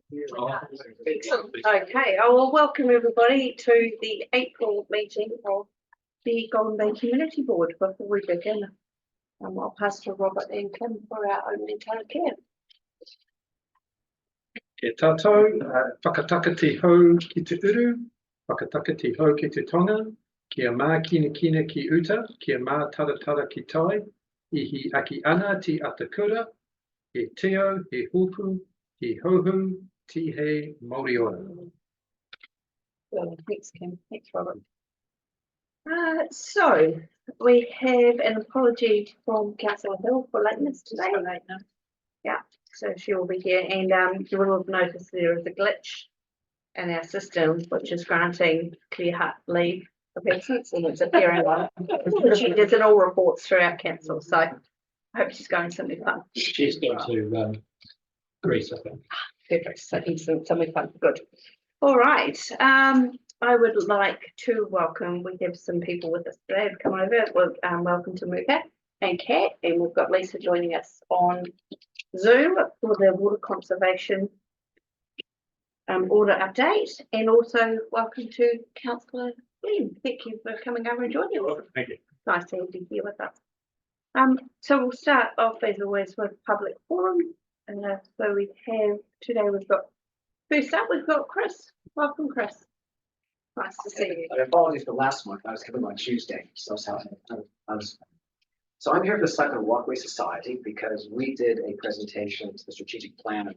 Excellent. Okay, I will welcome everybody to the April meeting of the Golden Bay Community Board. Before we begin, I'll pass to Robert and Kim for our opening Karakia. E tātou, whakataka te hau ki te uru, whakataka te hau ki te tonga, kia mā kina kina ki uta, kia mā tara tara ki tai, ihi aki ana ti atakura, he teo, he hupu, he hohu, ti he moriora. Well, thanks, Kim. Thanks, Robert. So we have an apology from Councillor Hill for lateness today. Yeah, so she will be here, and you will have noticed there is a glitch in our system which is granting clear leave of absence, and it's appearing on she does in all reports throughout council. So I hope she's going somewhere fun. She's going to Greece, I think. Perfect. So somewhere fun. Good. All right. I would like to welcome. We have some people with us today to come over. Well, welcome to Muka and Kat, and we've got Lisa joining us on Zoom for the water conservation order update, and also welcome to Councillor Glenn. Thank you for coming over and joining us. Thank you. Nice to have you here with us. So we'll start off as always with public forum. So we have today first up we've got Chris. Welcome, Chris. Nice to see you. Apologies for last month. I was coming on Tuesday, so I'm here for the Cycle Walkways Society because we did a presentation to the strategic plan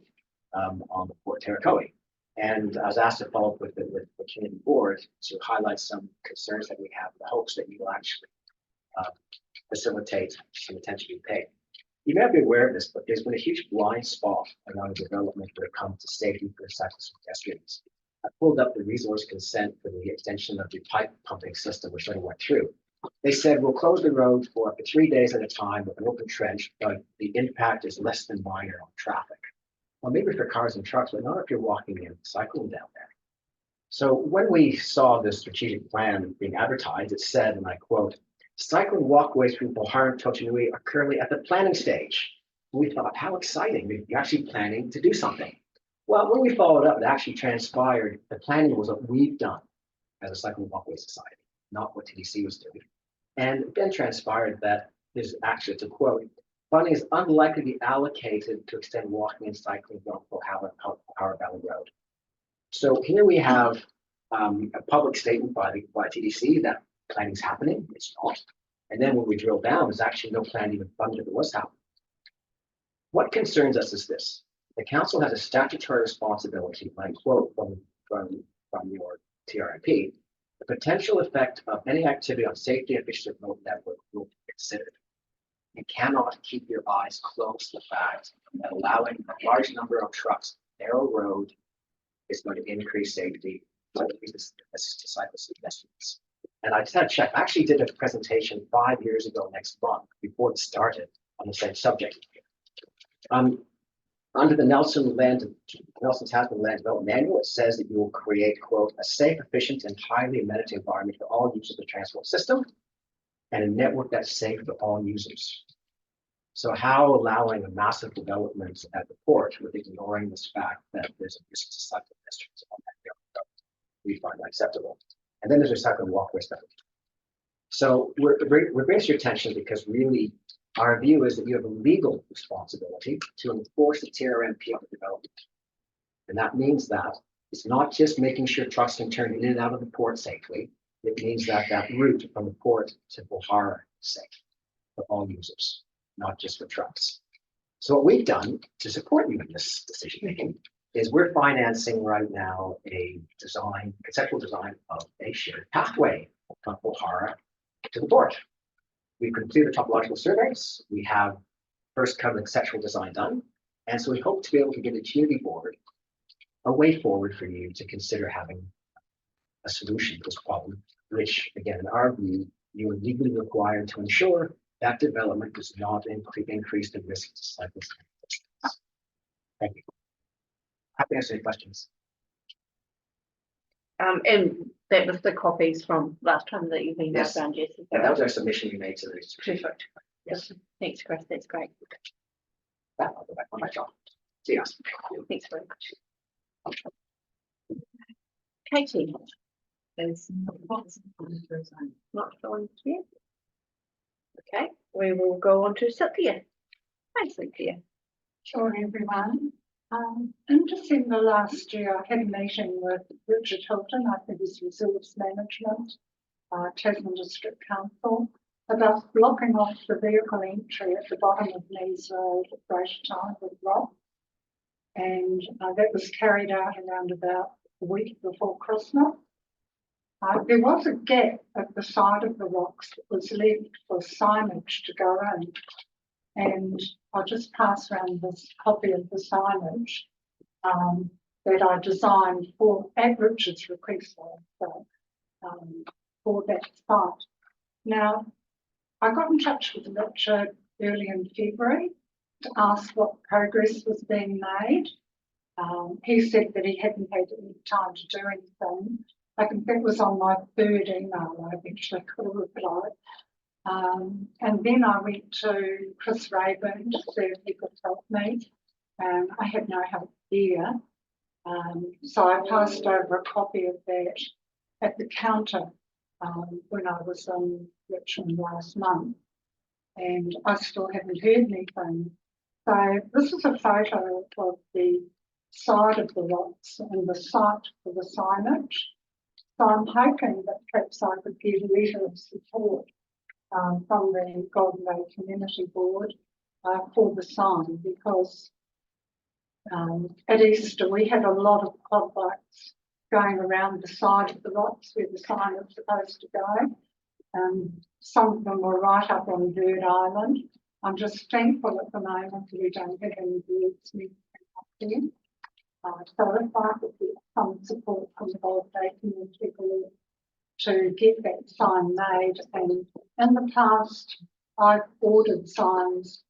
on the Port Tākaka, and I was asked to follow up with the community board to highlight some concerns that we have, the hopes that you will actually facilitate some attention to be paid. You may not be aware of this, but there's been a huge blind spot around development when it comes to safety for cyclists and pedestrians. I pulled up the resource consent for the extension of the pipe pumping system, which I went through. They said we'll close the road for up to 3 days at a time with an open trench, but the impact is less than minor on traffic. Well, maybe for cars and trucks, but not if you're walking and cycling down there. So when we saw the strategic plan being advertised, it said, and I quote, "Cycling walkways through Pohara and Totanui are currently at the planning stage." We thought, how exciting, you're actually planning to do something. Well, when we followed up, it actually transpired the planning was what we've done as a Cycling Walkway Society, not what TDC was doing. And it then transpired that there's actually, to quote, funding is unlikely to be allocated to extend walking and cycling along Pohara Valley Road. So here we have a public statement by TDC that planning's happening. It's not. And then when we drill down, there's actually no plan even funded if it was happening. What concerns us is this. The council has a statutory responsibility, and I quote from your TRMP, the potential effect of any activity on safety and efficiency of the road network will be considered. You cannot keep your eyes closed to the fact that allowing a large number of trucks on a narrow road is going to increase safety, increase the risk to cyclists and pedestrians. And I just had to check. I actually did a presentation 5 years ago next month before it started on the same subject. Under the Nelson Tasman Land Development Manual, it says that you will create, quote, a safe, efficient, and highly amenity environment for all users of the transport system, and a network that's safe for all users. So how allowing a massive development at the port with ignoring this fact that there's a risk to cycling pedestrians on that road? We find unacceptable. And then there's a cycling walkway stuff. So we're bringing your attention because really our view is that you have a legal responsibility to enforce the TRMP of the development. And that means that it's not just making sure trucks can turn in and out of the port safely. It means that that route from the port to Pohara is safe for all users, not just for trucks. So what we've done to support you in this decision making is we're financing right now a conceptual design of a shared pathway from Pohara to the port. We've completed the topological surveys. We have first cut of the conceptual design done. And so we hope to be able to give the community board a way forward for you to consider having a solution to this problem, which again, in our view, you are legally required to ensure that development does not increase the risk to cyclists. Thank you. Happy to answer any questions. And that was the copies from last time that you've been Yes. around, Jesse. And that was our submission we made to the Perfect. Yes. Thanks, Chris. That's great. I'll go back on my job. See you guys. Thanks very much. Katie is not volunteer. Okay, we will go on to Cynthia. Hi, Cynthia. Sure, everyone. In December last year, I had a meeting with Richard Hilton, I think his resource management, Tasman District Council, about blocking off the vehicle entry at the bottom of Lees Road at Greater Time with rock. And that was carried out around about a week before Christmas. There was a gap at the side of the rocks that was left for signage to go in. And I'll just pass around this copy of the signage that I designed at Richard's request for that site. Now, I got in touch with Richard early in February to ask what progress was being made. He said that he hadn't had any time to do anything. I think that was on my third email I eventually could have replied. And then I went to Chris Rayburn to see if he could help me. I had no help there. So I passed over a copy of that at the counter when I was in Richmond last month. And I still haven't heard anything. So this is a photo of the side of the rocks and the site for the signage. So I'm hoping that perhaps I could get a letter of support from the Golden Bay Community Board for the sign, because at Easter we had a lot of quad bikes going around the side of the rocks where the sign is supposed to go. Some of them were right up on Bird Island. I'm just thankful at the moment that we don't have any birds up there. So if I could get some support from the Golden Bay Community Board to get that sign made. And in the past, I've ordered signs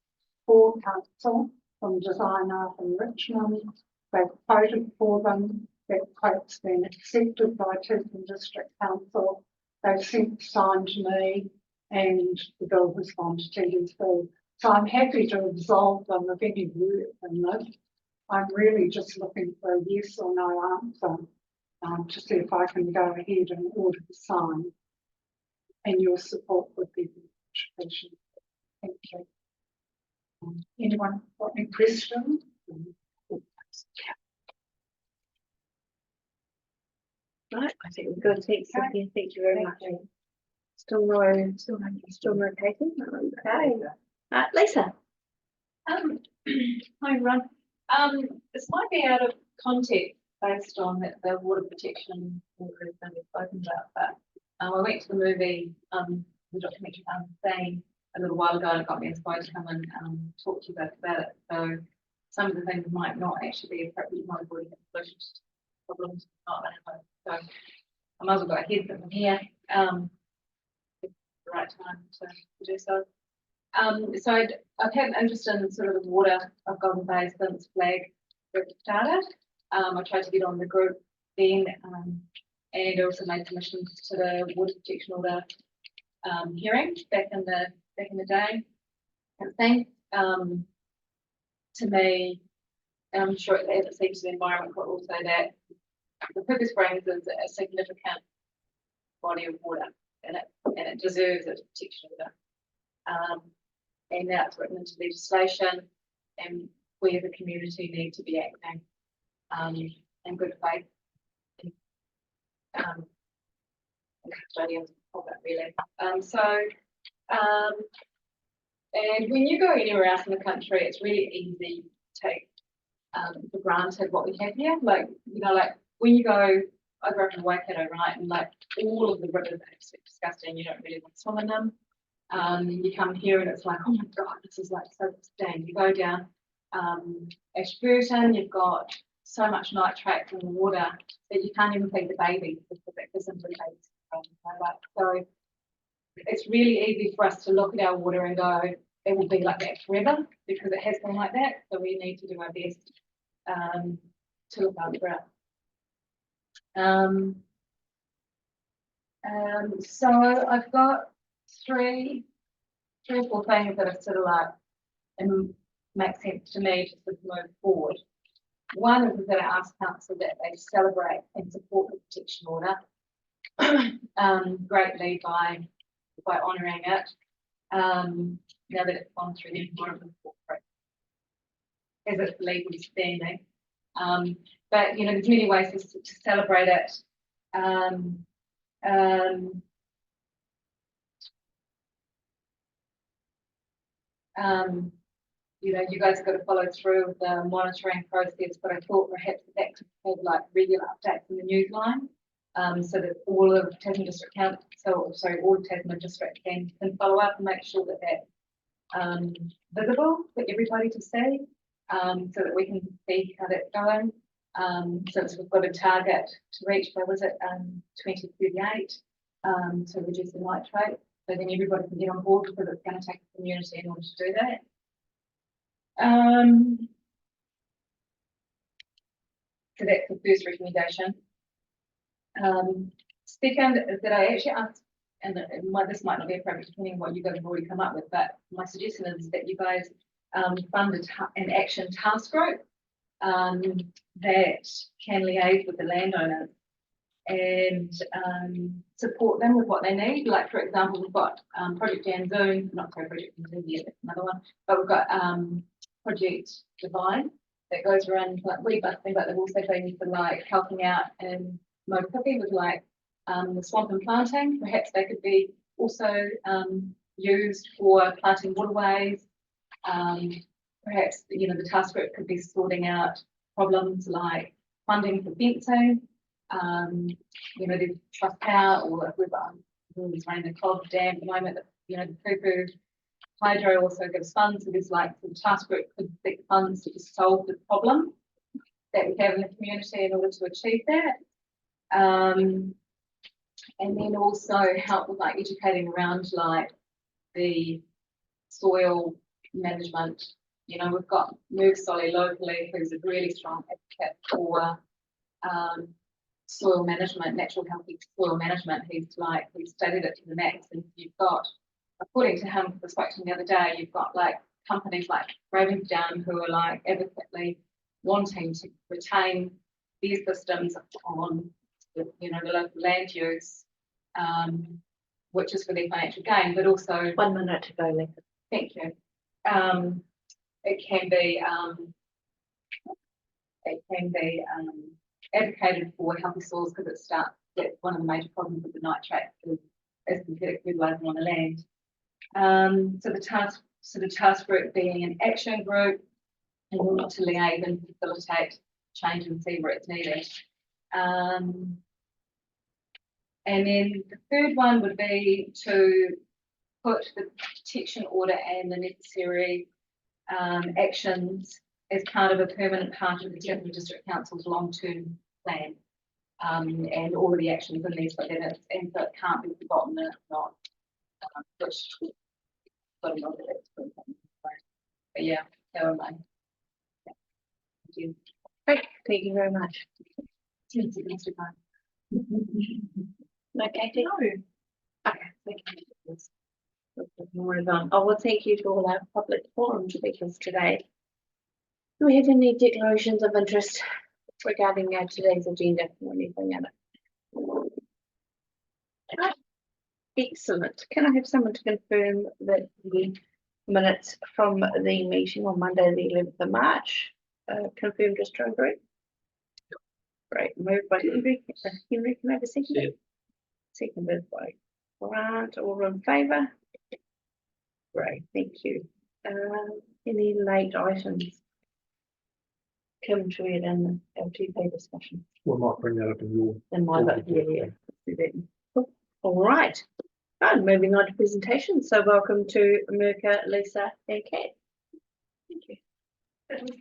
for council from Designer in Richmond. They've voted for them. That quote's been accepted by Tasman District Council. They've sent the sign to me and the bill has gone to TDC. So I'm happy to absolve them of any work in this. I'm really just looking for a yes or no answer to see if I can go ahead and order the sign. And your support would be much appreciated. Thank you. Anyone got any questions? Right, I think we're good. Thanks, Cynthia. Thank you very much. Still no Katie. Okay. Lisa. Hi everyone. This might be out of context based on the water protection order that we've spoken about, but I went to the movie, the documentary thing a little while ago, and it got me inspired to come and talk to you guys about it. So some of the things might not actually be appropriate. You might have already had solutions to problems, not that. So I might as well go ahead from here. It's the right time to do so. So I've had an interest in sort of the water of Golden Bay since Flag started. I tried to get on the group then, and also made submissions to the water protection order hearing back in the day. And thanks to me, and I'm sure it seems to the environment, but also that the Purpose Springs is a significant body of water, and it deserves a protection order. And now it's written into legislation, and we as a community need to be acting in good faith and custodians of it, really. And when you go anywhere else in the country, it's really easy to take for granted what we have here. Like, like when you go, I grew up in Waikato, right? And like all of the rivers are absolutely disgusting. You don't really want to swim in them. You come here and it's like, oh my God, this is like so pristine. You go down Ashburton, you've got so much nitrate in the water that you can't even feed the baby because it simply takes so it's really easy for us to look at our water and go, it will be like that forever because it has been like that. So we need to do our best to look after it. So I've got three or four things that are sort of like and make sense to me to sort of move forward. One is that I asked council that they celebrate and support the protection order greatly by honouring it. Now that it's gone through the environment as it's legally standing. But you know, there's many ways to celebrate it. You know, you guys have got to follow through with the monitoring process, but I thought perhaps that could have like regular updates in the newsline, so that all of Tasman District Council, all of Tasman District can follow up and make sure that that's visible for everybody to see, so that we can see how that's going. Since we've got a target to reach by, was it 2038, to reduce the nitrate, so then everybody can get on board because it's going to take the community in order to do that. So that's the first recommendation. Second is that I actually asked, and this might not be appropriate depending on what you guys have already come up with, but my suggestion is that you guys fund an action task group that can liaise with the landowners and support them with what they need. Like, for example, we've got Project Janzoon, not sorry, Project Janzoon, yeah, that's another one, but we've got Project Divine that goes around like weed busting, but they've also been for like helping out in Motupi with like the swamp and planting. Perhaps they could be also used for planting waterways. Perhaps, you know, the task group could be sorting out problems like funding for fencing. You know, the trust power, or if we've running the Cobb Dam at the moment, you know, the Pupu Hydro also gives funds. So there's like the task group could seek funds to solve the problem that we have in the community in order to achieve that. And then also help with like educating around like the soil management. You know, we've got Merv Solly locally, who's a really strong advocate for soil management, natural healthy soil management. He's studied it to the max, and you've got, according to him, I spoke to him the other day, you've got like companies like Ravensdown who are like advocaatly wanting to retain these systems on the, you know, the local land use, which is for their financial gain, but also 1 minute to go, Lisa. thank you. It can be advocated for healthy soils because that's one of the major problems with the nitrate is synthetic fertilizer on the land. So the task group being an action group in order to liaise and facilitate change and see where it's needed. And then the third one would be to put the protection order and the necessary actions as part of a permanent part of the Tasman District Council's long-term plan, and all of the actions in these, but then it can't be forgotten and it's not, which but yeah, never mind. Yeah. Thank you. Great, thank you very much. Cynthia, Mr. Khan. No, Katie? No. Okay, thank you. Move on. Oh, well, thank you to all our public forum speakers today. Do we have any declarations of interest regarding today's agenda or anything in it? Excellent. Can I have someone to confirm that the minutes from the meeting on Monday, the 11th of March, confirmed as to agree? Great. Moved by Henry. Henry, can I have a second? Yeah. Seconded by Grant. All in favour? Great, thank you. Any late items? Come to it in the LTP discussion. We might bring that up in your. In my vote, yeah. Cool. All right. And moving on to presentation. So welcome to Mirka, Lisa, and Kat. Thank you. That was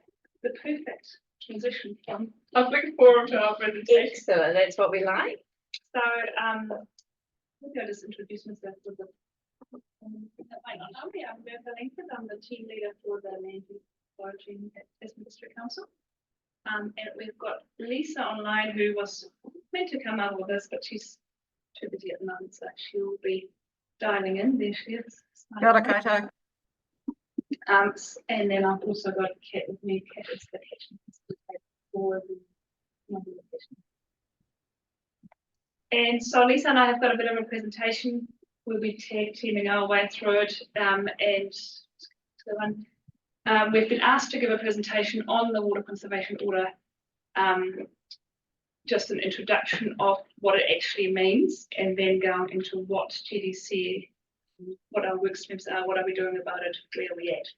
the perfect transition from public forum to our presentation. Excellent. That's what we like. So maybe I'll just introduce myself with the that might not know me. I'm Mirka Langford. I'm the team leader for the land use foraging at Tasman District Council. And we've got Lisa online, who was meant to come out with us, but she's too busy at the moment, so she'll be dialing in. There she is. Karakia. And then I've also got Kat with me. Kat is the kitchen facilitator for the number of questions. And so Lisa and I have got a bit of a presentation. We'll be teaming our way through it. We've been asked to give a presentation on the water conservation order. Just an introduction of what it actually means, and then going into what TDC, what our work streams are, what are we doing about it, where are we at,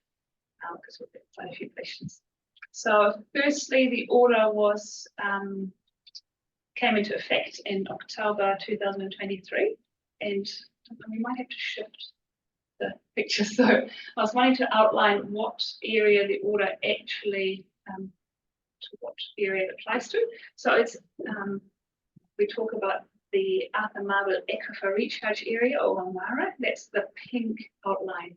because we've got quite a few questions. So firstly, the order was came into effect in October 2023, and we might have to shift the picture. So I was wanting to outline what area the order actually, to what area it applies to. So it's, we talk about the Tākaka Aquifer Recharge Area, or Wamara, that's the pink outline.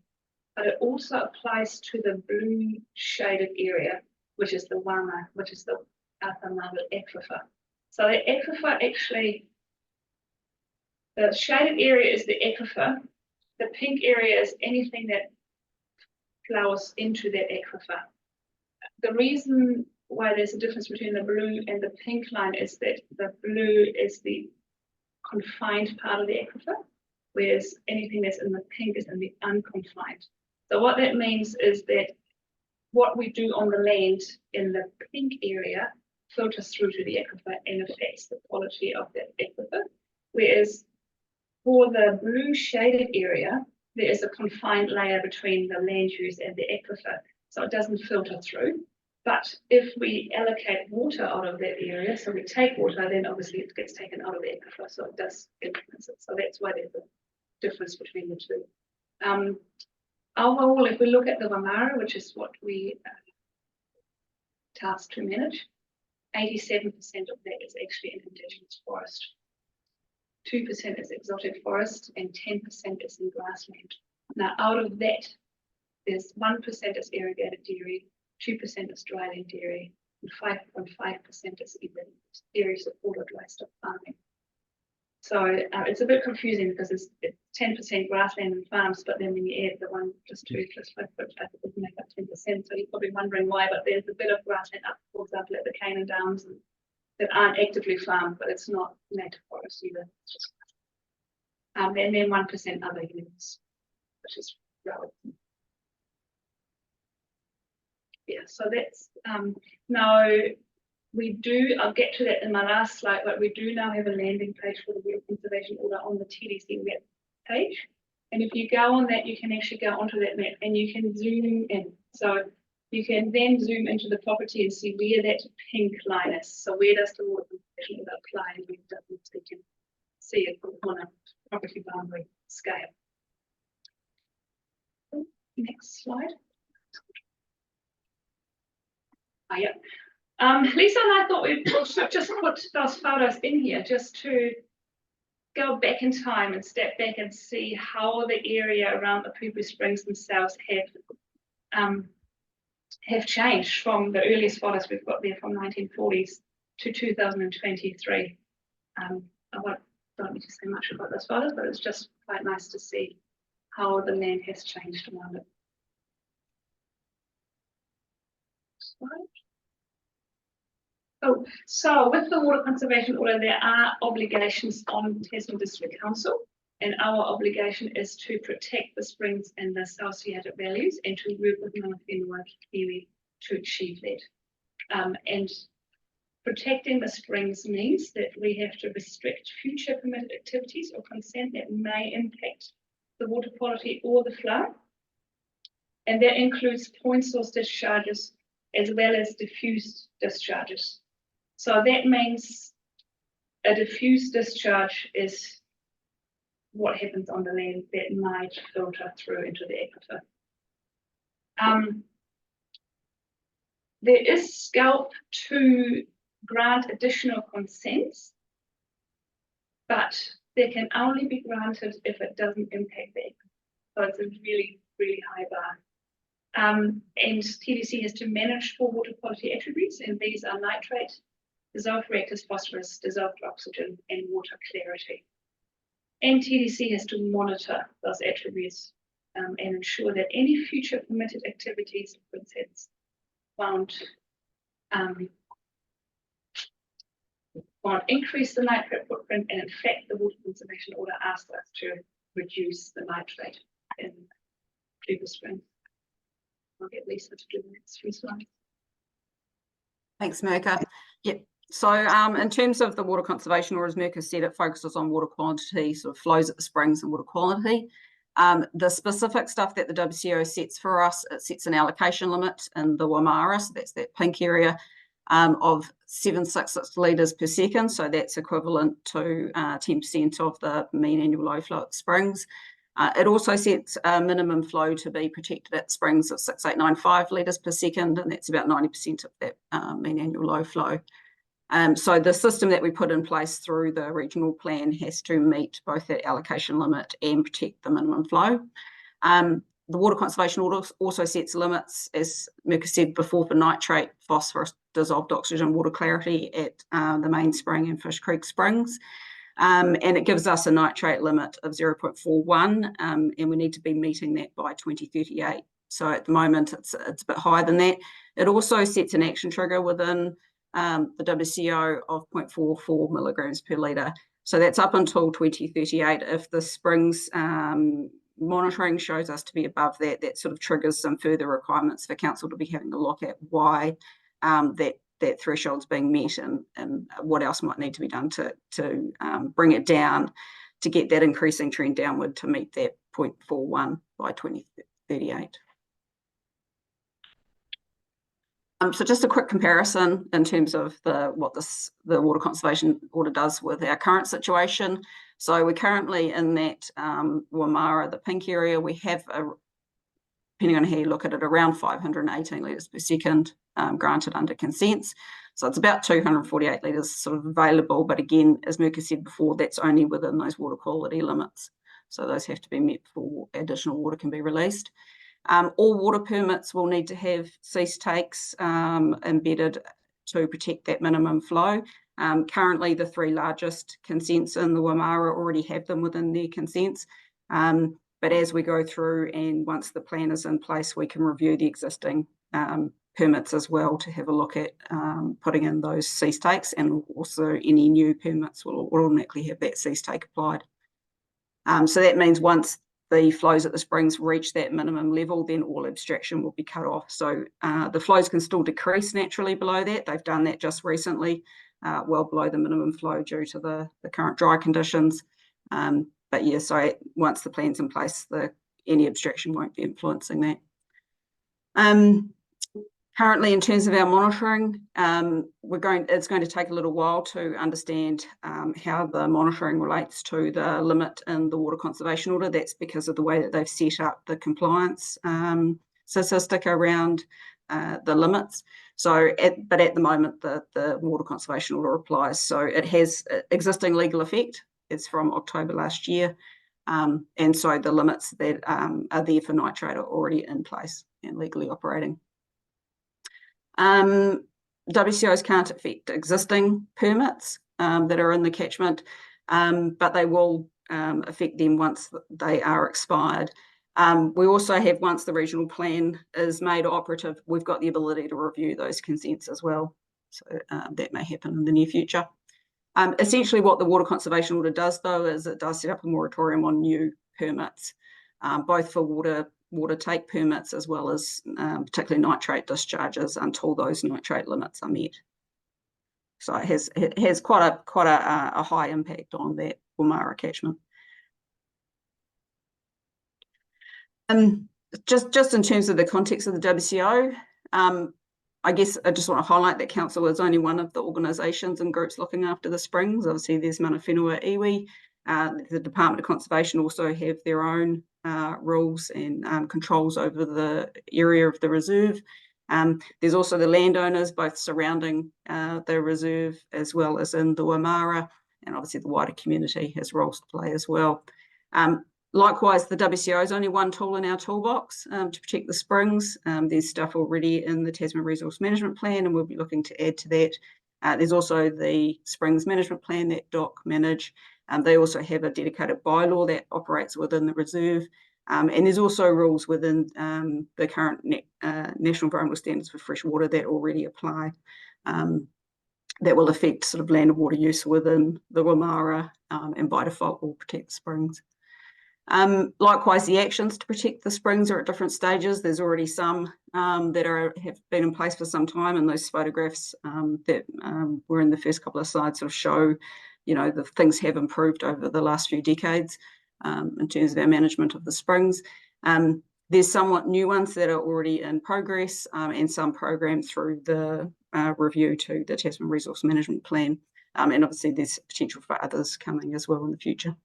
But it also applies to the blue shaded area, which is the Wama, which is the Tākaka Aquifer. So the aquifer actually, the shaded area is the aquifer. The pink area is anything that flows into that aquifer. The reason why there's a difference between the blue and the pink line is that the blue is the confined part of the aquifer, whereas anything that's in the pink is in the unconfined. So what that means is that what we do on the land in the pink area filters through to the aquifer and affects the quality of that aquifer, whereas for the blue shaded area, there is a confined layer between the land use and the aquifer, so it doesn't filter through. But if we allocate water out of that area, so we take water, then obviously it gets taken out of the aquifer, so it does influence it. So that's why there's a difference between the two. Overall, if we look at the Wamara, which is what we tasked to manage, 87% of that is actually an indigenous forest. 2% is exotic forest and 10% is in grassland. Now, out of that, there's 1% is irrigated dairy, 2% is dryland dairy, and 5.5% is even dairy supported livestock farming. So it's a bit confusing because it's 10% grassland and farms, but then when you add the 1 plus 2 plus 5.5, it doesn't make up 10%. So you're probably wondering why, but there's a bit of grassland up, for example, at the Canaan Downs that aren't actively farmed, but it's not native forest either. It's just, and then 1% other units, which is relevant. Yeah, so that's now we do, I'll get to that in my last slide, but we do now have a landing page for the water conservation order on the TDC web page. And if you go on that, you can actually go onto that map and you can zoom in. So you can then zoom into the property and see where that pink line is. So where does the water conservation order apply, and where doesn't, so you can see it on a property boundary scale. Next slide. Oh, yeah. Lisa and I thought we should just put those photos in here just to go back in time and step back and see how the area around the Pupu Springs themselves have changed from the earliest photos we've got there from 1940s to 2023. I don't need to say much about those photos, but it's just quite nice to see how the land has changed around it. Slide. Oh, so with the water conservation order, there are obligations on Tasman District Council, and our obligation is to protect the springs and the associated values and to work with Ngāti Whenua Kiwi to achieve that. And protecting the springs means that we have to restrict future permitted activities or consent that may impact the water quality or the flow. And that includes point source discharges as well as diffuse discharges. So that means a diffuse discharge is what happens on the land that might filter through into the aquifer. There is scope to grant additional consents, but they can only be granted if it doesn't impact the aquifer. So it's a really, really high bar. And TDC has to manage 4 water quality attributes, and these are nitrate, dissolved reactors, phosphorus, dissolved oxygen, and water clarity. And TDC has to monitor those attributes and ensure that any future permitted activities or consents won't on increase the nitrate footprint, and in fact, the water conservation order asked us to reduce the nitrate in River Springs. I'll get Lisa to do the next few slides. Thanks, Mirka. Yep. So in terms of the water conservation, or as Mirka said, it focuses on water quantity, sort of flows at the springs and water quality. The specific stuff that the WCO sets for us, it sets an allocation limit in the Waimara, so that's that pink area, of 766 litres per second. So that's equivalent to 10% of the mean annual low flow at the springs. It also sets a minimum flow to be protected at springs of 6895 litres per second, and that's about 90% of that mean annual low flow. So the system that we put in place through the regional plan has to meet both that allocation limit and protect the minimum flow. The water conservation order also sets limits, as Mirka said before, for nitrate, phosphorus, dissolved oxygen, water clarity at the main spring and Fish Creek springs. And it gives us a nitrate limit of 0.41, and we need to be meeting that by 2038. So at the moment, it's a bit higher than that. It also sets an action trigger within the WCO of 0.44 milligrams per litre. So that's up until 2038. If the springs monitoring shows us to be above that, that sort of triggers some further requirements for council to be having a look at why that threshold's being met and what else might need to be done to bring it down to get that increasing trend downward to meet that 0.41 by 2038. So just a quick comparison in terms of what the water conservation order does with our current situation. So we're currently in that Waimara, the pink area. We have, depending on how you look at it, around 518 litres per second granted under consents. So it's about 248 litres sort of available. But again, as Mirka said before, that's only within those water quality limits. So those have to be met before additional water can be released. All water permits will need to have cease takes embedded to protect that minimum flow. Currently, the three largest consents in the Waimara already have them within their consents. But as we go through and once the plan is in place, we can review the existing permits as well to have a look at putting in those cease takes, and also any new permits will automatically have that cease take applied. So that means once the flows at the springs reach that minimum level, then all abstraction will be cut off. So the flows can still decrease naturally below that. They've done that just recently, well below the minimum flow due to the current dry conditions. But yeah, so once the plan's in place, any abstraction won't be influencing that. Currently, in terms of our monitoring, it's going to take a little while to understand how the monitoring relates to the limit in the water conservation order. That's because of the way that they've set up the compliance statistic around the limits. So, but at the moment, the water conservation order applies. So it has existing legal effect. It's from October last year. And so the limits that are there for nitrate are already in place and legally operating. WCOs can't affect existing permits that are in the catchment, but they will affect them once they are expired. We also have, once the regional plan is made operative, we've got the ability to review those consents as well. So that may happen in the near future. Essentially what the water conservation order does, though, is it does set up a moratorium on new permits, both for water take permits as well as particularly nitrate discharges until those nitrate limits are met. So it has quite a high impact on that Waimara catchment. Just in terms of the context of the WCO, I guess I just want to highlight that council is only one of the organisations and groups looking after the springs. Obviously, there's Mana Whenua iwi. The Department of Conservation also have their own rules and controls over the area of the reserve. There's also the landowners, both surrounding the reserve as well as in the Waimara, and obviously the wider community has roles to play as well. Likewise, the WCO is only one tool in our toolbox to protect the springs. There's stuff already in the Tasman Resource Management Plan, and we'll be looking to add to that. There's also the Springs Management Plan that DOC manage. They also have a dedicated bylaw that operates within the reserve. And there's also rules within the current National Environmental Standards for Fresh Water that already apply. that will affect sort of land and water use within the Wimmera, and by default will protect the springs. Likewise, the actions to protect the springs are at different stages. There's already some that have been in place for some time, and those photographs that were in the first couple of slides sort of show, the things have improved over the last few decades in terms of our management of the springs. There's somewhat new ones that are already in progress, and some programmed through the review to the Tasman Resource Management Plan. And obviously there's potential for others coming as well in the future.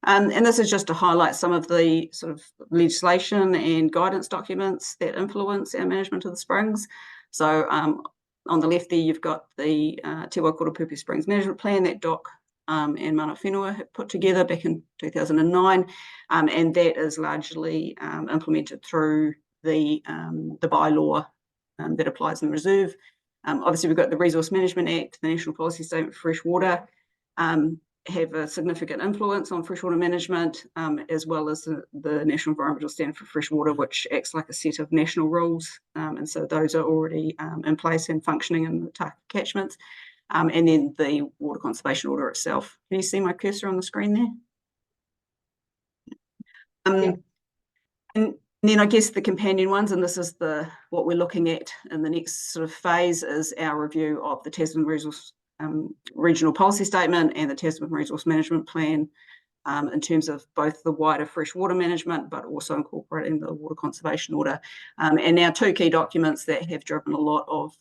And this is just to highlight some of the sort of legislation and guidance documents that influence our management of the springs. So on the left there, you've got the Te Waikato Springs Management Plan that DOC and Mana Whenua have put together back in 2009, and that is largely implemented through the bylaw that applies in the reserve. Obviously, we've got the Resource Management Act, the National Policy Statement for Freshwater, have a significant influence on freshwater management, as well as the National Environmental Standard for Freshwater, which acts like a set of national rules. And so those are already in place and functioning in the Tākaka catchments. And then the Water Conservation Order itself. Can you see my cursor on the screen there? Yeah. And then I guess the companion ones, and this is what we're looking at in the next sort of phase, is our review of the Tasman Regional Policy Statement and the Tasman Resource Management Plan, in terms of both the wider freshwater management, but also incorporating the Water Conservation Order. And now two key documents that have driven a lot of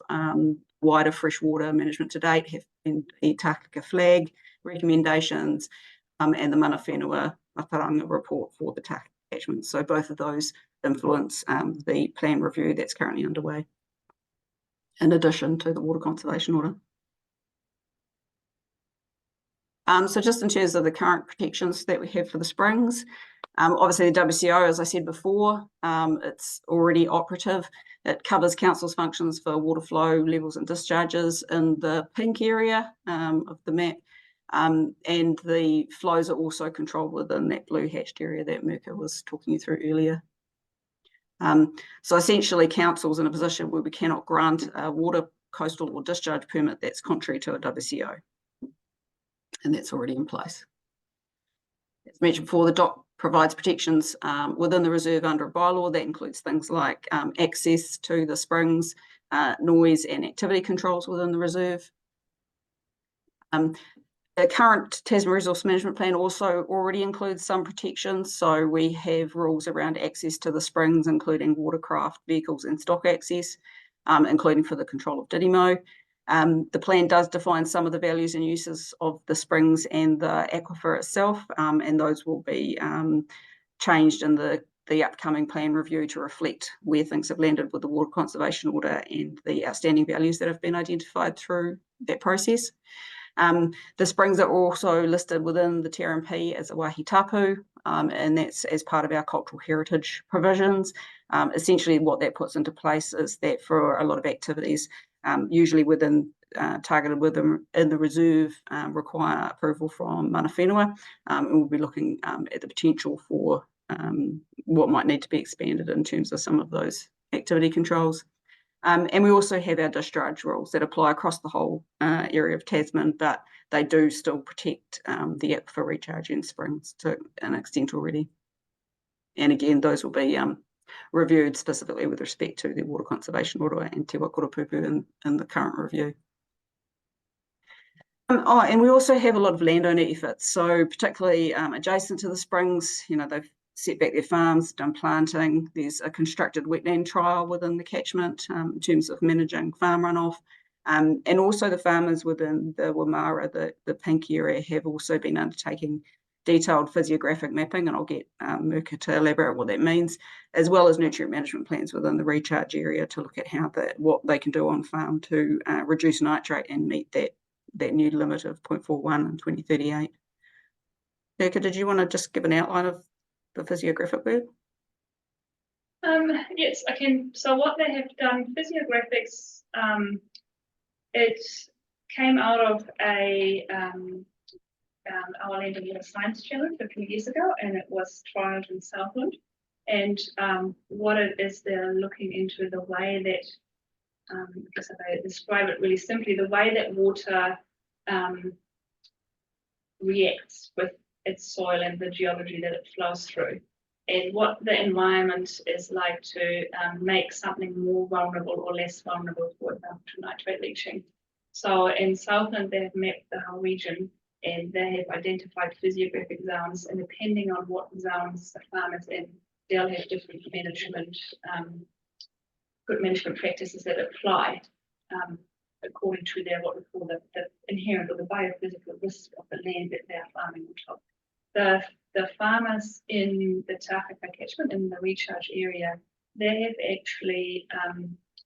wider freshwater management to date have been the Tākaka flag recommendations and the Mana Whenua Whakaranga report for the Tākaka catchment. So both of those influence the plan review that's currently underway, in addition to the Water Conservation Order. So just in terms of the current protections that we have for the springs, obviously the WCO, as I said before, it's already operative. It covers council's functions for water flow, levels and discharges in the pink area of the map, and the flows are also controlled within that blue hatched area that Mirka was talking you through earlier. So essentially council's in a position where we cannot grant a water, coastal or discharge permit that's contrary to a WCO. And that's already in place. As mentioned before, the DOC provides protections within the reserve under a bylaw that includes things like access to the springs, noise and activity controls within the reserve. The current Tasman Resource Management Plan also already includes some protections. So we have rules around access to the springs, including watercraft, vehicles and stock access, including for the control of Didimo. The plan does define some of the values and uses of the springs and the aquifer itself, and those will be changed in the upcoming plan review to reflect where things have landed with the Water Conservation Order and the outstanding values that have been identified through that process. The springs are also listed within the TRMP as a wāhi tapu, and that's as part of our cultural heritage provisions. Essentially what that puts into place is that for a lot of activities, usually targeted in the reserve, require approval from Mana Whenua, and we'll be looking at the potential for what might need to be expanded in terms of some of those activity controls. And we also have our discharge rules that apply across the whole area of Tasman, but they do still protect the aquifer recharge and springs to an extent already. And again, those will be reviewed specifically with respect to the Water Conservation Order and Te Waikato Pupu in the current review. And we also have a lot of landowner efforts. So particularly adjacent to the springs, they've set back their farms, done planting. There's a constructed wetland trial within the catchment in terms of managing farm runoff. And also the farmers within the Wimmera, the pink area, have also been undertaking detailed physiographic mapping, and I'll get Mirka to elaborate what that means, as well as nutrient management plans within the recharge area to look at what they can do on farm to reduce nitrate and meet that new limit of 0.41 in 2038. Mirka, did you want to just give an outline of the physiographic work? Yes, I can. So what they have done, physiographics, it came out of our Land and Water Science Challenge a few years ago, and it was trialled in Southland. And what it is, they're looking into the way that Because if I describe it really simply, the way that water reacts with its soil and the geology that it flows through, and what the environment is like to make something more vulnerable or less vulnerable to nitrate leaching. So in Southland, they have mapped the whole region and they have identified physiographic zones, and depending on what zones the farm is in, they'll have different management, good management practices that apply according to their what we call the inherent or the biophysical risk of the land that they are farming on top. The farmers in the Tākaka catchment in the recharge area, they have actually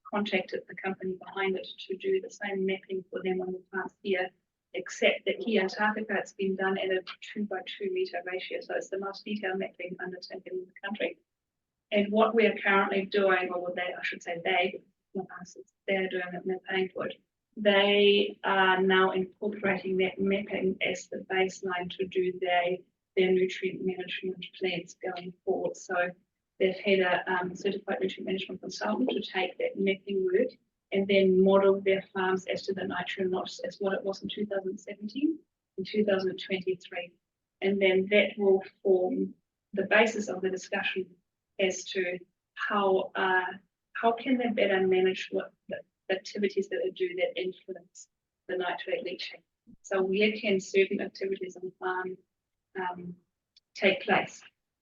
contacted the company behind it to do the same mapping for them on the plants here, except that here in Tākaka it's been done at a 2:2 metre ratio, so it's the most detailed mapping undertaken in the country. And what we are currently doing, or they, I should say they, not us, they're doing it and they're paying for it. They are now incorporating that mapping as the baseline to do their nutrient management plans going forward. So they've had a certified nutrient management consultant to take that mapping work and then model their farms as to the nitrogen loss as what it was in 2017 and 2023. And then that will form the basis of the discussion as to how can they better manage what the activities that they do that influence the nitrate leaching. So where can certain activities on the farm take place?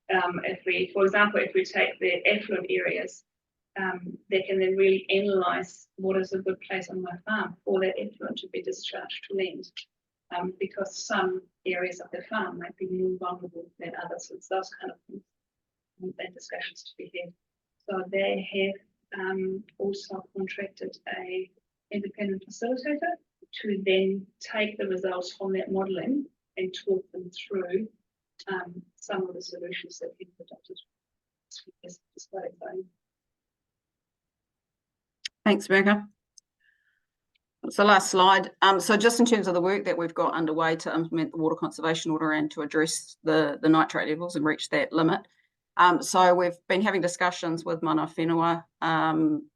If we, for example, if we take the affluent areas, they can then really analyse what is a good place on my farm for that effluent to be discharged to land, because some areas of the farm might be more vulnerable than others. So it's those kind of things and discussions to be had. So they have also contracted a independent facilitator to then take the results from that modelling and talk them through some of the solutions that we've adopted. It's quite exciting. Thanks, Murka. That's the last slide. So just in terms of the work that we've got underway to implement the water conservation order and to address the nitrate levels and reach that limit. So we've been having discussions with mana whenua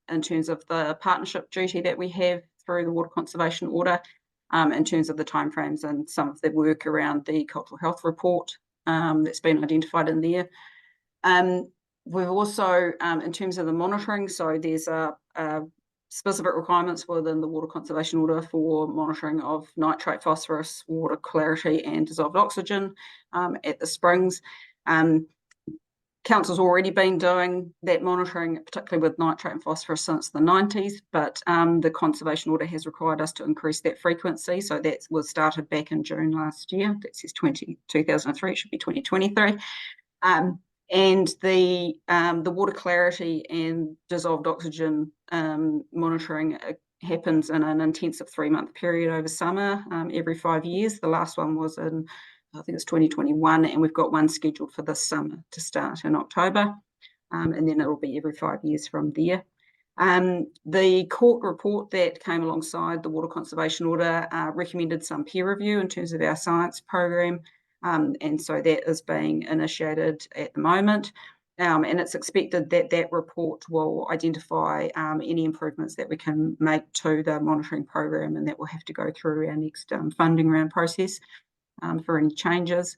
in terms of the partnership duty that we have through the water conservation order, in terms of the timeframes and some of the work around the cultural health report that's been identified in there. We've also, in terms of the monitoring, so there's a specific requirements within the water conservation order for monitoring of nitrate, phosphorus, water clarity and dissolved oxygen at the springs. Council's already been doing that monitoring, particularly with nitrate and phosphorus, since the 90s, but the conservation order has required us to increase that frequency. So that was started back in June last year. That says 2003, it should be 2023. And the water clarity and dissolved oxygen monitoring happens in an intensive 3-month period over summer, every 5 years. The last one was in, I think it's 2021, and we've got one scheduled for this summer to start in October, and then it'll be every 5 years from there. The court report that came alongside the water conservation order recommended some peer review in terms of our science program, and so that is being initiated at the moment. And it's expected that that report will identify any improvements that we can make to the monitoring program, and that will have to go through our next funding round process for any changes.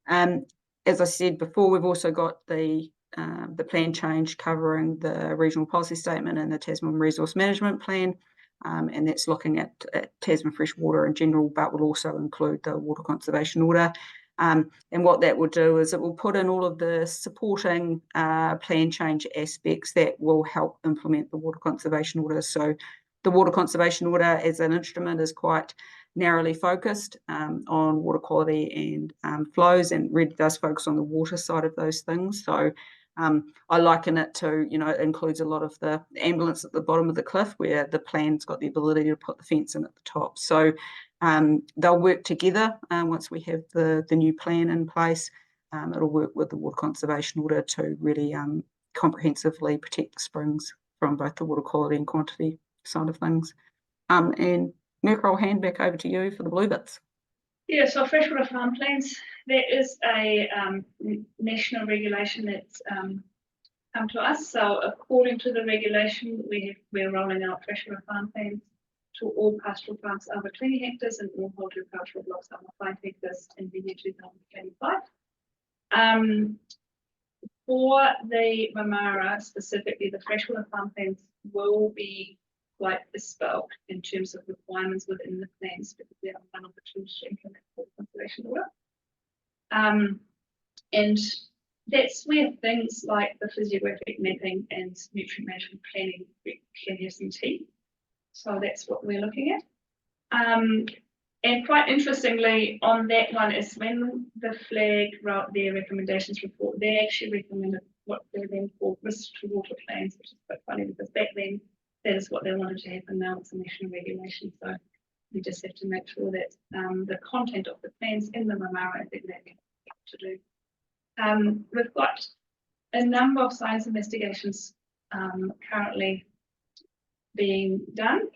As I said before, we've also got the plan change covering the regional policy statement and the Tasman resource management plan, and that's looking at Tasman freshwater in general, but will also include the water conservation order. And what that will do is it will put in all of the supporting plan change aspects that will help implement the water conservation order. So the water conservation order as an instrument is quite narrowly focused on water quality and flows, and really does focus on the water side of those things. So I liken it to, it includes a lot of the ambulance at the bottom of the cliff where the plan's got the ability to put the fence in at the top. So they'll work together once we have the new plan in place. It'll work with the water conservation order to really comprehensively protect the springs from both the water quality and quantity side of things. And Murka, I'll hand back over to you for the blue bits. Yeah, so freshwater farm plans, there is a national regulation that's come to us. So according to the regulation, we're rolling out freshwater farm plans to all pastoral plants over 20 hectares and all horticultural blocks over 5 hectares in the year 2025. For the Mamara, specifically the freshwater farm plans will be quite bespoke in terms of requirements within the plans because they are one of the tools to implement water conservation work. And that's where things like the physiographic mapping and nutrient management planning can have some teeth. So that's what we're looking at. And quite interestingly, on that one is when the flag wrote their recommendations report, they actually recommended what they then called risk to water plans, which is quite funny because back then that is what they wanted to happen. Now it's a national regulation, so we just have to make sure that the content of the plans in the Mamara is exactly what to do. We've got a number of science investigations currently being done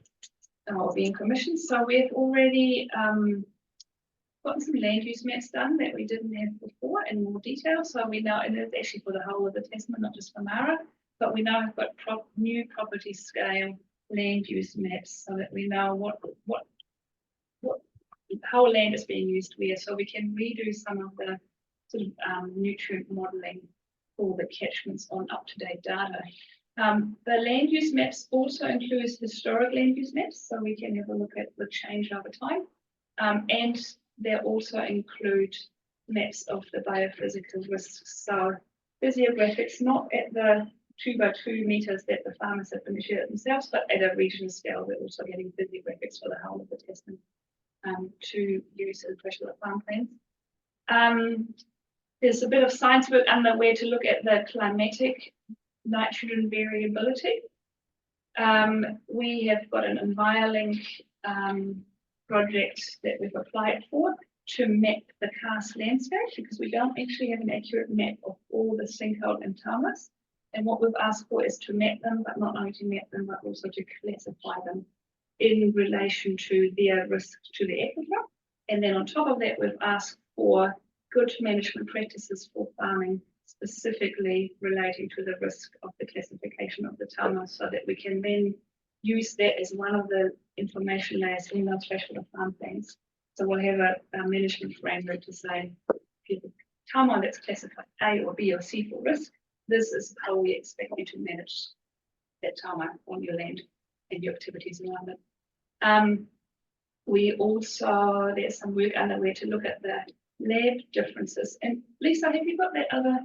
or being commissioned. So we've already got some land use maps done that we didn't have before in more detail. So we know, and it's actually for the whole of the Tasman, not just for Mara, but we now have got new property scale land use maps so that we know how land is being used where, so we can redo some of the sort of nutrient modelling for the catchments on up-to-date data. The land use maps also includes historic land use maps, so we can have a look at the change over time. And they also include maps of the biophysical risks. So physiographics, not at the 2 by 2 meters that the farmers have initiated themselves, but at a regional scale, we're also getting physiographics for the whole of the Tasman to use in freshwater farm plans. There's a bit of science work underway to look at the climatic nitrogen variability. We have got an EnviroLink project that we've applied for to map the karst landscape because we don't actually have an accurate map of all the sinkhole and tamas. And what we've asked for is to map them, but not only to map them, but also to classify them in relation to their risk to the aquifer. And then on top of that, we've asked for good management practices for farming, specifically relating to the risk of the classification of the tama, so that we can then use that as one of the information layers in those freshwater farm plans. So we'll have a management framework to say, if the tama that's classified A or B or C for risk, this is how we expect you to manage that tama on your land and your activities around it. We also, there's some work underway to look at the lab differences. And Lisa, have you got that other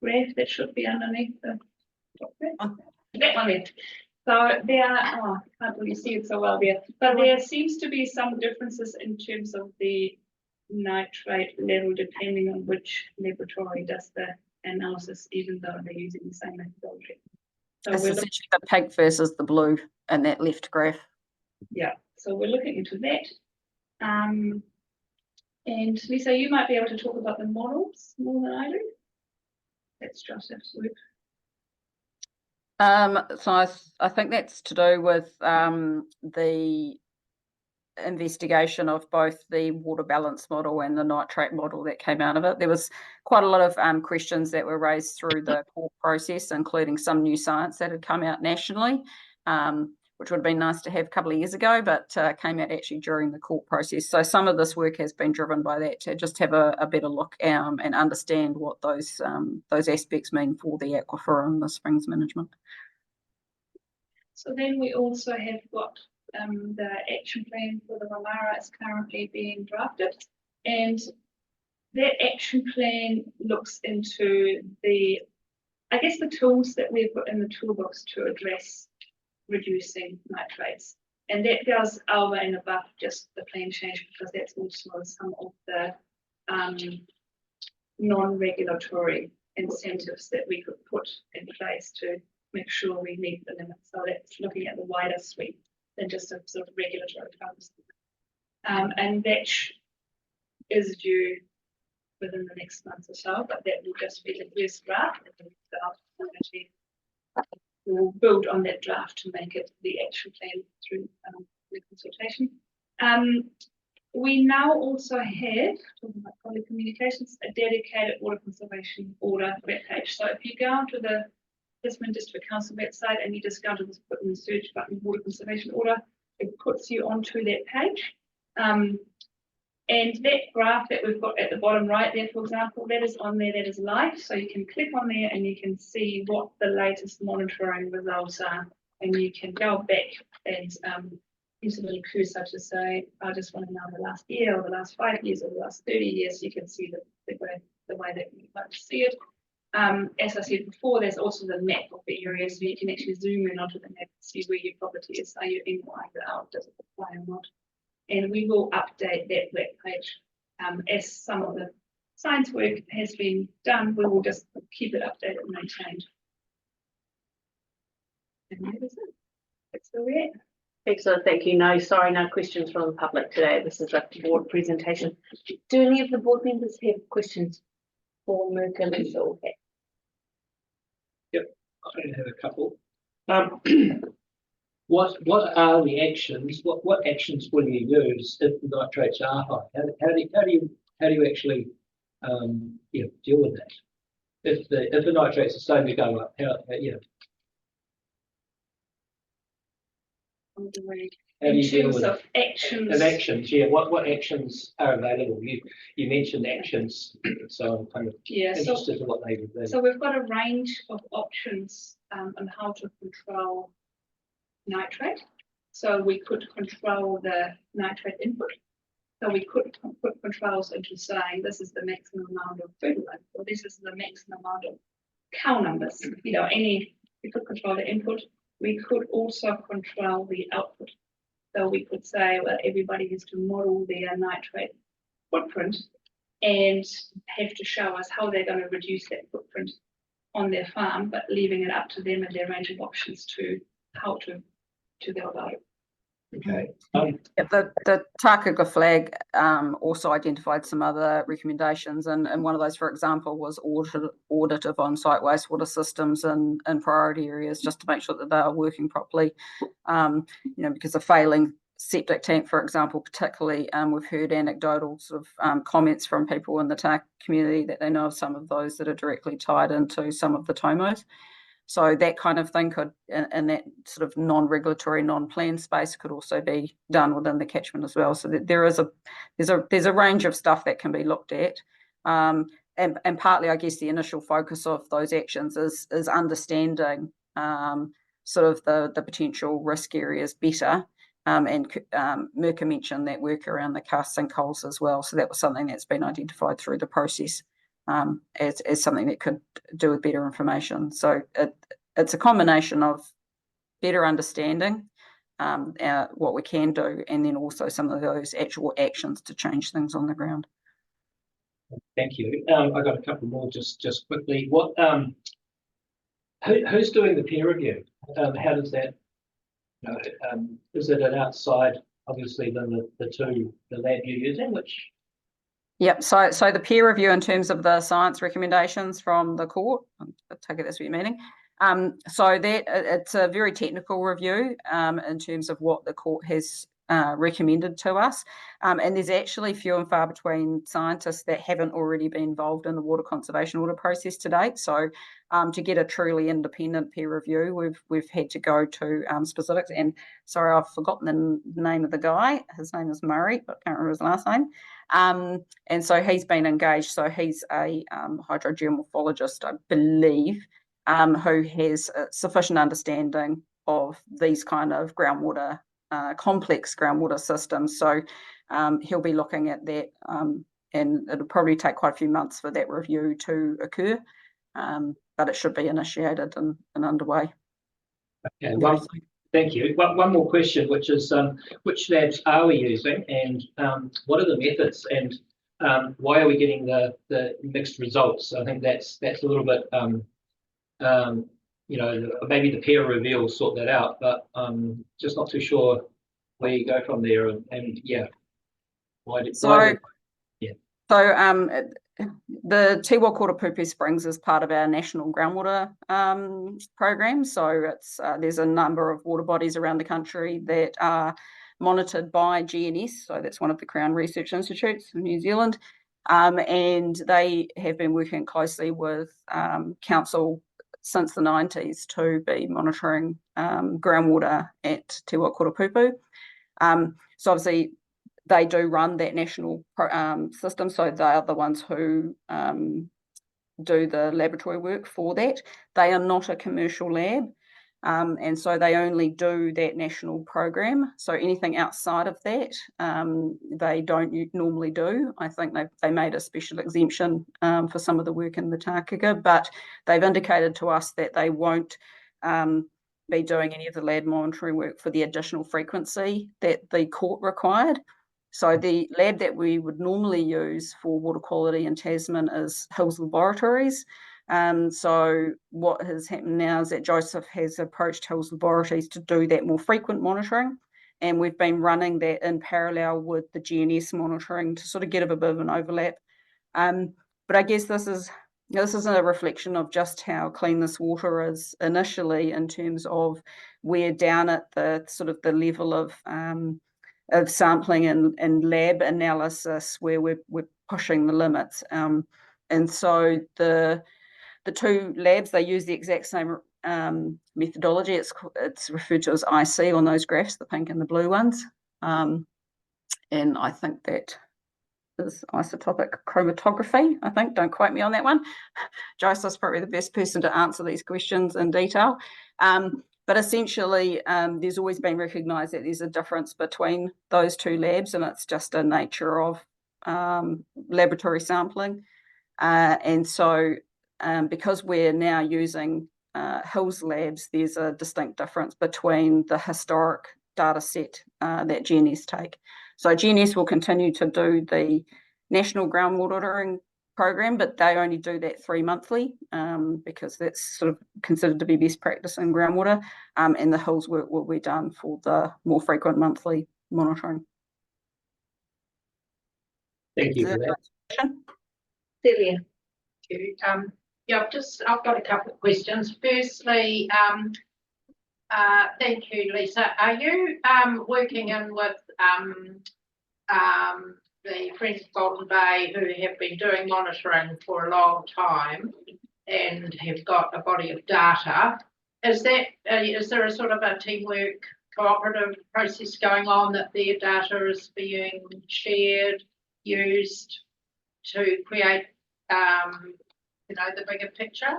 graph that should be underneath the top graph? That one there. So there are, oh, I can't really see it so well there, but there seems to be some differences in terms of the nitrate level depending on which laboratory does the analysis, even though they're using the same methodology. So it's essentially the pink versus the blue in that left graph. Yeah. So we're looking into that. And Lisa, you might be able to talk about the models more than I do. That's just absolute. So I think that's to do with the investigation of both the water balance model and the nitrate model that came out of it. There was quite a lot of questions that were raised through the court process, including some new science that had come out nationally, which would have been nice to have a couple of years ago, but came out actually during the court process. So some of this work has been driven by that, to just have a better look and understand what those aspects mean for the aquifer and the springs management. So then we also have got the action plan for the Mamara is currently being drafted, and that action plan looks into the tools that we've got in the toolbox to address reducing nitrates, and that goes over and above just the plan change, because that's also some of the non-regulatory incentives that we could put in place to make sure we meet the limits. So that's looking at the wider suite than just a sort of regulatory focus. And that is due within the next month or so, but that will just be the first draft. We'll build on that draft to make it the action plan through the consultation. we now also have, talking about public communications, a dedicated water conservation order webpage. So if you go onto the Tasman District Council website and you just go to this, put in the search button, water conservation order, it puts you onto that page. And that graph that we've got at the bottom right there, for example, that is on there, that is live. So you can click on there and you can see what the latest monitoring results are. And you can go back and use a little cursor to say, I just want to know the last year or the last 5 years or the last 30 years. You can see the way that you'd like to see it. As I said before, there's also the map of the area, so you can actually zoom in onto the map and see where your property is. Are you in or out? Does it apply or not? And we will update that web page as some of the science work has been done. We will just keep it updated and maintained. And that is it. That's where we're at. Excellent, thank you. No, sorry, no questions from the public today. This is a board presentation. Do any of the board members have questions for Muka, Lisa, or Kat? I have a couple. What are the actions? What actions will you use if the nitrates are high? How do you actually deal with that? If the nitrates are starting to go up, how In terms of actions, what actions are available? You mentioned actions, so I'm kind of interested in what they would be. So we've got a range of options on how to control nitrate. So we could control the nitrate input. So we could put controls into saying this is the maximum amount of fertilizer, or this is the maximum amount of cow numbers. We could control the input. We could also control the output. So we could say, well, everybody has to model their nitrate footprint and have to show us how they're going to reduce that footprint on their farm, but leaving it up to them and their range of options to how to go about it. Okay. The Tākaka flag also identified some other recommendations, and one of those, for example, was audit of on-site wastewater systems in priority areas, just to make sure that they are working properly. Because a failing septic tank, for example, particularly, we've heard anecdotal sort of comments from people in the Tākaka community that they know of some of those that are directly tied into some of the tomos. So that kind of thing could, in that sort of non-regulatory, non-planned space, could also be done within the catchment as well. So that there's a range of stuff that can be looked at, and partly, I guess, the initial focus of those actions is understanding sort of the potential risk areas better. And Muka mentioned that work around the karst sinkholes as well. So that was something that's been identified through the process. As something that could do with better information. So it's a combination of better understanding what we can do, and then also some of those actual actions to change things on the ground. Thank you. I got a couple more just quickly. What who's doing the peer review? How does that? Is it an outside, obviously, than the lab you're using, which? Yep. So the peer review in terms of the science recommendations from the court, I take it that's what you're meaning. So that it's a very technical review in terms of what the court has recommended to us. And there's actually few and far between scientists that haven't already been involved in the water conservation order process to date. So to get a truly independent peer review, we've had to go to specifics. And sorry, I've forgotten the name of the guy. His name is Murray, but I can't remember his last name. And so he's been engaged. So he's a hydrogeomorphologist, I believe, who has sufficient understanding of these kind of groundwater, complex groundwater systems. So he'll be looking at that, and it'll probably take quite a few months for that review to occur, but it should be initiated and underway. Okay, thank you. One more question, which is which labs are we using, and what are the methods, and why are we getting the mixed results? I think that's a little bit maybe the peer review will sort that out, but just not too sure where you go from there, and yeah. The Tiwa Koropupu Springs is part of our national groundwater program. So it's there's a number of water bodies around the country that are monitored by GNS, so that's one of the Crown Research Institutes in New Zealand, and they have been working closely with council since the 90s to be monitoring groundwater at Te Waikoropupu. So obviously they do run that national system, so they are the ones who do the laboratory work for that. They are not a commercial lab, and so they only do that national program. So anything outside of that, they don't normally do. I think they made a special exemption for some of the work in the Tākaka, but they've indicated to us that they won't be doing any of the lab monitoring work for the additional frequency that the court required. So the lab that we would normally use for water quality in Tasman is Hills Laboratories. So what has happened now is that Joseph has approached Hills Laboratories to do that more frequent monitoring, and we've been running that in parallel with the GNS monitoring to sort of get a bit of an overlap. But I guess this is a reflection of just how clean this water is initially, in terms of we're down at the sort of the level of sampling and lab analysis where we're pushing the limits. And so the two labs, they use the exact same methodology. It's referred to as IC on those graphs, the pink and the blue ones. And I think that is isotopic chromatography, I think. Don't quote me on that one. Joseph's probably the best person to answer these questions in detail. But essentially, there's always been recognised that there's a difference between those two labs, and it's just a nature of laboratory sampling. And so because we're now using Hills Labs, there's a distinct difference between the historic data set that GNS take. So GNS will continue to do the national groundwater monitoring program, but they only do that 3 monthly because that's sort of considered to be best practice in groundwater, and the Hills work will be done for the more frequent monthly monitoring. Thank you for that. Celia. Yeah, I've got a couple of questions. Firstly, thank you, Lisa. Are you working in with the Friends of Golden Bay, who have been doing monitoring for a long time and have got a body of data? Is there a sort of a teamwork, cooperative process going on that their data is being shared, used to create, the bigger picture?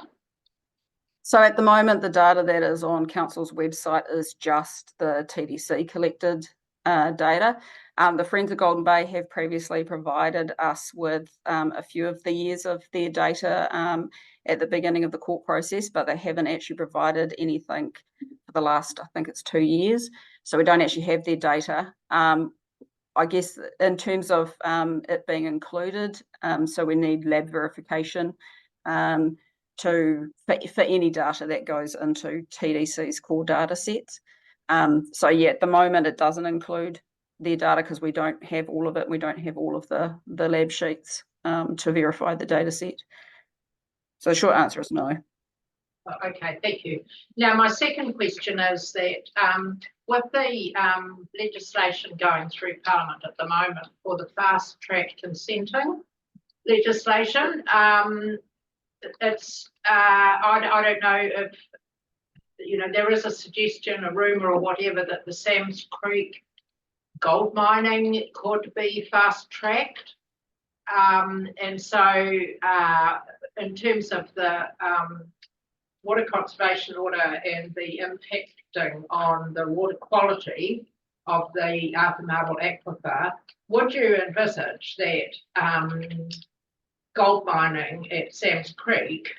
So at the moment, the data that is on Council's website is just the TDC collected data. The Friends of Golden Bay have previously provided us with a few of the years of their data at the beginning of the court process, but they haven't actually provided anything for the last, I think it's 2 years. So we don't actually have their data. I guess in terms of it being included, so we need lab verification for any data that goes into TDC's core data sets. So yeah, at the moment it doesn't include their data because we don't have all of it. We don't have all of the lab sheets to verify the data set. So the short answer is no. Okay, thank you. Now, my second question is that with the legislation going through Parliament at the moment for the fast track consenting legislation, it's I don't know if there is a suggestion, a rumour or whatever, that the Sam's Creek gold mining could be fast tracked, and so in terms of the water conservation order and the impacting on the water quality of the Arthur Marble Aquifer, would you envisage that gold mining at Sam's Creek,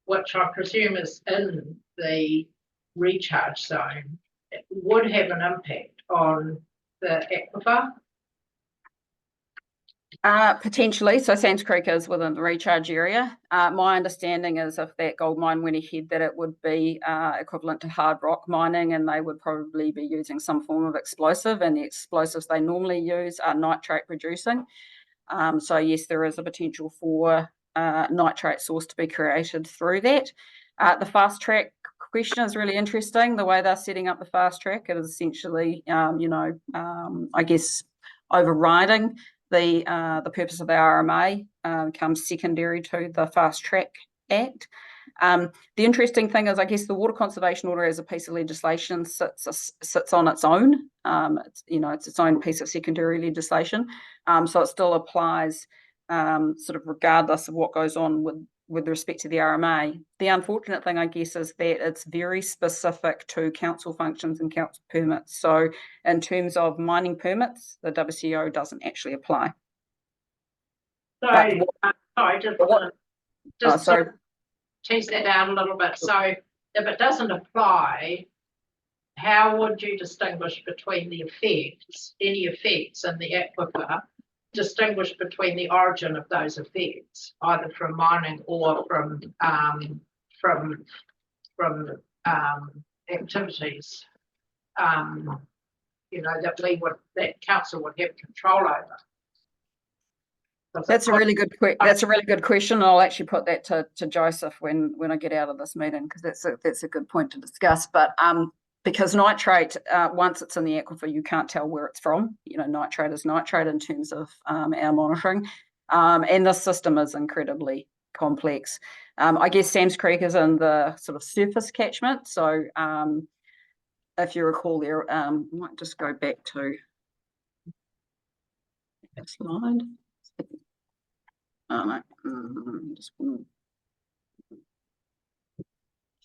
which I presume is in the recharge zone, would have an impact on the aquifer? Potentially. So Sam's Creek is within the recharge area. My understanding is if that gold mine went ahead, that it would be equivalent to hard rock mining, and they would probably be using some form of explosive, and the explosives they normally use are nitrate producing. So yes, there is a potential for nitrate source to be created through that. The fast track question is really interesting. The way they're setting up the fast track, it is essentially, I guess, overriding the purpose of the RMA, comes secondary to the Fast Track Act. The interesting thing is, I guess, the Water Conservation Order as a piece of legislation sits on its own. It's its own piece of secondary legislation, so it still applies sort of regardless of what goes on with respect to the RMA. The unfortunate thing, I guess, is that it's very specific to council functions and council permits. So in terms of mining permits, the WCO doesn't actually apply. Sorry, just sorry. to tease that out a little bit. So if it doesn't apply, how would you distinguish between the effects, any effects in the aquifer, distinguish between the origin of those effects, either from mining or from activities, that council would have control over? That's a really good question. I'll actually put that to Joseph when I get out of this meeting, because that's a good point to discuss. But because nitrate, once it's in the aquifer, you can't tell where it's from. Nitrate is nitrate in terms of our monitoring, and this system is incredibly complex. I guess Sam's Creek is in the sort of surface catchment. So if you recall there, I might just go back to that slide.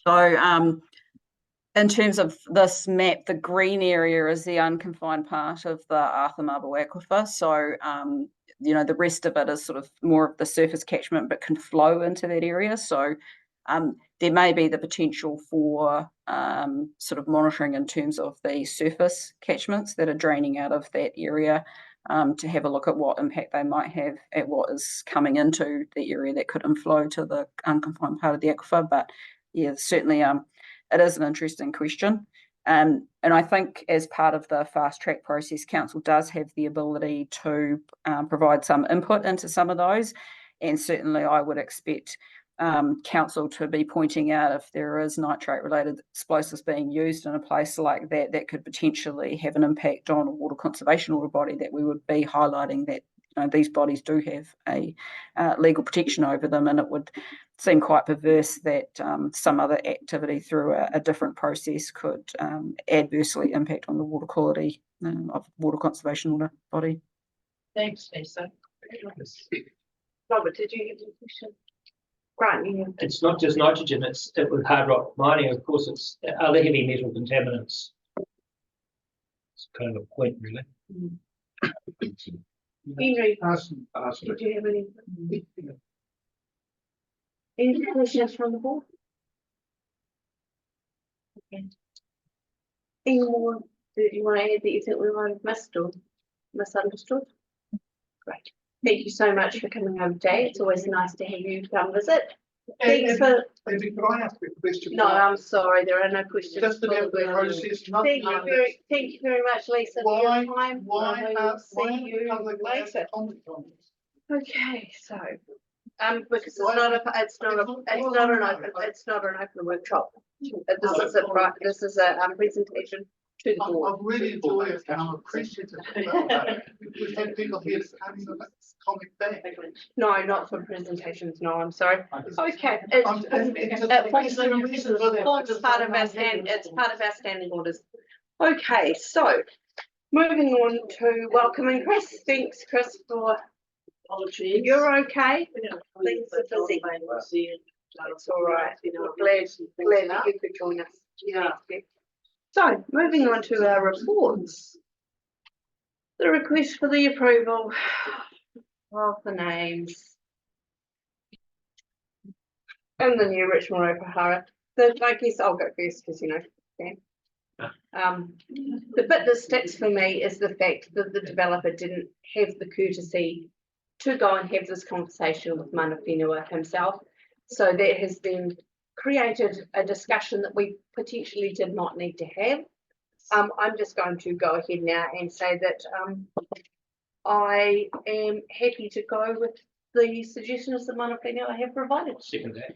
So in terms of this map, the green area is the unconfined part of the Arthur Marble Aquifer. So, the rest of it is sort of more of the surface catchment, but can flow into that area. So there may be the potential for sort of monitoring in terms of the surface catchments that are draining out of that area, to have a look at what impact they might have at what is coming into the area that could inflow to the unconfined part of the aquifer. But yeah, certainly it is an interesting question. And I think as part of the fast track process, council does have the ability to provide some input into some of those. And certainly I would expect council to be pointing out if there is nitrate related explosives being used in a place like that, that could potentially have an impact on a water conservation order body, that we would be highlighting that these bodies do have a legal protection over them, and it would seem quite perverse that some other activity through a different process could adversely impact on the water quality of water conservation order body. Thanks, Lisa. Robert, did you have a question? Grant, It's not just nitrogen, it's with hard rock mining, of course, it's other heavy metal contaminants. It's kind of a point, really. Henry, did you have any questions from the board? Okay. Any more that you want to add that you think we might have missed or misunderstood? Great. Thank you so much for coming over today. It's always nice to have you come visit. Thanks for. Could I ask a question? No, I'm sorry, there are no questions. Just about the process. Thank you very much, Lisa, for your time. Why See you later. Okay, so because it's not an open workshop. This is a presentation to the board. I really enjoy it and I'm appreciative about that. We've had people here having a comic back. No, not for presentations. No, I'm sorry. Okay, it's part of our standing orders. Okay, so moving on to welcoming Chris. Thanks, Chris, for apologies. You're okay. Things are busy. That's all right. Glad that you could join us. Yeah. So, moving on to our reports. The request for the approval of the names and the new Richmond Road Pahara. I guess I'll go first because okay. The bit that sticks for me is the fact that the developer didn't have the courtesy to go and have this conversation with Mana Whenua himself. So that has then created a discussion that we potentially did not need to have. I'm just going to go ahead now and say that I am happy to go with the suggestions that Mana Whenua have provided. Second that.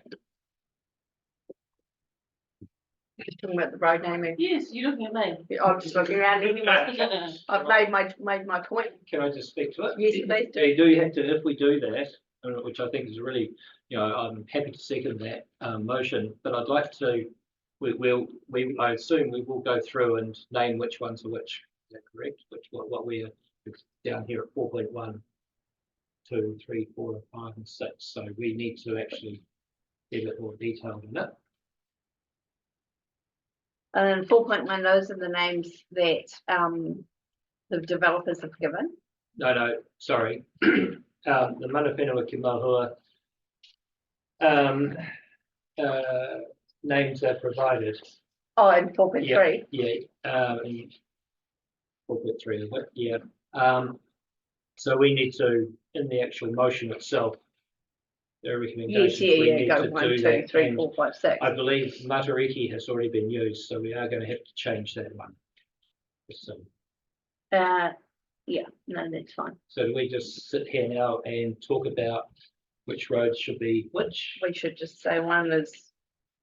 Talking about the road naming. Yes, you're looking at me. I'm just looking around anyway. I've made my point. Can I just speak to it? Yes, please do. They do have to, if we do that, which I think is really, I'm happy to second that motion, but I'd like to, I assume we will go through and name which ones are which. Is that correct? What we are down here at 4.1, 2, 3, 4, 5, and 6. So we need to actually be a bit more detailed in it. And then 4.1, those are the names that the developers have given. No, sorry. The mana whenua ki mahua names are provided. Oh, and 4.3. Yeah, 4.3 is it? Yeah. So we need to, in the actual motion itself, there are recommendations. We need Go to 1, do 2, that, 3, and 4, 5, 6. I believe Matariki has already been used, so we are going to have to change that one. So Yeah, no, that's fine. do we just sit here now and talk about which roads should be which? We should just say one is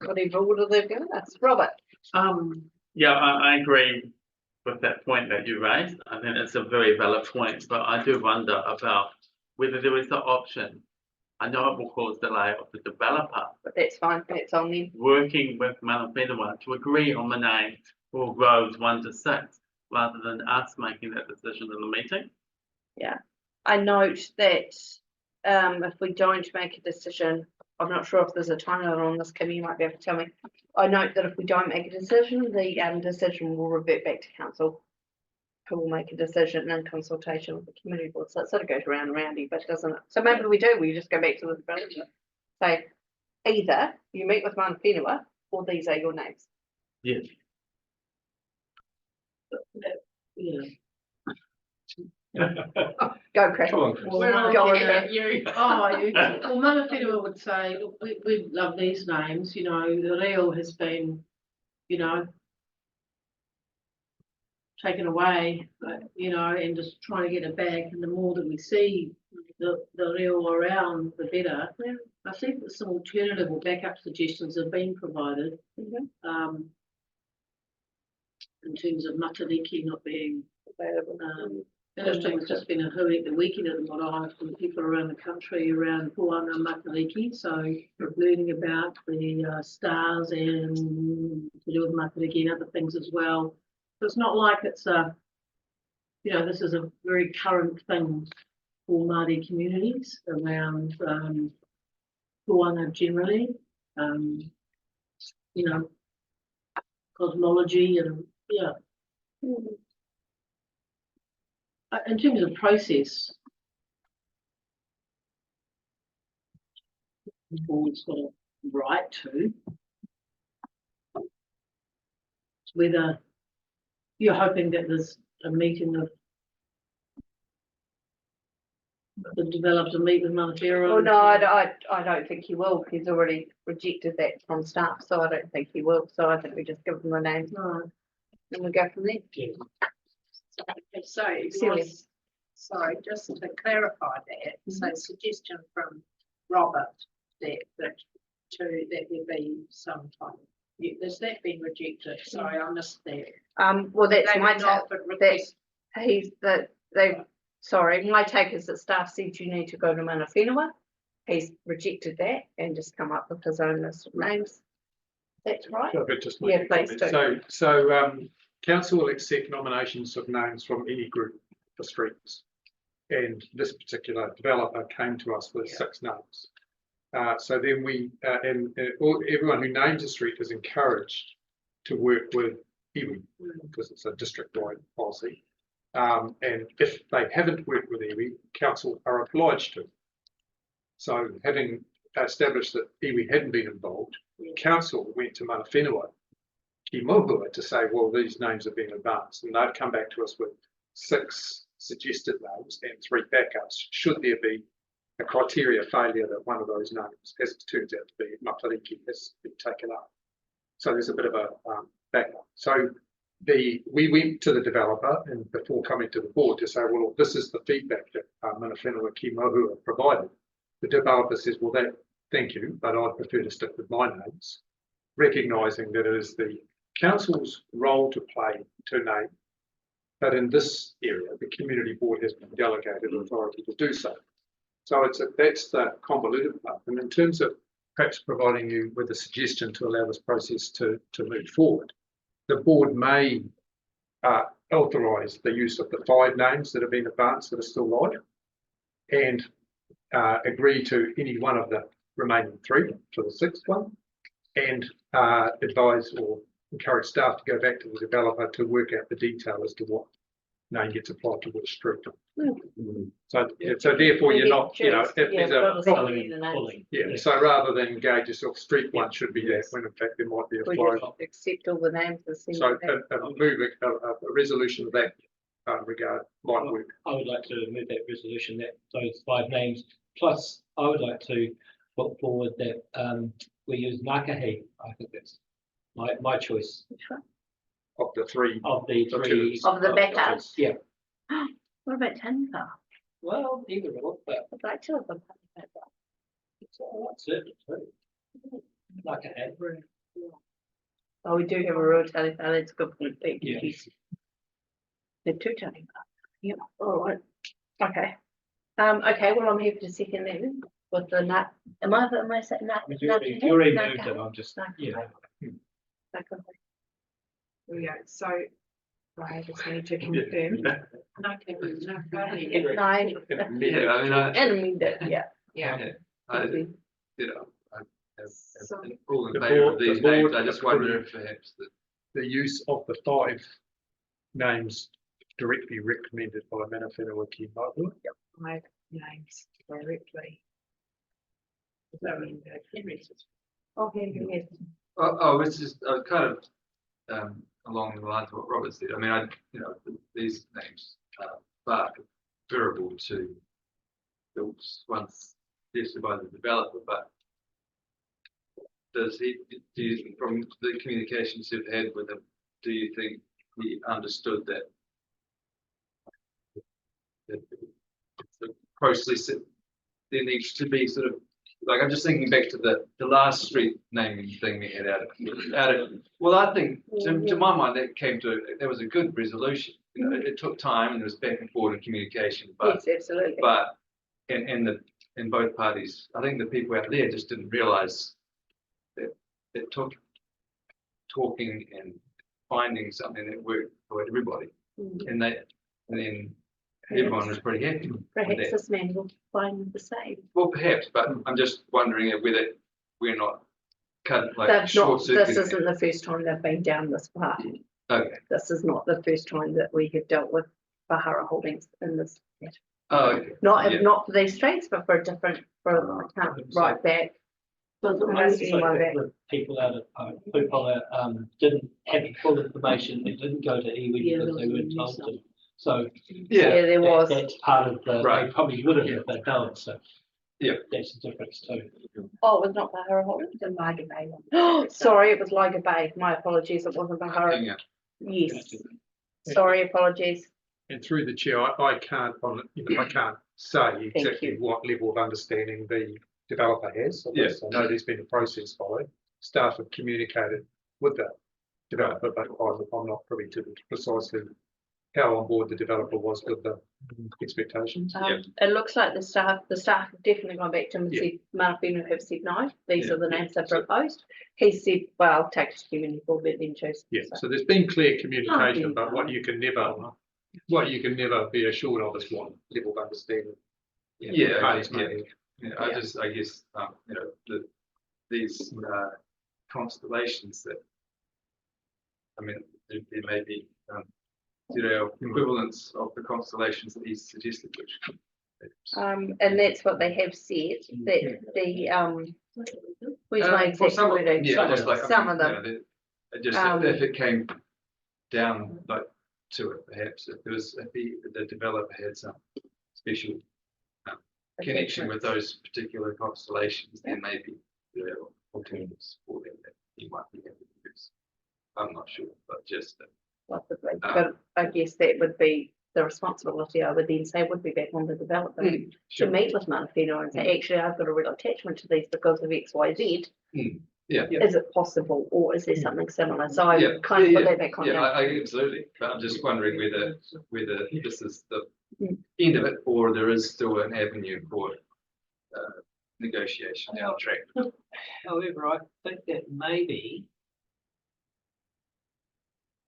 whatever order they've given us. Robert. Yeah, I agree with that point that you raised. I think it's a very valid point, but I do wonder about whether there is an option. I know it will cause delay of the developer But that's fine, that's on them. working with mana whenua to agree on the name for roads 1 to 6, rather than us making that decision in the meeting. I note that if we don't make a decision, I'm not sure if there's a timeline on this, Kim, you might be able to tell me. I note that if we don't make a decision, the decision will revert back to council, who will make a decision in consultation with the community board. So it sort of goes round and roundy, but doesn't it? So maybe we just go back to the developer. Say, either you meet with mana whenua or these are your names. Yes. Go, Chris. Come on, Chris. We're not Go on, looking Chris. at you. Well, mana whenua would say, look, we love these names, the reo has been, taken away, and just trying to get it back, and the more that we see the reo around, the better. Yeah. I think that some alternative or backup suggestions have been provided. In terms of matariki not being there's just been a hui the weekend at the marae from people around the country around Puana Matariki, so learning about the stars and to do with Matariki and other things as well. So it's not like it's this is a very current thing for Māori communities around Puana generally, cosmology and in terms of process, the board's got a right to, whether you're hoping that there's a meeting of the developers will meet with mana whenua. Oh no, I don't think he will. He's already rejected that from staff, so I don't think he will. So I think we just give them the names and we go from there. So, sorry, just to clarify that, so suggestion from Robert that there be some time. Has that been rejected? Sorry, I missed that. Well, that's They my were not, but request- sorry, my take is that staff said you need to go to mana whenua. He's rejected that and just come up with his own list of names. That's right. So, but just Yeah, please do. So council will accept nominations of names from any group for streets. And this particular developer came to us with 6 names. So then we, everyone who names a street is encouraged to work with iwi, because it's a district-wide policy. And if they haven't worked with iwi, council are obliged to. So having established that iwi hadn't been involved, council went to mana whenua ki mohua to say, well, these names have been advanced, and they've come back to us with 6 suggested names and 3 backups. Should there be a criteria failure that one of those names, as it turns out to be, Matariki, has been taken up. So there's a bit of a backup. So we went to the developer and before coming to the board to say, well, this is the feedback that mana whenua ki mohua provided. The developer says, well, thank you, but I'd prefer to stick with my names. recognising that it is the council's role to play to name, but in this area, the community board has been delegated authority to do so. So that's the convoluted part. And in terms of perhaps providing you with a suggestion to allow this process to move forward, the board may authorise the use of the 5 names that have been advanced that are still live, and agree to any one of the remaining 3 for the 6th one, and advise or encourage staff to go back to the developer to work out the detail as to what name gets applied to which street. So therefore you're not, you know, if there's a problem, so rather than engage yourself, street one should be that, when in fact there might be a flow. Accept all the names. So a resolution of that regard might work. I would like to move that resolution, that those 5 names, plus I would like to put forward that we use Makahi. I think that's my choice. Which one? Of the 3. Of the 3. Of the backups. Yeah. What about Tākaka? Well, either or, but I'd like to have a backup. it's all right, certainly too. Like a hand. Oh, we do have a real Tākaka. That's a good point. Thank you. Yeah. They're 2 Tākaka. Yeah. All right. Okay. Okay. Well, I'm happy to second then with the nut. Am I saying nut? You already moved it, I'm just, yeah. There we go. So I just need to confirm. Nine. Yeah, I mean, Yeah. Yeah. you know, as So- all in The favour board- of these the board names, I just wonder approved. if perhaps that. The use of the 5 names directly recommended by Manawhenua Ki Mahu. 5 names directly. Is that mean that Henry's? Oh, Henry, yes. Oh, it's just kind of along the lines of what Robert said. I mean, these names are far preferable to the ones suggested by the developer, but do you, from the communications you've had with him, do you think he understood that the process that there needs to be sort of, like, I'm just thinking back to the last street naming thing we had out of, well, I think to my mind that was a good resolution. You know, it took time and there was back and forth in communication, but Yes, absolutely. but in both parties, I think the people out there just didn't realise that it took talking and finding something that worked for everybody, and then everyone was pretty happy with Perhaps that. this man will find the same. Well, perhaps, but I'm just wondering whether we're not This short circuiting. isn't the first time they've been down this path. Okay. This is not the first time that we have dealt with Bahara Holdings in this. Oh, okay. Not for these streets, but for a different, I can't write back. But the people out of Pupala didn't have full information, they didn't go to iwi because they weren't told to. So Yeah, there was. that's part of the, Right. they probably would have if they'd known, so. Yeah. That's the difference too. Oh, it was not Bahara Holdings. The Liger Bay one. Oh, sorry, it was Liger Bay. My apologies, it wasn't Bahara. Yeah. Yes. Sorry, apologies. And through the chair, I can't say exactly you. what level of understanding the developer has. of Yes. this. I know there's been a process followed. Staff have communicated with the developer, but I'm not privy to precisely how on board the developer was with the expectations. It looks like the staff have definitely gone back to him and said, Manawhenua have said no, these are the names they've proposed. He said, well, take it to community board, let them choose. Yeah, so there's been clear communication, but what you can never be assured of is what level of understanding. Yeah, parties okay, may have. Yeah, I guess, these constellations that, I mean, there may be, equivalents of the constellations that he's suggested, which. And that's what they have said, that the, where's my For exact some, wording? yeah, just like, Some of them. Just if it came down like to it, perhaps if the developer had some special connection with those particular constellations, then maybe there are alternatives for them that he might be able to use. I'm not sure, but just Possibly, but I guess that would be the responsibility, I would then say, would be back on the developer to meet with Manawhenua and say, actually, I've got a real attachment to these because of X, Y, Z. Yeah. Is it possible, or is there something similar? So I Yeah, kind of yeah, put that back on. Yeah, you. I absolutely, but I'm just wondering whether this is the Mm. end of it, or there is still an avenue for negotiation down the track. However, I think that maybe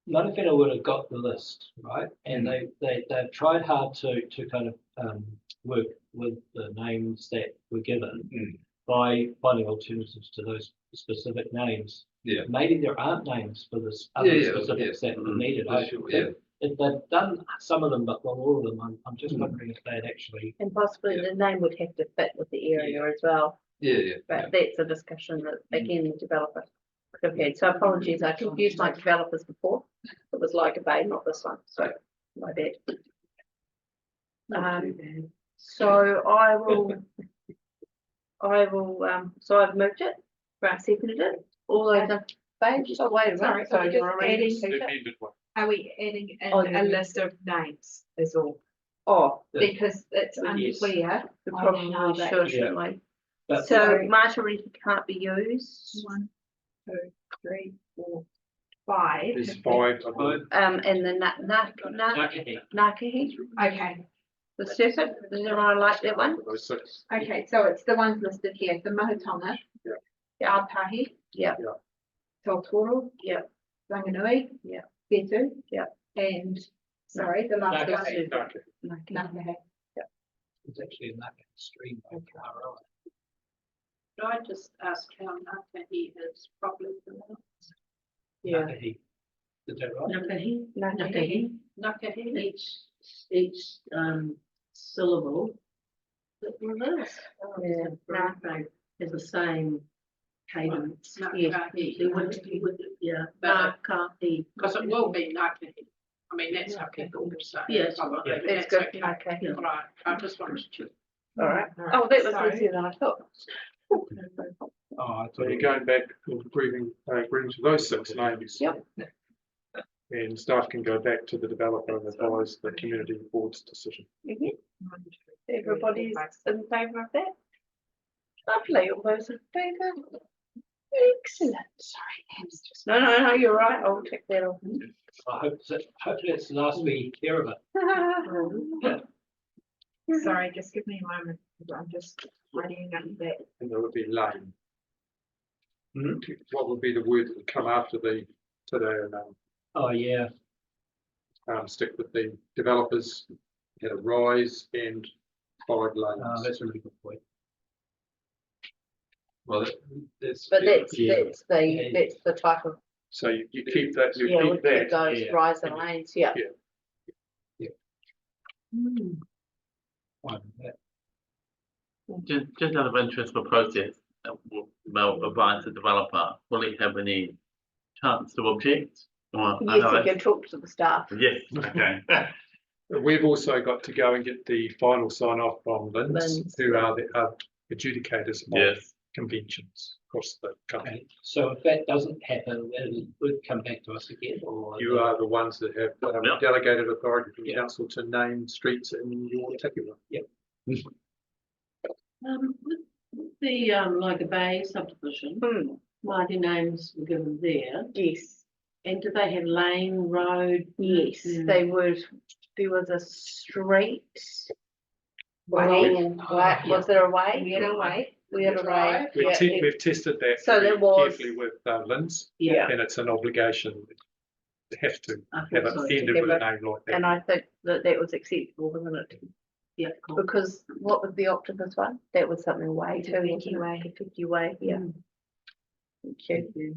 Manawhina would have got the list, right? And they've tried hard to kind of work with the names that were given by finding alternatives to those specific names. Yeah. Maybe there aren't names for this other specifics that were needed. I Sure, think if they've done some of them, but not all of them, I'm just wondering if they'd actually. And possibly the name would have to fit with the area as well. Yeah. But that's a discussion that, again, the developer could have had. So apologies, I confused my developers before. It was like a bay, not this one, so my bad. So I will, so I've moved it, right, seconded it, all those in favour, so wait a Sorry, minute, so are we you're just already. adding- The amended one. Are we adding in Oh, a yeah. list of names is all? Oh, Because it's Yes. unclear. we on probably how should, that- shouldn't we? But So Margarita can't be used, 1, 2, 3, 4, 5. There's 5 of them. and the Tākaka. Nakahi, Okay, the serpent, does everyone like that one? Those 6. okay, so it's the ones listed here, the Mahutonga. Yeah. Aotahi. Yeah. Yeah. Tautoro. Yeah. Ranganui. Yeah. Betu. Yeah. And, sorry, the last one. Nakahi. Okay. Nakahe. It's actually a Naka stream. Karakia. Could I just ask how Ngātahi is properly pronounced? Yeah. Nakahi. Is that right? Nakahi, Nakahi. Nakahi, each syllable. Yeah. Is the same cadence. Ngātahi. It would, yeah, But- Nakahi. Because it will be Ngātahi. I mean, that's how people would say. it, Yes. probably, but It's that's good, okay. okay, Yeah. Right, I just wanted to. all right. Oh, that was Sorry. easier than I thought. Oh, I So thought you're going back and agreeing to those 6 names. Yep. And staff can go back to the developer and advise the community board's decision. Mhm. Everybody's in favour of that? Lovely, all those in favour? Excellent, sorry. No, you're right, I'll check that off. I hope that, hopefully it's the last we hear of it. Sorry, just give me a moment. I'm just writing up that. And there would be lane. What would be the word that would come after the today Oh, yeah. and stick with the developers, had a rise and 5 lanes. That's a really good point. Well, that's. But that's Yeah. that's the type of, So you keep that, you yeah, we keep keep that. those yeah. rise and lanes, yeah. Fine with that. Just out of interest for process, will advise the developer, will he have any chance to object? Or, I Yes, know you can talk to the staff. Yes, okay. We've also got to go and get the final sign off from Linz, Linz. who are the adjudicators of Yes. conventions across the country. Okay, so if that doesn't happen, it would come back to us again, or? You are the ones that have Yeah. delegated authority from Yeah. council to name streets in your particular. With the like a bay subdivision, Hmm, mighty names were given there, yes, and do they have lane, road? yes, they would, there was a street. Way. Was there a way? We had a way. We had a way, We've, yeah, we've tested that So there very was- carefully with Linz, yeah, and it's an obligation to have to I have thought it so. ended with a name like that. and I think that was acceptable, wasn't it? Yeah, cool. Because what was the Octopus one? That was something way too. Karakia Way. Karakia way, yeah. Mm. Thank you.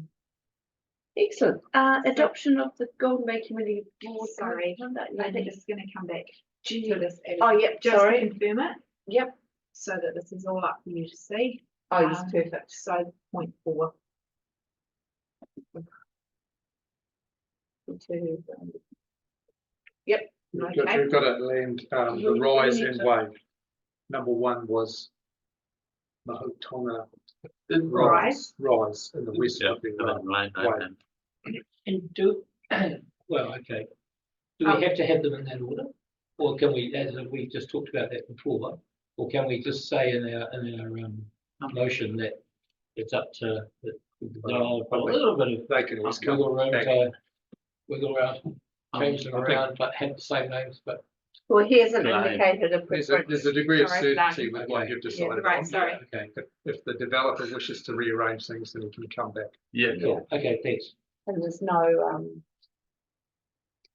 Excellent. Adoption of the Golden Bay Community Board. Sorry, No, I'm just gonna come back to this. Oh, yep, Just to sorry. confirm it, Yep. so that this is all up for you to see. Oh, yes, Um, perfect. So 0.4. Yep. We've got to land the rise and wave. Number 1 was Mahutonga rise in the west Yeah, of the and then line way. item. And do, well, okay. Do we have to have them in that order? Or can we, as we just talked about that before, or can we just say in our motion that it's up to the a little bit of They can always come wiggle room back. to wiggle around, change them I think- around, but have the same names, but. Well, he hasn't Right. indicated a There's preference. a degree of Sorry, no. certainty with what you've decided right, on. sorry. Okay, if the developer wishes to rearrange things, then he can come back. Yeah, Cool. Okay, thanks. And there's no,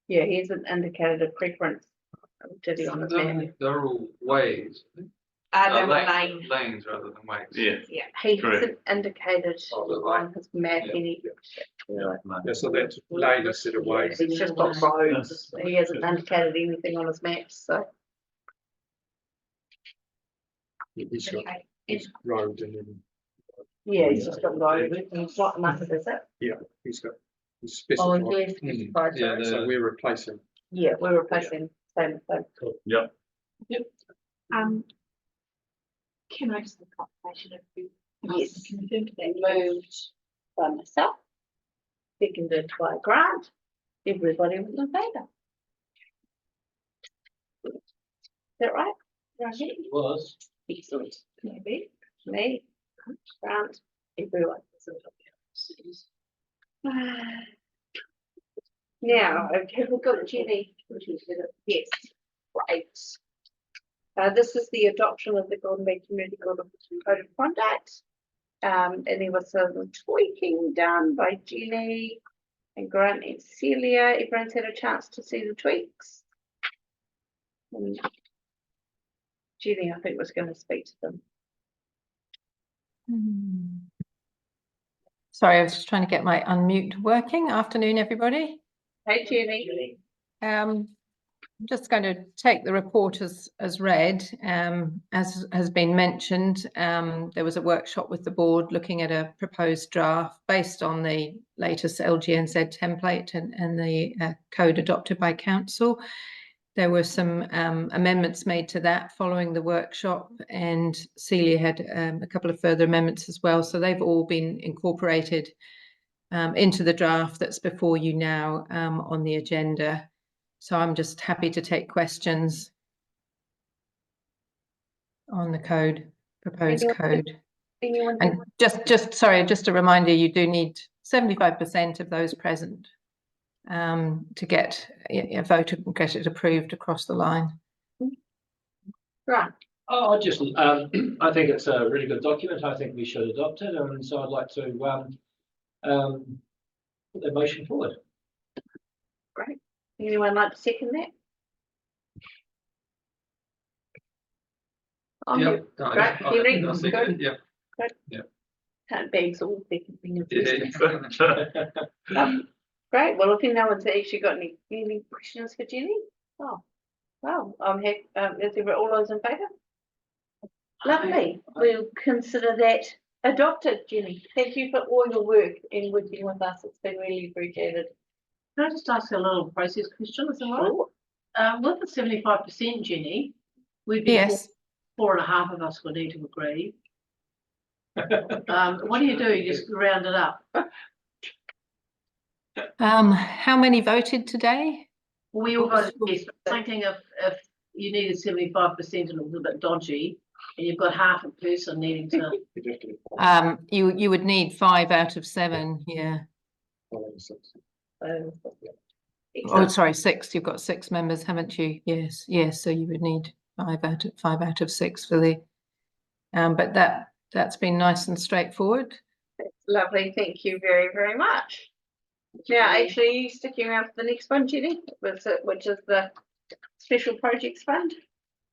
yeah, he hasn't indicated a preference. Did he on his map? They're all ways. They were lane. Lanes rather than ways. yeah. Yeah, he Correct. hasn't indicated Oh, the lane. on his map Yeah. any. Yeah, so that's lane instead of ways. He's just got roads. He hasn't indicated anything on his maps, so. He's got Okay. his road and then, Yeah, he's just got roads. It's not much, is it? he's got, he's Oh, specified. yes, specified, Yeah, sorry. So we're replacing. Yeah, we're replacing same. Yep. Can I just have confirmation of who? Yes. Confirmed that. Moved by myself. Seconded by Grant. Everybody was in favour. Is that right? Right. It was. Excellent. Maybe, me, Grant, everyone. Now, okay, we've got Jenny. Yes, right. This is the adoption of the Golden Bay Community Code of Conduct. And there was some tweaking done by Jenny and Grant and Celia. Everyone's had a chance to see the tweaks. And Jenny, I think, was going to speak to them. Sorry, I was just trying to get my unmute working. Afternoon, everybody. Hey, Jenny. I'm just going to take the report as read. As has been mentioned, there was a workshop with the board looking at a proposed draft based on the latest LGNZ template and the code adopted by council. There were some amendments made to that following the workshop, and Celia had a couple of further amendments as well. So they've all been incorporated into the draft that's before you now on the agenda. So I'm just happy to take questions on the code, proposed code. And just a reminder, you do need 75% of those present to get a vote and get it approved across the line. Right. Oh, I just, I think it's a really good document. I think we should adopt it, and so I'd like to put the motion forward. Great. Anyone like to second that? Yeah. Great. Henry, I'll second it, good. yeah. Can't be all seconding. Yeah. Great. Well, if no one's actually got any questions for Jenny? Oh, well, I'm happy. Is there all those in favour? Lovely. We'll consider that adopted, Jenny. Thank you for all your work in working with us. It's been really appreciated. Can I just ask a little process question? Is that right? Sure. With the 75%, Jenny, we'd be Yes. 4.5 of us would need to agree. What do? You just round it up. How many voted today? We all got yes, thinking if you needed 75% and it was a bit dodgy, and you've got half a person needing to. You would need 5 out of 7. Yeah. Oh, sorry, 6. You've got 6 members, haven't you? Yes. Yes. So you would need 5 out of 6 for the. But that's been nice and straightforward. Lovely. Thank you very, very much. Now, actually, are you sticking around for the next one, Jenny? Which is the Special Projects Fund?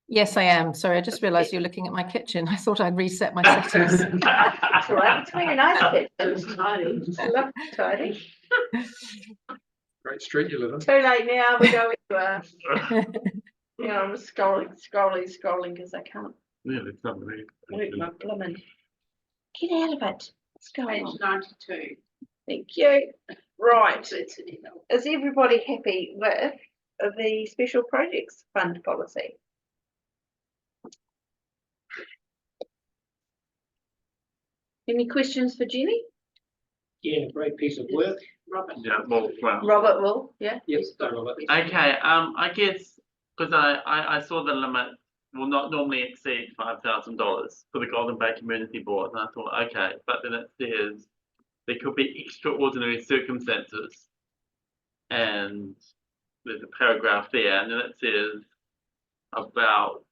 Yes, I am. Sorry, I just realised you're looking at my kitchen. I thought I'd reset my settings. That's all right. It's very nice kitchen. It's tidy. Lovely, tidy. Great street you live in. Too late now. We know where you are. Yeah, I'm scrolling because I can't Yeah, it's not really. work my blooming. Get out of it. What's going Page on? 92. Thank you. Right. Is everybody happy with the Special Projects Fund policy? Any questions for Jenny? Yeah, great piece of work. Robert. Yeah, well, Robert will, yeah? Yes, Robert. okay, I guess, because I saw the limit will not normally exceed $5,000 for the Golden Bay Community Board, and I thought, okay, but then it says there could be extraordinary circumstances. And there's a paragraph there, and then it says about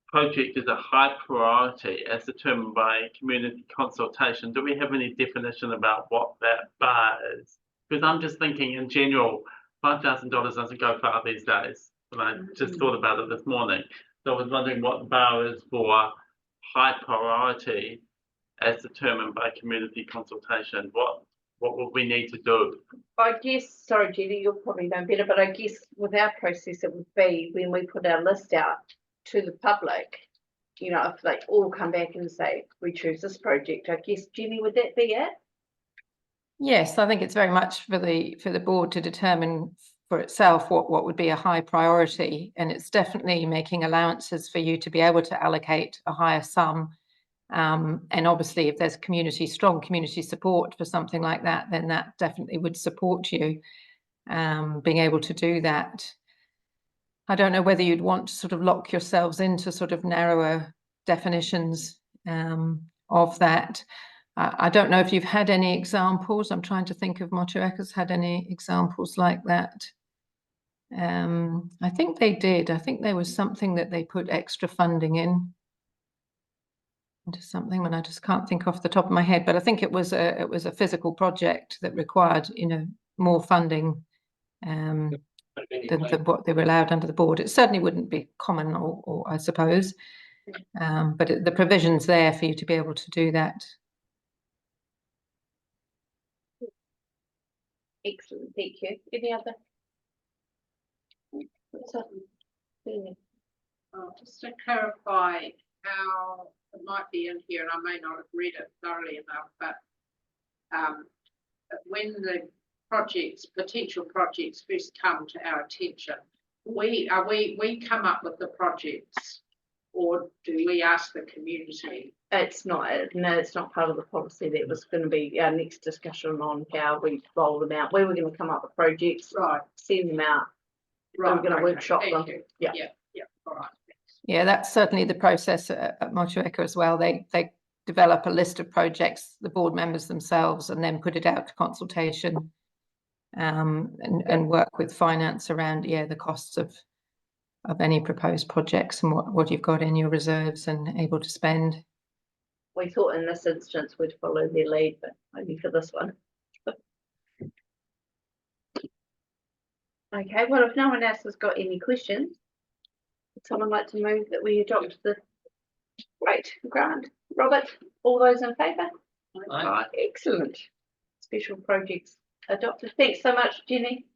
project is a high priority as determined by community consultation. Do we have any definition about what that bar is? Because I'm just thinking in general, $5,000 doesn't go far these days. And I just thought about it this morning. So I was wondering what the bar is for high priority as determined by community consultation. What would we need to do? I guess, sorry, Judy, you'll probably know better, but I guess with our process, it would be when we put our list out to the public, you know, if they all come back and say, we choose this project, I guess, Jenny, would that be it? Yes, I think it's very much for the board to determine for itself what would be a high priority, and it's definitely making allowances for you to be able to allocate a higher sum. And obviously, if there's strong community support for something like that, then that definitely would support you being able to do that. I don't know whether you'd want to sort of lock yourselves into sort of narrower definitions of that. I don't know if you've had any examples. I'm trying to think if Motueka's had any examples like that. I think they did. I think there was something that they put extra funding into something, and I just can't think off the top of my head. But I think it was a physical project that required, you know, more funding than what they were allowed under the board. It certainly wouldn't be common, or I suppose, but the provision's there for you to be able to do that. Excellent, thank you. Any other? Just to clarify how it might be in here, and I may not have read it thoroughly enough, but when the potential projects first come to our attention, we come up with the projects, or do we ask the community? It's not, no, it's not part of the policy. That was going to be our next discussion on how we roll them out. We were going to come up with projects, Right, send them out. right. We're going to workshop them. Yeah, all right. Yeah, that's certainly the process at Motueka as well. They develop a list of projects, the board members themselves, and then put it out to consultation and work with finance around the costs of any proposed projects and what you've got in your reserves and able to spend. We thought in this instance we'd follow their lead, but maybe for this one. Okay, well, if no one else has got any questions, would someone like to move that we adopt the grant? Robert, all those in favour? Aye. Excellent. Special projects adopted. Thanks so much, Jenny.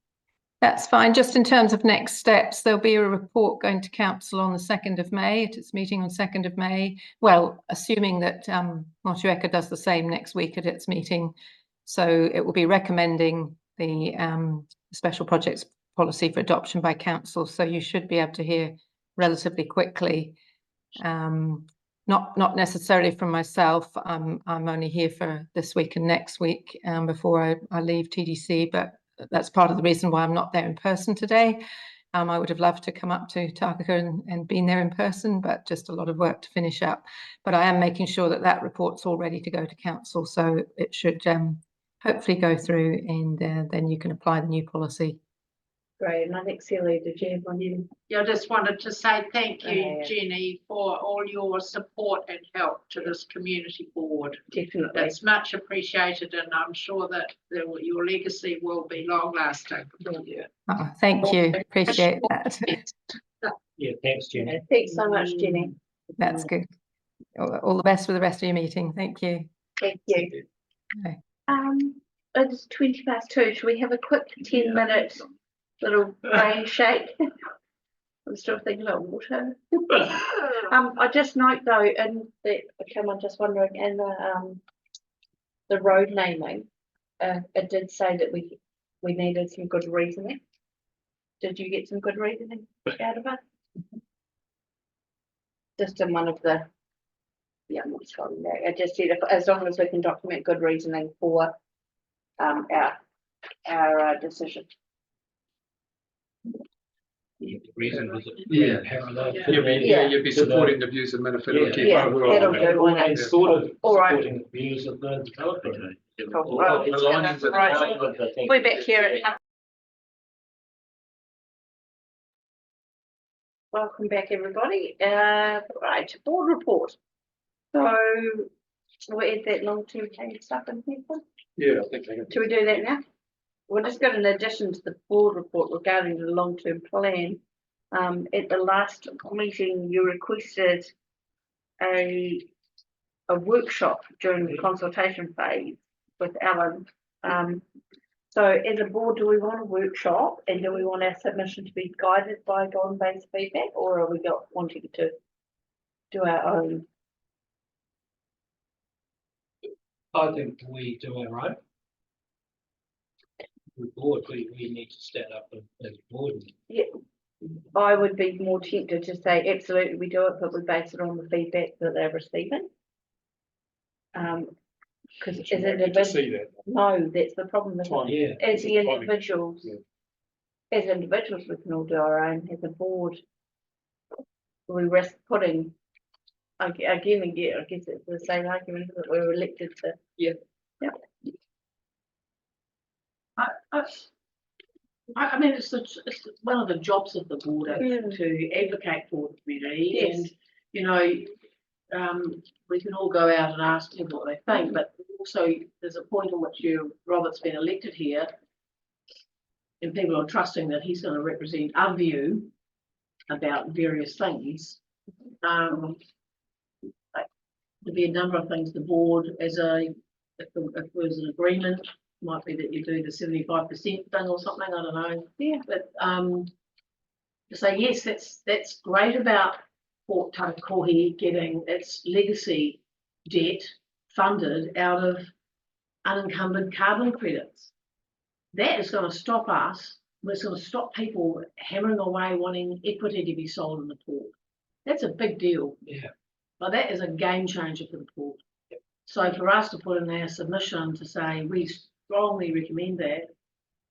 That's fine. Just in terms of next steps, there'll be a report going to council on the 2nd of May, at its meeting on 2nd of May. Well, assuming that Motueka does the same next week at its meeting. So it will be recommending the special projects policy for adoption by council. So you should be able to hear relatively quickly. Not necessarily from myself. I'm only here for this week and next week before I leave TDC, but that's part of the reason why I'm not there in person today. I would have loved to come up to Tākaka and been there in person, but just a lot of work to finish up. But I am making sure that report's all ready to go to council, so it should hopefully go through, and then you can apply the new policy. Great, and I think Celia, did you have one? Yeah, I just wanted to say thank you, Jenny, for all your support and help to this community board. Definitely. It's much appreciated, and I'm sure that your legacy will be long lasting. Oh, thank you. Appreciate that. Yeah, thanks, Jenny. Thanks so much, Jenny. That's good. All the best for the rest of your meeting. Thank you. Thank you. Okay. It's 2:20. Should we have a quick 10-minute little brain shake? I'm still thinking about water. I just note though, and I'm just wondering, in the road naming, it did say that we needed some good reasoning. Did you get some good reasoning out of it? Just in one of the, I'm not sure. I just said as long as we can document good reasoning for our decision. The reason was it Yeah. parallel. Yeah. to You'd be, the- yeah, you'd be to the- supporting the views of Manawhatu. Ki Yeah. Whāhua that'll o do. Why not? And sort of All right. supporting the views of the developer. Okay. Yeah. Cool. Well, the it's lines gonna- that- right. We're back here at. Welcome back, everybody. Right, board report. So, we're at that long-term plan stuff in here. Yeah, I think they can. Should we do that now? We're just got an addition to the board report regarding the long-term plan. At the last meeting, you requested a workshop during the consultation phase with Alan. So as a board, do we want a workshop and do we want our submission to be guided by Golden-based feedback, or are we wanting to do our own? I think we do our own. The board, we need to stand up as a board. I would be more tempted to say absolutely we do it, but we base it on the feedback that they're receiving. Because as To individuals, see that. no, that's the problem. Time. Yeah. As the Timing. individuals, Yeah. as individuals, we can all do our own. As a board, we risk putting. Again, I guess it's the same argument that we're elected to. I mean, it's one of the jobs of the board Mm. to advocate for the community, Yes. and you know, we can all go out and ask people what they think, but also there's a point in which Robert's been elected here, and people are trusting that he's going to represent our view about various things. There'd be a number of things the board, if there's an agreement, might be that you do the 75% thing or something, I don't know. Yeah. But to say, yes, that's great about Port Tākaka getting its legacy debt funded out of unencumbered carbon credits. That is going to stop us, it's going to stop people hammering away wanting equity to be sold in the port. That's a big deal. Yeah. But that is a game changer for the port. So for us to put in our submission to say we strongly recommend that,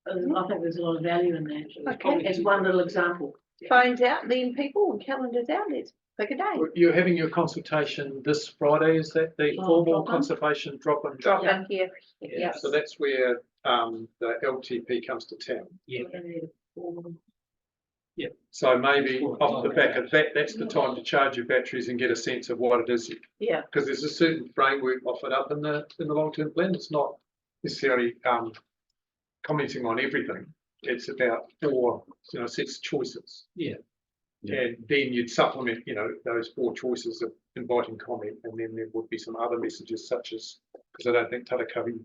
I think there's a lot of value in that. Okay. As one little example. Phones out, then people, and calendars out. Let's pick a day. You're having your consultation this Friday, is that the formal drop-in? conservation drop-in? Drop in here. Yeah. So that's where the LTP comes to town. Yeah. So maybe off the back of that, that's the time to charge your batteries and get a sense of what it is. Yeah. Because there's a certain framework offered up in the long-term plan. It's not necessarily commenting on everything. It's about 4, sets of choices. Yeah. And then you'd supplement, those 4 choices of inviting comment, and then there would be some other messages such as, because I don't think Tākaka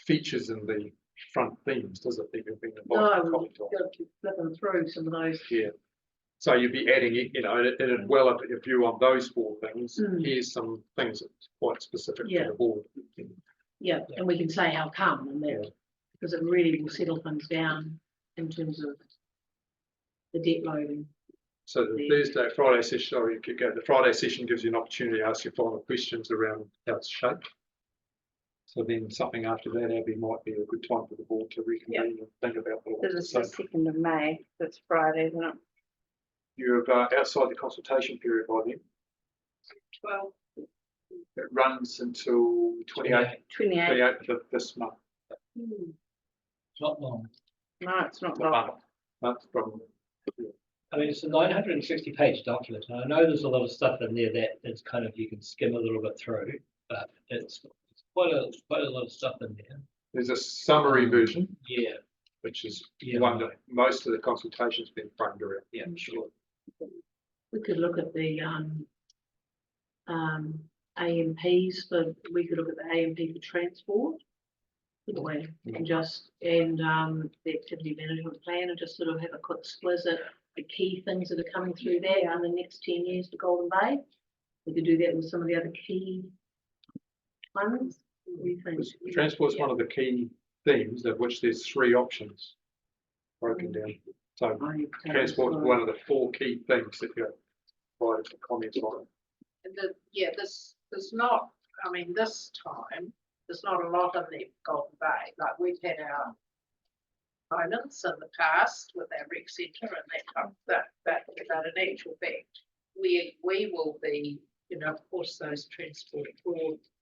features in the front themes, does it? They've been invited to comment on. Got to keep flipping through some of those. Yeah. So you'd be adding, it'd well up your view on those 4 things. Here's some things that's quite specific to the board. Yeah, and we can say how come, and that because it really will settle things down in terms of the debt loading. So the Friday session, or you could go, the Friday session gives you an opportunity to ask your final questions around how it's shaped. So then something after that, Abby, might be a good time for the board to reconvene and think about what This is the 2nd of May. That's Friday, isn't it? You're outside the consultation period by then. 12. It runs until 28th 28th. of this month. It's not long. No, it's not long. That's from. I mean, it's a 960-page document, and I know there's a lot of stuff in there that it's kind of, you can skim a little bit through, but it's quite a lot of stuff in there. There's a summary version. Yeah. Which is one that most of the consultation's been framed around. Yeah, sure. We could look at the AMPs we could look at the AMP for transport. Anyway, and the activity management plan, and just sort of have a quick explicit the key things that are coming through there in the next 10 years for Golden Bay. We could do that with some of the other key ones. What do you think? Transport is one of the key themes, of which there's 3 options broken down. So transport is one of the 4 key things that you're provided for comments on. And there's not, this time, there's not a lot of the Golden Bay. Like we've had islands in the past with our rec centre and that without an actual fact. We will be, you know, of course, those transport for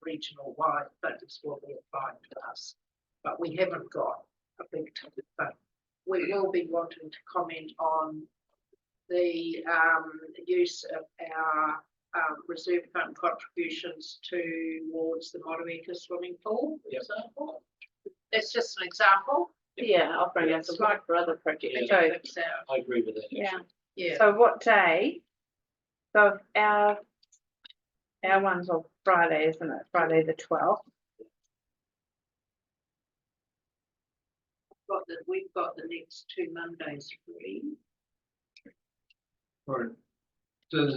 regional wide things will be applied to us. But we haven't got a big ticket, but we will be wanting to comment on the use of our reserve fund contributions towards the Motueka swimming pool, for example. That's just an example. Yeah, I'll bring us a lot for other projects Yeah. too. That's our, I agree with that. Yeah. yeah. So what day? So our one's on Friday, isn't it? Friday the 12th. We've got the next 2 Mondays free. Right. So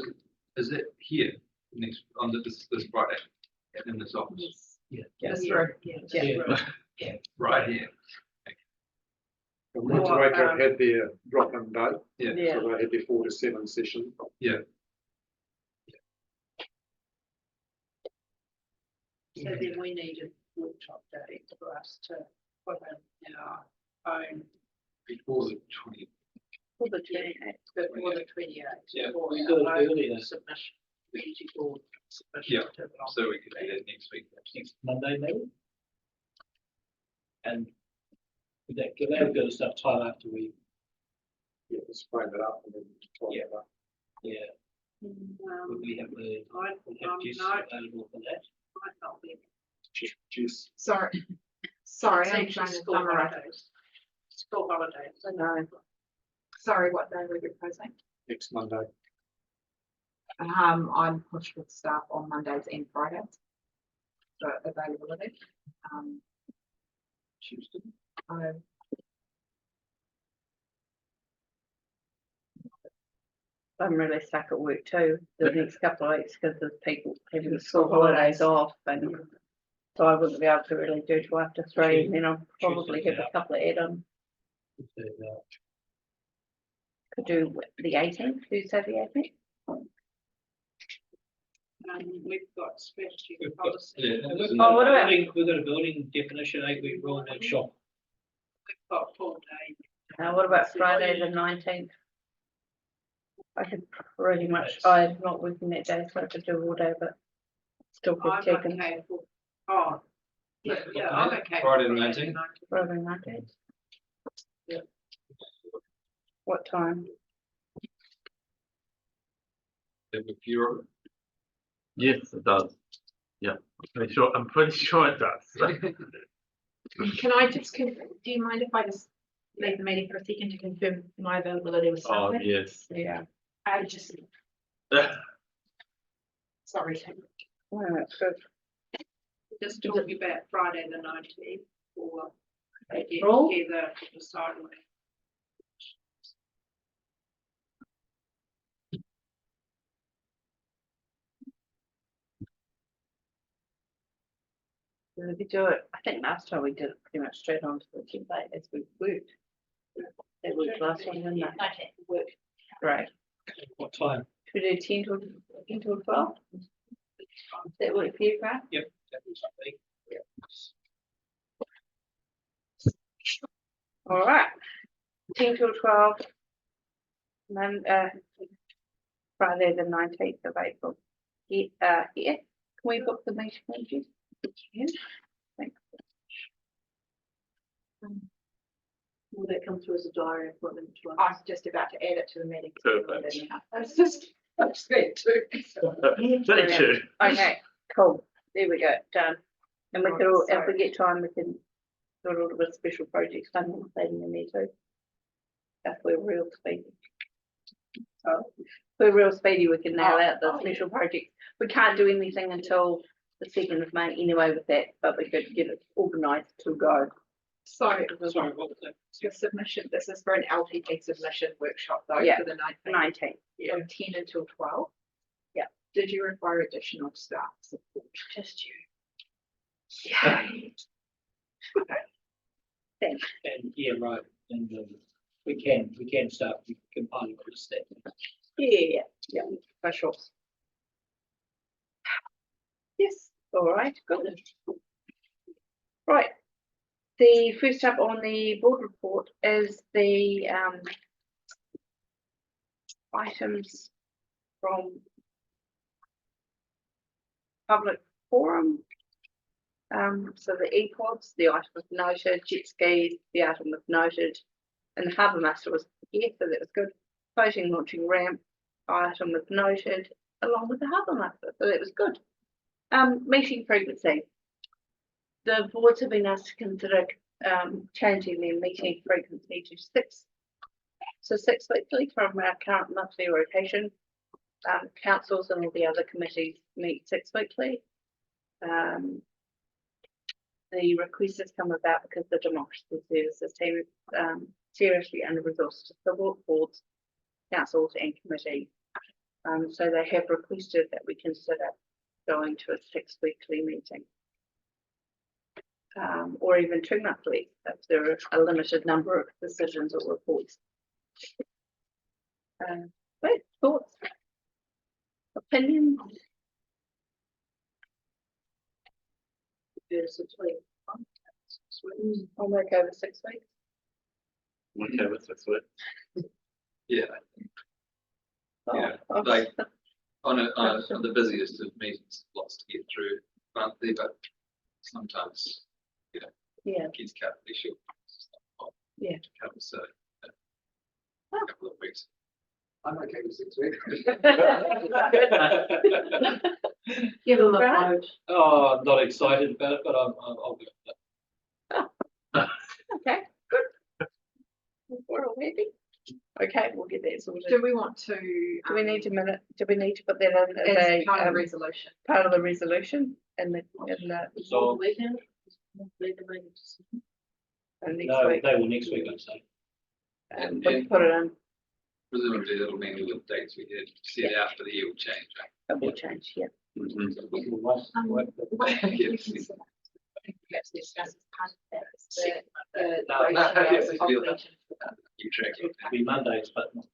is it here next on this Friday in this office? Yeah. Yes, Yeah. Yeah. Right here. Motueka had their drop-in day, Yeah. Yeah. so they had their 4 to 7 session. Yeah. So then we need a workshop day for us to put in our own Before the 20th. For the 28th. before the 28th. Yeah, for we our do it own earlier. Submission. Beautiful submission. Yeah, to the So we could do that next week. Next Monday, maybe. And would that give that good stuff time after we, Yeah, just frame it up and then talk Yeah. about. yeah, Um, would we have the, I, would have Jess no, available for that? might not be. Jess, Sorry, It's I'm actually trying to school summarize. holidays. School holidays. No. Sorry, what day we're proposing? next Monday. I'm pushed with staff on Mondays and Fridays. So availability. Tuesday. I'm I'm really stuck at work too the next couple of weeks because there's people having the school holidays off, and so I wouldn't be able to really do till after 3, and then I'll probably have a couple of add-ons. Could do the 18th, Tuesday the 18th. We've got strategy We've and got, policy. yeah, We've we've Oh, what got about- building, we've got a building definition 8-week rule workshop. got full day. Now, what about Friday the 19th? I could pretty much, I'm not working that day, so I could do all day, but still could I'm check in okay for, oh, yeah, I'm okay. Friday the for 19th. Friday 19th. Yeah. What time? If you're Yes, it does. Yeah, I'm pretty sure it does. Can I just, do you mind if I just leave the meeting for a second to confirm my availability with Oh, staff? yes. Yeah. I just, sorry. Oh, that's good. Just talking about Friday the 19th or get April? together to decide on it. We do it, I think last time we did it pretty much straight on to the Tuesday as we worked. That worked last time, didn't it? Okay, work. Right. What time? Should we do 10 till 12? That work for you, Brad? Yep. That was something. All right. 10 till 12. Friday the 19th of April. Here, can we book the meeting, please? Yeah. Thanks. Will that come through as a diary appointment to us? I was just about to add it to the meeting. Perfect. That's just, that's good too. Thank you. Okay, cool. There we go, done. And we Right, could all, if sorry. we get time, we can do a little bit of special projects funding in there too. If we're real speedy. So, if we're real speedy, we can nail out the special projects. We can't do anything until the 2nd of May anyway with that, but we could get it organised to go. So Sorry, what was that? your submission, this is for an LTP submission workshop though, Yeah. for the 19th, 19th. from 10 until 12. Yeah. Did you require additional staff support? Just you. Yeah. Thanks. And, yeah, right, and, we can start compiling all this stuff. Yeah, for sure. Yes, all right, good. Right. The first up on the board report is the items from public forum. So the e-pods, the item was noted, jet skis, the item was noted, and the harbour master was here, so that was good. Floating launching ramp item was noted, along with the harbour master, so that was good. Meeting frequency. The boards have been asked to consider changing their meeting frequency to 6. So 6 weekly from our current monthly rotation. Councils and all the other committees meet 6 weekly. The request has come about because the democracy services team seriously under-resourced the boards, councils and committees. So they have requested that we consider going to a 6 weekly meeting. Or even 2 monthly if there are a limited number of decisions or reports. Wait, thoughts? Opinions? I'll make over 6 weeks. Okay, with 6 weeks. Yeah. Yeah, like on the busiest of meetings, lots to get through monthly, but sometimes, you know, Yeah. kids can't be short. Yeah. So a couple of weeks. I'm okay with 6 weeks. Give them a Right. vote. Oh, I'm not excited about it, but I'll do it. Okay, good. We're all happy. Okay, we'll get that sorted. Do we want to? Do we need to minute? Do we need to put that in as As a part of the resolution? part of the resolution in the So, Weekend? next no, week? they will next week, I'd say. We'll put it in. Presumably that'll mean all the dates we had set out for the year will change, right? It will change, yeah. Perhaps discuss as part of that, Yes, I feel that. ratio Keep track of It'll be Mondays, but not.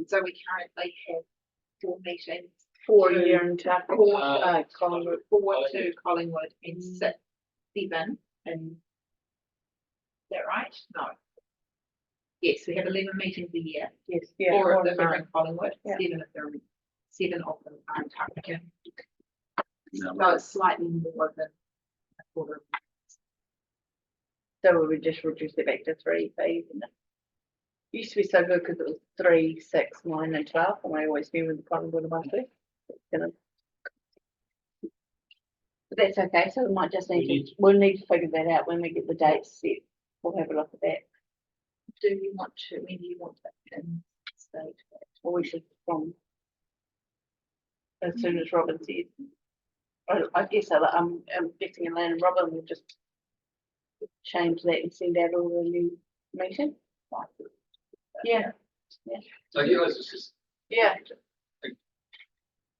So we currently have 4 meetings. 4 Two. year in Tākaka. 4 Collingwood. 4 to Collingwood and 7 and is that right? No. Yes, we have 11 meetings a year. Yes, yeah. 4 of or them are nine. in Collingwood, Yeah. 7 of them are in Tākaka. No. So it's slightly more than a quarter. So we would just reduce it back to 3 fees. And it used to be so good because it was 3, 6, 9 and 12 and I always knew when the Collingwood monthly. But that's okay, so we might just we'll need to figure that out when we get the dates set. We'll have a look at that. Do you want to, when do you want that in state? Or we should from as soon as Robin says. I guess I'm getting Elaine and Robin will just change that and send out all the new meeting. Yeah. Yeah. So you guys just Yeah.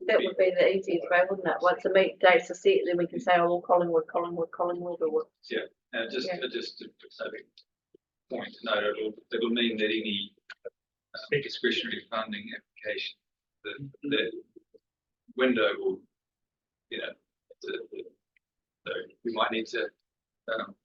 That would be the easiest way, wouldn't it? Once the meet dates are set, then we can say, oh, well, Collingwood, or what. just Yeah. just to say the point to note, it'll mean that any discretionary funding application, the window will, you know, so we might need to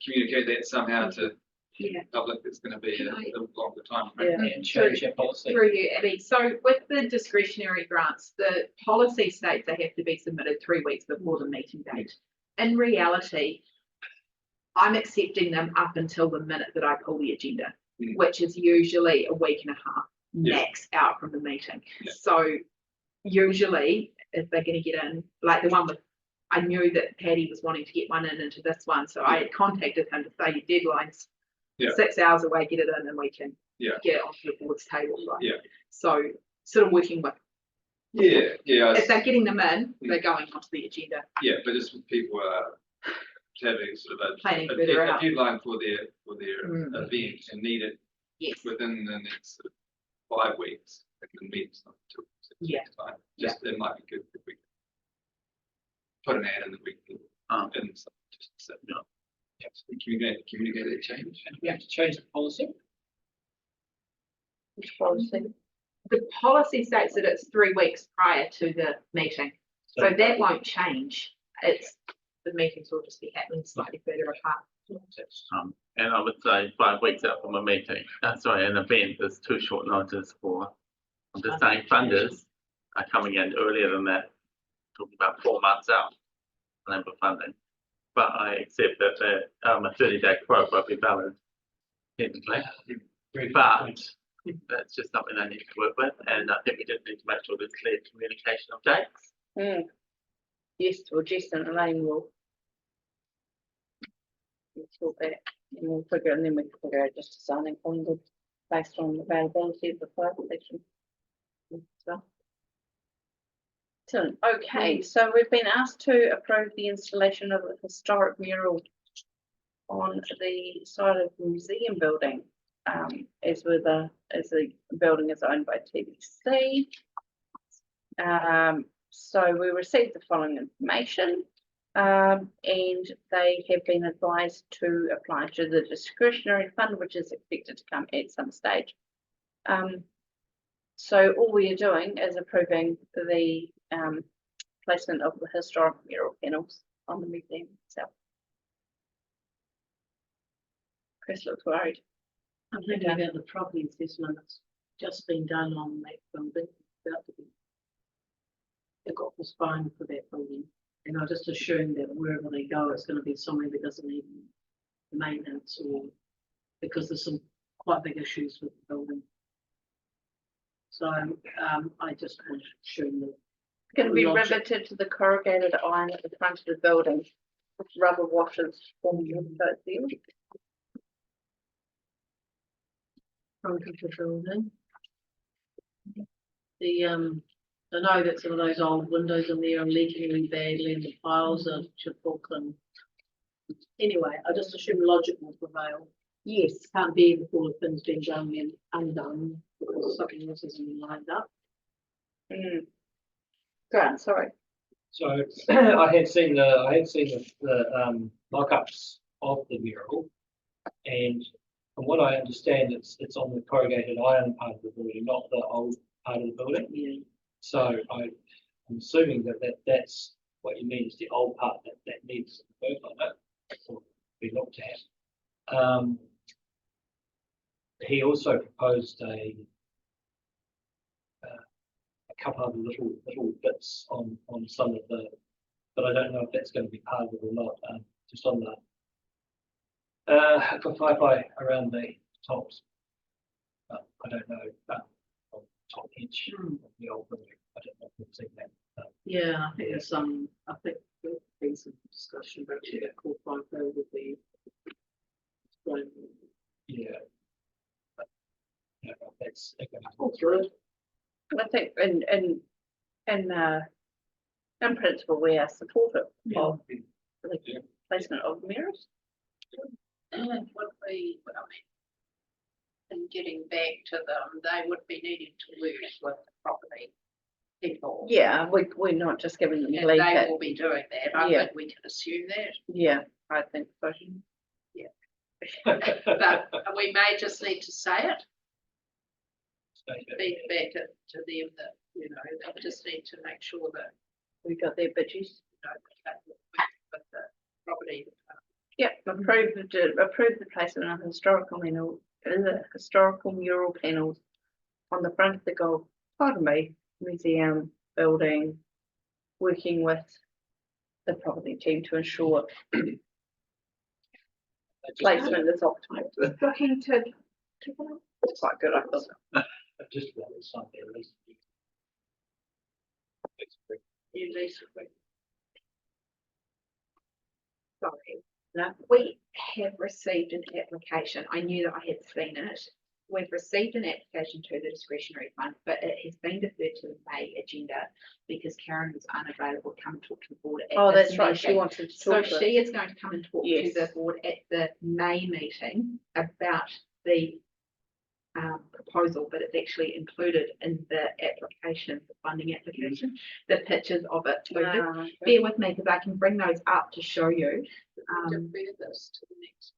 communicate that somehow to Yeah. public. It's going to be a longer time. Yeah. And change your policy. Through you, Abby. So with the discretionary grants, the policy states they have to be submitted 3 weeks before the meeting date. In reality, I'm accepting them up until the minute that I pull the agenda, which is usually a week and a half max out from the meeting. Yeah. So usually if they're going to get in, like the one with, I knew that Paddy was wanting to get one into this one. So I had contacted him to say your deadline's 6 hours away, get it in and we can get it onto the board's table. Right? Yeah. So sort of working with, Yeah. if they're getting them in, they're going onto the agenda. Yeah, but just with people having sort of Planning a further out. deadline for their event and need it Yes. within the next sort of 5 weeks, they can meet until 6 Yeah. weeks time. Just it might be good if we put an ad in the week and just so, communicate that change. And we have to change the policy. Which policy? The policy states that it's 3 weeks prior to the meeting. So that won't change. It's the meetings will just be happening slightly further apart. And I would say 5 weeks out from a meeting, sorry, an event is too short notice for, I'm just saying funders are coming in earlier than that, talking about 4 months out plan for funding. But I accept that a 30-day quote won't be valid technically, but that's just something I need to work with, and I think we just need to make sure there's clear communication of dates. Yes, well, Jess and Elaine will sort that, and we'll figure, and then we can figure out just a signing point based on the availability of the fire protection. So, okay, so we've been asked to approve the installation of a historic mural on the side of the museum building, as the building is owned by TBC. So we received the following information, and they have been advised to apply to the discretionary fund, which is expected to come at some stage. So all we are doing is approving the placement of the historic mural panels on the museum itself. Chris looks worried. I'm thinking about the property assessment that's just been done on that building. It got postponed for that building, and I just assume that wherever they go, it's going to be somewhere that doesn't need maintenance, or because there's some quite big issues with the building. So I just want to assume that It's going to be riveted to the corrugated iron at the front of the building with rubber washers forming both there. front of the building. I know that some of those old windows in there are leaking really badly, and the piles are chipbook, and anyway, I just assume logic will prevail. Yes, can't be before the thing's been done and undone because something else isn't been lined up. Grant, sorry. So I had seen the mock-ups of the mural, and from what I understand, it's on the corrugated iron part of the building, not the old part of the building. Yeah. So I'm assuming that's what you mean is the old part that needs work on it, or be looked at. He also proposed a couple of little bits on some of the, but I don't know if that's going to be part of it or not. Just on the fly around the tops, but I don't know. On top edge of the old building, I don't know if we've seen that. Yeah, I think there's some. I think there's been some discussion about that called FIFO would be. Yeah. But, yeah, that's all through it. I think in principle we are supportive of the placement of mirrors. And what we, and getting back to them, they would be needing to work with the property people. Yeah, we're not just giving them And blanket. they will be doing that. I think we can assume that. Yeah, I think so. Yeah. But we may just need to say it. Feedback to them that, they just need to make sure that we got their budgies. With the property. Yep, approve the placement of historical mural panels on the front of the museum building, working with the property team to ensure placement is optimal. Looking to it's quite good, I thought. Just about something at least. Sorry. No, we have received an application. I knew that I had seen it. We've received an application to the discretionary fund, but it has been deferred to the May agenda because Karen was unavailable to come and talk to the board. Oh, that's right. She wanted to talk. So she is going to come and talk to the board at the May meeting about the proposal, but it's actually included in the application, the funding application, the pictures of it. So just bear with me because I can bring those up to show you. Defer this to the next.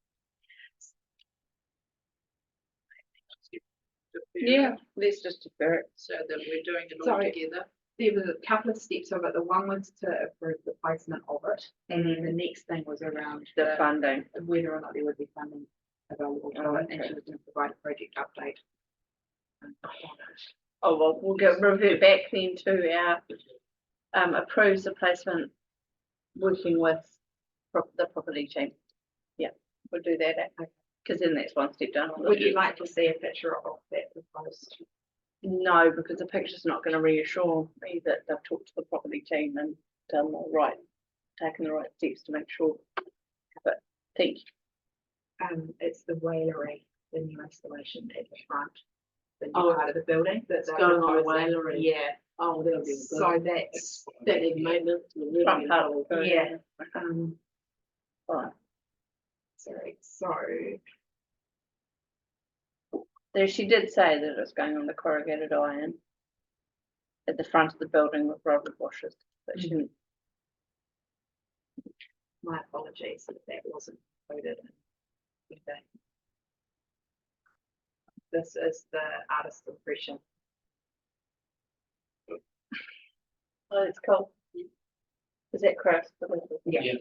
Yeah, let's just defer it. So that we're doing it all together. there was a couple of steps of it. The one was to approve the placement of it, and then the next thing was around The funding. whether or not there would be funding available for it, and she was going to provide a project update. Oh, well, we'll revert back then to our approves the placement working with the property team. Yeah, we'll do that because then that's one step down. Would you like to see a picture of that proposed? No, because the picture's not going to reassure me that they've talked to the property team and done the right, taken the right steps to make sure. But thank you. It's the wailery, the new installation at the front, the new Oh, part of the building that's it's going on the proposing. wailery. Yeah, Oh, that'll be good. so that's, That need maintenance. will really Front be part of the building. yeah, Right. sorry, so, There, she did say that it's going on the corrugated iron at the front of the building with rubber washes, but she didn't. my apologies if that wasn't included in the. This is the artist impression. Oh, it's cool. Is that Chris? Yeah.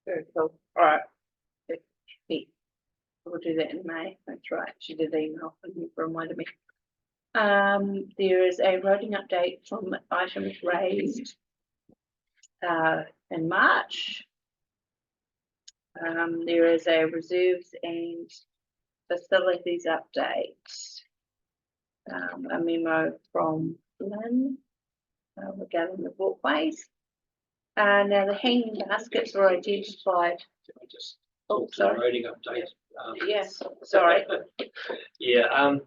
Very cool. All right. Yeah. We'll do that in May. That's right. She did email and you reminded me. There is a voting update from items raised in March. There is a reserves and facilities update. A memo from Lynn regarding the walkways. Now the hanging baskets were identified. Can I just Oh, talk to the sorry. roading update? Yes, sorry. Yeah,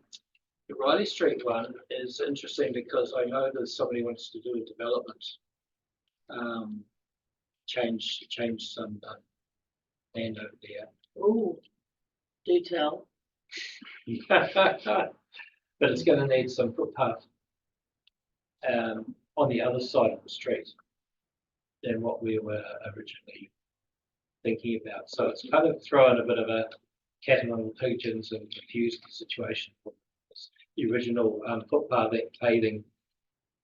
the Riley Street one is interesting because I know that somebody wants to do a development. Change some land over there. Oh, detail. But it's gonna need some footpath on the other side of the street than what we were originally thinking about. So it's kind of throwing a bit of a cat among the pigeons and confused the situation. The original footpath, that paving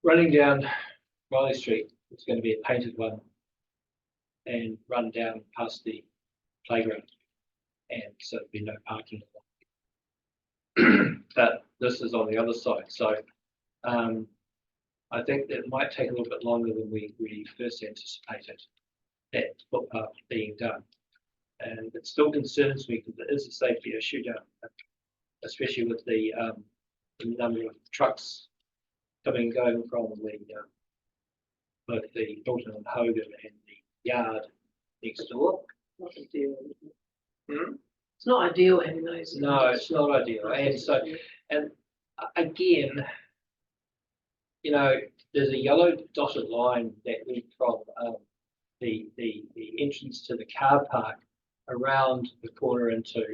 running down Riley Street, it's going to be a painted one and run down past the playground, and so there'll be no parking. But this is on the other side, so I think that might take a little bit longer than we first anticipated, that footpath being done. And it still concerns me because it is a safety issue down, especially with the number of trucks coming and going from both the Hilton and Hogan and the yard next door. Not ideal. Hmm? It's not ideal having those. No, it's not ideal. And so, and again, you know, there's a yellow dotted line that went from the entrance to the car park around the corner into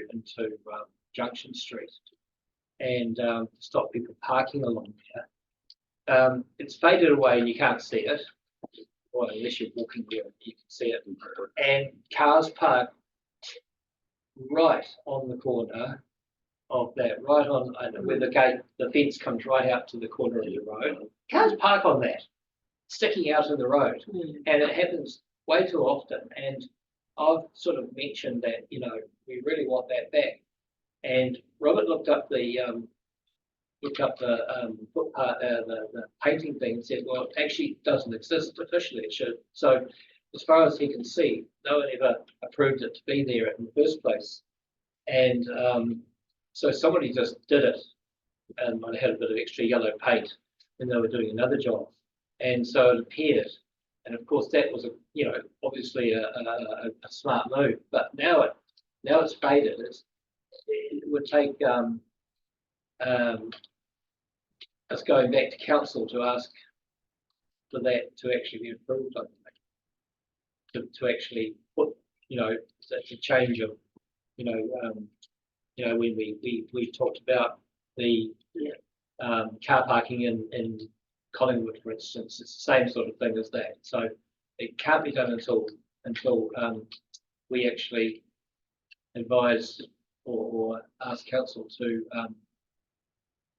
Junction Street, and stop people parking along there. It's faded away and you can't see it, well, unless you're walking there, you can see it. And cars park right on the corner of that, right on where the gate, the fence comes right out to the corner of the road. Cars park on that, sticking out in the road, and it happens way too often. And I've sort of mentioned that, you know, we really want that back. And Robert looked up the footpath, the painting thing, and said, well, it actually doesn't exist officially. It should. So, as far as he can see, no one ever approved it to be there in the first place. And so somebody just did it, and I had a bit of extra yellow paint, and they were doing another job, and so it appeared. And of course, that was obviously a smart move. But now it's faded. It would take us going back to council to ask for that to actually be approved. I think to actually put, you know, such a change of, you know, when we talked about the car parking in Collingwood, for instance, it's the same sort of thing as that. So it can't be done until we actually advise or ask council to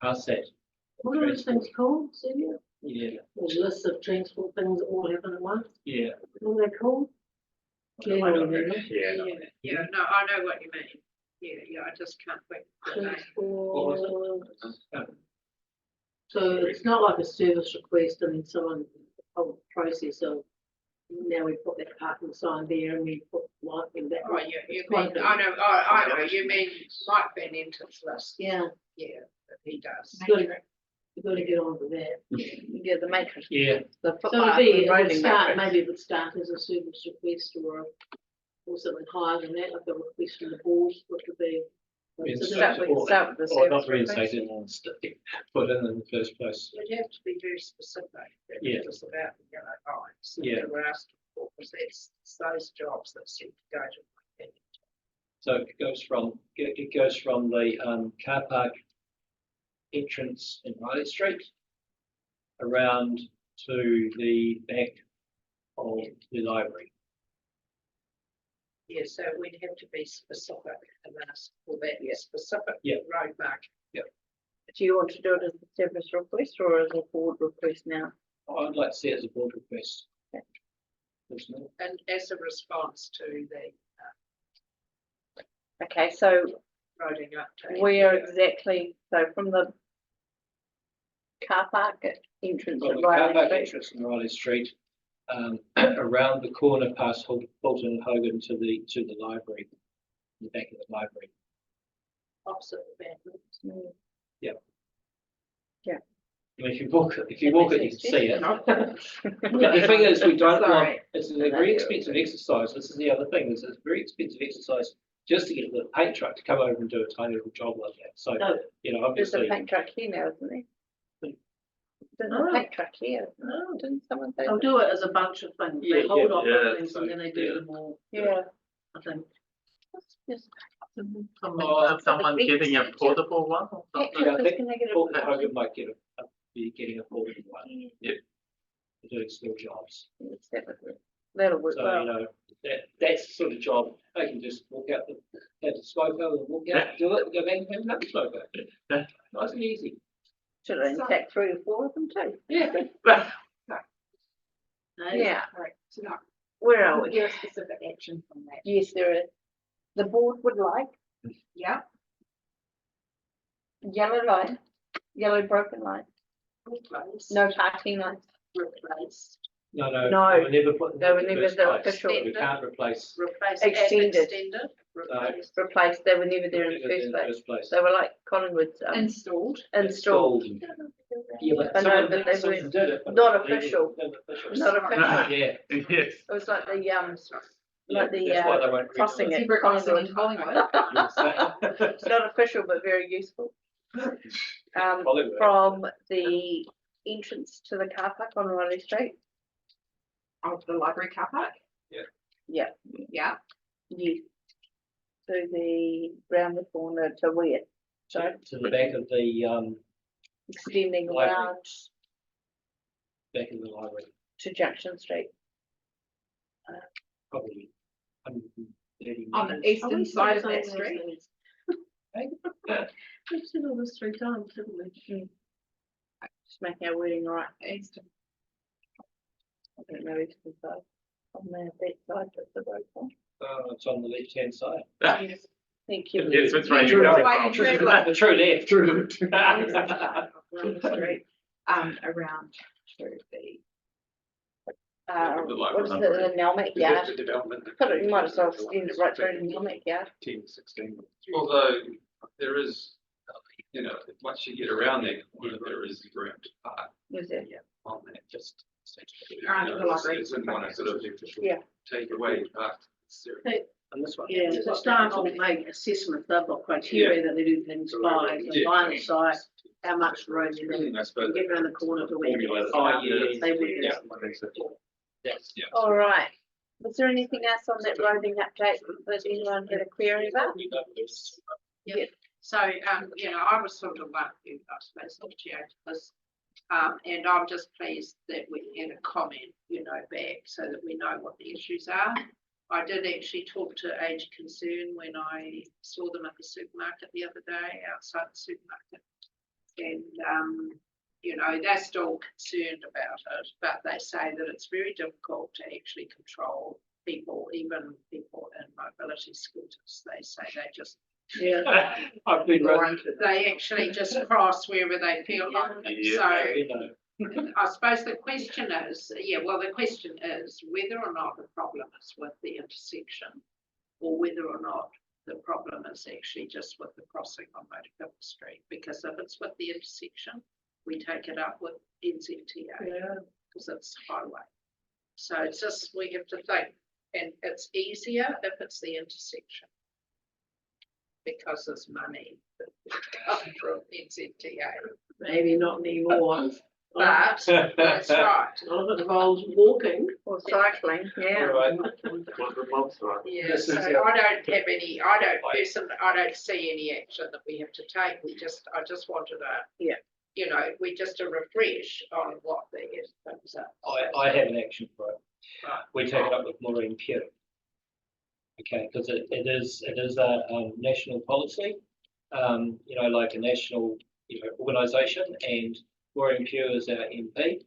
pass that. What are those things called, Cynthia? Yeah, There's lists of transport things that all happen at once. yeah. What are they called? I don't remember. Yeah, no, I know what you mean. Yeah, I just can't think. of the name. Transport. So it's not like a service request and then someone, whole process of, now we put that parking sign there and we put lighting that. Oh, yeah, you It's quite mean, a bit. I know, you mean Mike Bennett's list. Yeah, Yeah, that he does. good. You've got to get on to that. Yeah, the matrix. Yeah, The So footpath, it'd be, the it would roading start, matrix. maybe it would start as a service request or something higher than that, like a request from the board, which would be. Start with the or not service request. reinstated and put in the first place. You'd have to be very specific. That Yeah. Just about the yellow lines. that Yeah. We're asking for, because it's those jobs that seem to go to. my head. So it goes from the car park entrance in Riley Street around to the back of the library. Yeah, so we'd have to be specific and ask for that specific Yeah. road mark. Do you want to do it as a service request or as a board request now? I'd like to see it as a board request. Okay. Personally. And as a response to the Okay, so roading update. where exactly, so from the car park entrance From at the car Riley park Street? entrance in Riley Street, around the corner past Bolton and Hogan to the library, the back of the library. Opposite the bedrooms. I mean, if you walk it, you can see it. No. But the thing is, we don't want, Sorry. it's a very expensive exercise. This is the other thing, is it's a very expensive exercise just to get the paint truck to come over and do a tiny little job like that. So, No. you know, There's a obviously, paint truck here now, isn't there? There's a Oh. paint truck here. Oh, didn't someone say? They'll that? do it as a bunch of things. Yeah, They hold yeah, off yeah, on things and then they do yeah. them all, Yeah. I think. Yes. Or someone getting a portable one or Paint something. Yeah, I truck is think gonna get Bolton a. and Hogan might be getting a portable one. Yeah. For doing small jobs. Yes, that'll work So, well. you know, that's the sort of job, they can just walk out, have the smoker and walk out, do it, and go back and have another smoker. Nice and easy. Should I take 3 or 4 of them too? Yeah. Yeah. Right, so now, Where are is we? there a specific action from that? Yes, there is. The board would like Yeah, yellow line, yellow broken line, replace. no parking line. Replace. No, No, they were never put in they were the never first the place. official. We can't replace. Replace Extended. extended. Replace. Replaced, they were never there in the first place. They were like Collingwood's Installed. installed. Yeah, but I know, someone, but they someone weren't- did it. but not it was official. never official. Not official. Yeah. Yes. It was like the Yeah, like the that's why they won't redo crossing it. at Zebra crossing in Collingwood. Collingwood. It's not official, but very useful. Collingwood. From the entrance to the car park on Riley Street. Of the library car park. Yeah. Yeah, Yes. To the round the corner to where? Sorry, To the back of the extending Library. around back of the library, to Junction Street. probably 130 on the metres. eastern side of that street. We've said all this 3 times, haven't we? Just making our wording right. Eastern. I don't know eastern side. On that side, that's the road one. It's on the left-hand side. Yes. Thank you. Yes, which way you True. going Right, from? true left. The true left. True. Around the street, around to the. What is it, the Nelmet Yard? The development. Put it, you might as well extend it right through the Nelmet Yard. 10, 16. Although there is, you know, once you get around there, there is room to park Is it? on that, just. Around the library. Isn't one of sort of Yeah. take away, but. And this one. Yeah, the staff will make assessments, they've got criteria that they do things by, the line of sight, how much room you need, I suppose. get around the corner to where. Oh, yeah. They would, Yeah. Yes. Yeah. All right. Was there anything else on that roading update that anyone had a query about? So, you know, I was sort of like you, I suppose, not you, because, and I'm just pleased that we had a comment, you know, back so that we know what the issues are. I did actually talk to Age Concern when I saw them at the supermarket the other day, outside the supermarket. And you know, they're still concerned about it, but they say that it's very difficult to actually control people, even people in mobility scooters. They say they just, I've been running. they actually just cross wherever they feel like it. So You know. I suppose the question is, the question is whether or not the problem is with the intersection, or whether or not the problem is actually just with the crossing on Motor Street. Because if it's with the intersection, we take it up with NZTA because it's highway. So it's just, we have to think, and it's easier if it's the intersection because there's money from NZTA. Maybe not anymore. But that's right. All of it involves walking. Or cycling, yeah. Yeah, so I don't have any, I don't see any action that we have to take. I just wanted we just a refresh on what the things are. I have an action for it. Right. We take it up with Maureen Pugh. Okay, because it is a national policy, like a national organisation, and Maureen Pugh is our MP,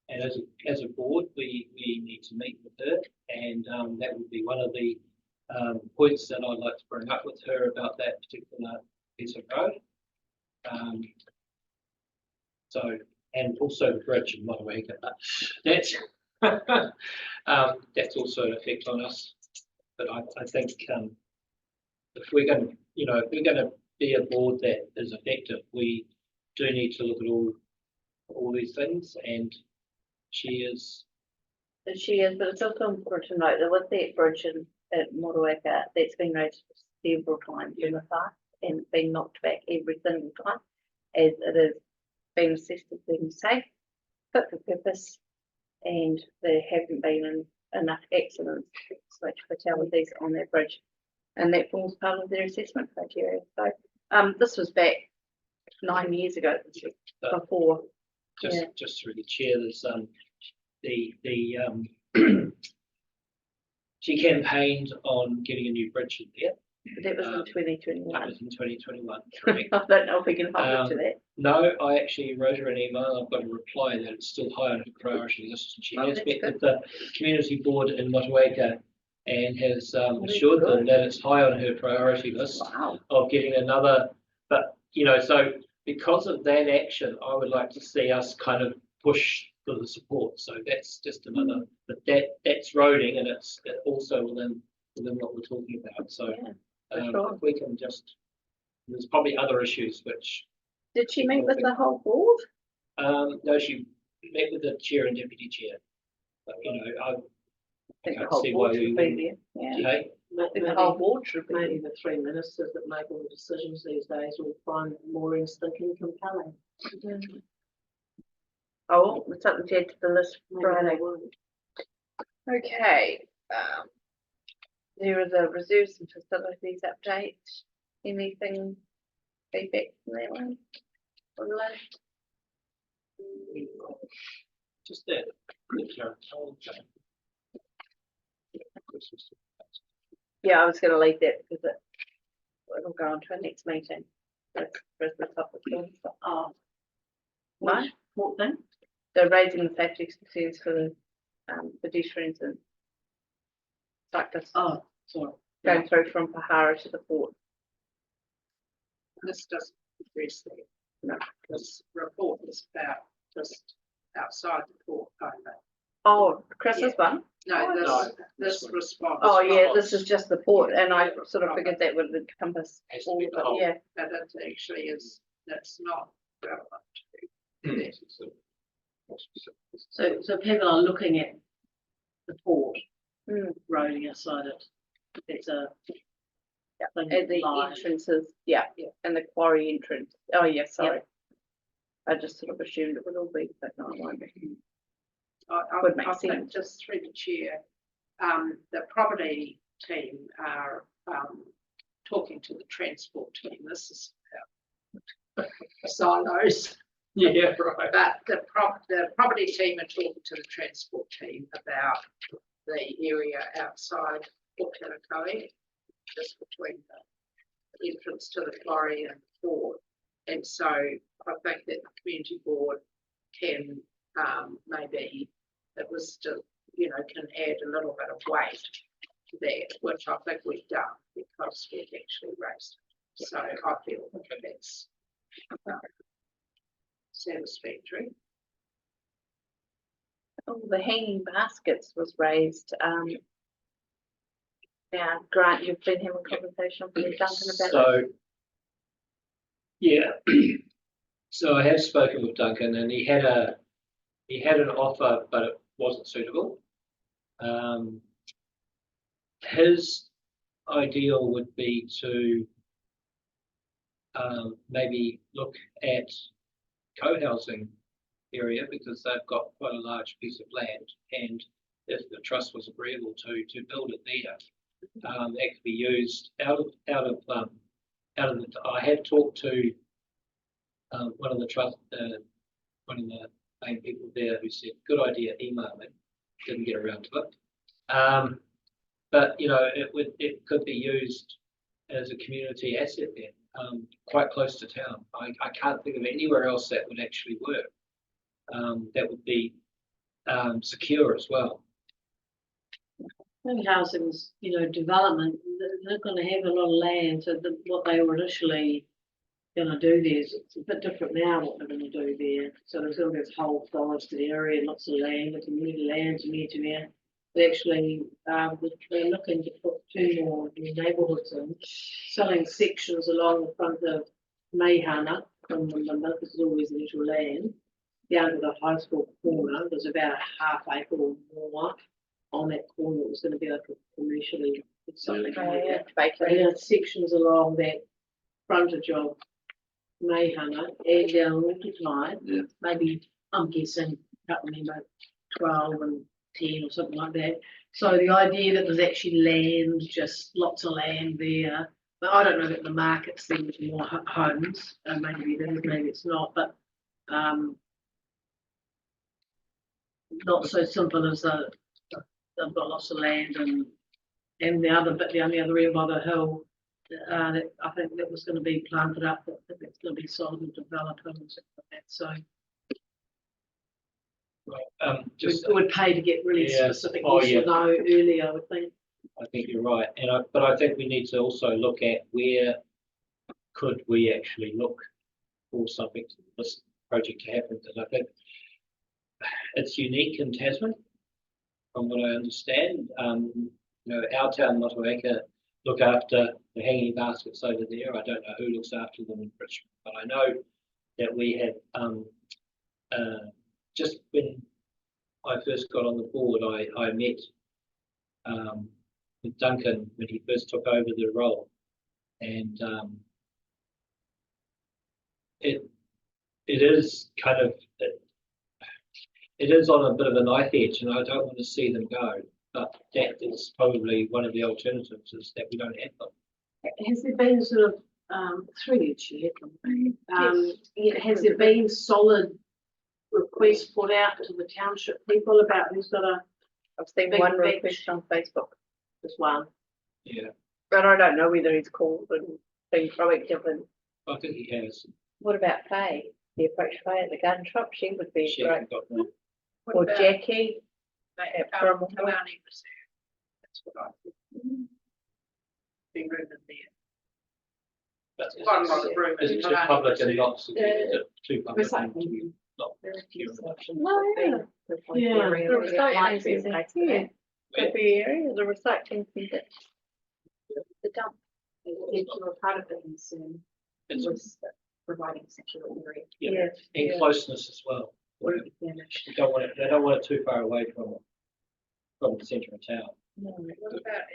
and as a board we need to meet with her, and that would be one of the points that I'd like to bring up with her about that particular piece of road. And also the bridge in Motueka. That's also an effect on us. But I think if we're going to be a board that is effective, we do need to look at all these things, and she is. But it's also important to note that with that bridge at Motueka, that's been raised several times in the past and been knocked back every single time, as it is being assessed as being safe, fit for purpose, and there haven't been enough accidents / fatalities on that bridge, and that forms part of their assessment criteria. So this was back 9 years ago, before. Just through the chair, there's she campaigned on getting a new bridge in there. That was in 2021. That was in 2021, correct. I don't know if we can hold it to that. No, I actually wrote her an email. I've got a reply that it's still high on her priority list. She has met with the community board in Motueka and has assured them that it's high on her priority list of getting another. But so because of that action, I would like to see us kind of push for the support. So that's just another. But that's roading, and it's also within what we're talking about. So. If we can just, there's probably other issues which. Did she meet with the whole board? No, she met with the chair and deputy chair. But I can't see why we wouldn't. Okay. Maybe the whole board should be. Maybe the three ministers that make all the decisions these days will find Maureen's thinking compelling. Oh, it's something to add to the list Friday. Okay. There is a reserves and facilities update. Anything feedback from that one? Just that. Yeah, I was going to leave that because it'll go on to our next meeting. What thing? They're raising the safety concerns for the pedestrians and cyclists. Oh, sorry. Going through from Pahara to the port. This doesn't address that. No, this report is about just outside the port only. Oh, Chris's one? No, this response. Oh, yeah, this is just the port, and I sort of figured that would encompass all of it, yeah. But it actually is, that's not relevant to that. So people are looking at the port, roading outside it. It's a and the entrances, and the quarry entrance. Oh, yeah, sorry. I just sort of assumed it would all be, but no, it won't be. I think just through the chair, the property team are talking to the transport team. This is about silos. Yeah, right. But the property team are talking to the transport team about the area outside Karakia, just between the entrance to the quarry and the port. And so I think that the community board can, maybe it was still, you know, can add a little bit of weight to that, which I think we've done because we've actually raised it. So I feel that's satisfactory. Oh, the hanging baskets was raised. Now, Grant, you've been having a conversation with Duncan about So, yeah, so I have spoken with Duncan, and he had an offer, but it wasn't suitable. His ideal would be to maybe look at co-housing area, because they've got quite a large piece of land, and if the trust was agreeable to build it there, that could be used out of the. I have talked to one of the main people there who said, "Good idea, email me." Didn't get around to it. But you know, it could be used as a community asset there, quite close to town. I can't think of anywhere else that would actually work. That would be secure as well. Housing's, you know, development, they're going to have a lot of land, so what they were initially going to do there is it's a bit different now what they're going to do there. So there's going to be this whole forested area, lots of land, the community lands from here to there. They actually, they're looking to put 2 more new neighbourhoods in, selling sections along the front of Meihana from the Limba, because there's always little land, down to the high school corner. There's about a half acre or more on that corner. It was going to be like a commercially something like that. And sections along that frontage of Meihana and down Watertide, maybe I'm guessing, can't remember, 12 and 10 or something like that. So the idea that there's actually land, just lots of land there, but I don't know that the market's there with more homes, maybe it is, maybe it's not, but not so simple as they've got lots of land, and the other bit down the other end by the hill, that I think that was going to be planted up, that it's going to be sold and developed and stuff like that. So Just it would pay to get really specific yes or no early, I would think. I think you're right, but I think we need to also look at where could we actually look for something to this project to happen, because I think it's unique in Tasman, from what I understand. You know, our town, Motueka, look after the hanging baskets over there. I don't know who looks after them in Richmond, but I know that we have just when I first got on the board, I met with Duncan when he first took over the role, and it is kind of it is on a bit of a knife edge, and I don't want to see them go. But that is probably one of the alternatives, is that we don't have them. Has there been sort of through you, Chair, has there been solid requests put out to the township people about who's got a? I've seen one request on Facebook. Just one. Yeah. But I don't know whether he's called and been proactive. And I think he has. what about Faye? The approach Faye at the gun shop, she would be She great. got one. Or Jackie. At Paramount. That's what I think. Be room in there. But Quite a lot of room. is it too public and not secure? Is it too public and Recycling. not secure? No, yeah. Yeah, The recycling centre. Could be area, the recycling centre. The dump. Part of the concern was providing secure area. Yeah. And closeness as well. They don't want it too far away from the centre of town. What about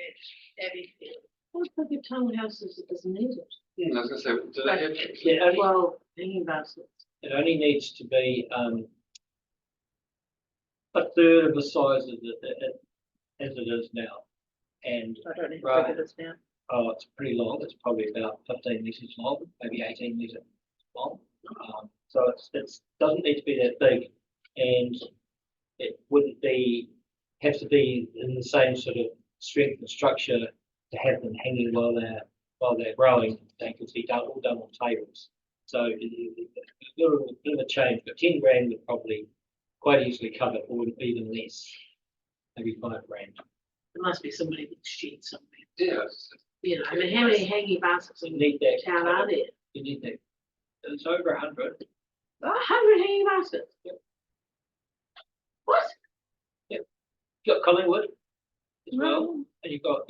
Abbeyfield? What about the townhouses that doesn't need it? I was going to say, do they have? Yeah, Well, hanging baskets. it only needs to be a third of the size of as it is now. And I don't know how big it is now. oh, it's pretty long. It's probably about 15 metres long, maybe 18 metres long. So it doesn't need to be that big, and it wouldn't have to be in the same sort of strength and structure to have them hanging while they're growing. They could be all done on tables. So a bit of a change, but 10 grand would probably quite easily cover, or even less, maybe 5 grand. There must be somebody with sheets somewhere. Yeah. You know, I mean, how many hanging baskets in You need that. town are there? You need that. It's over 100. 100 hanging baskets? Yep. What? You've got Collingwood as well, and you've got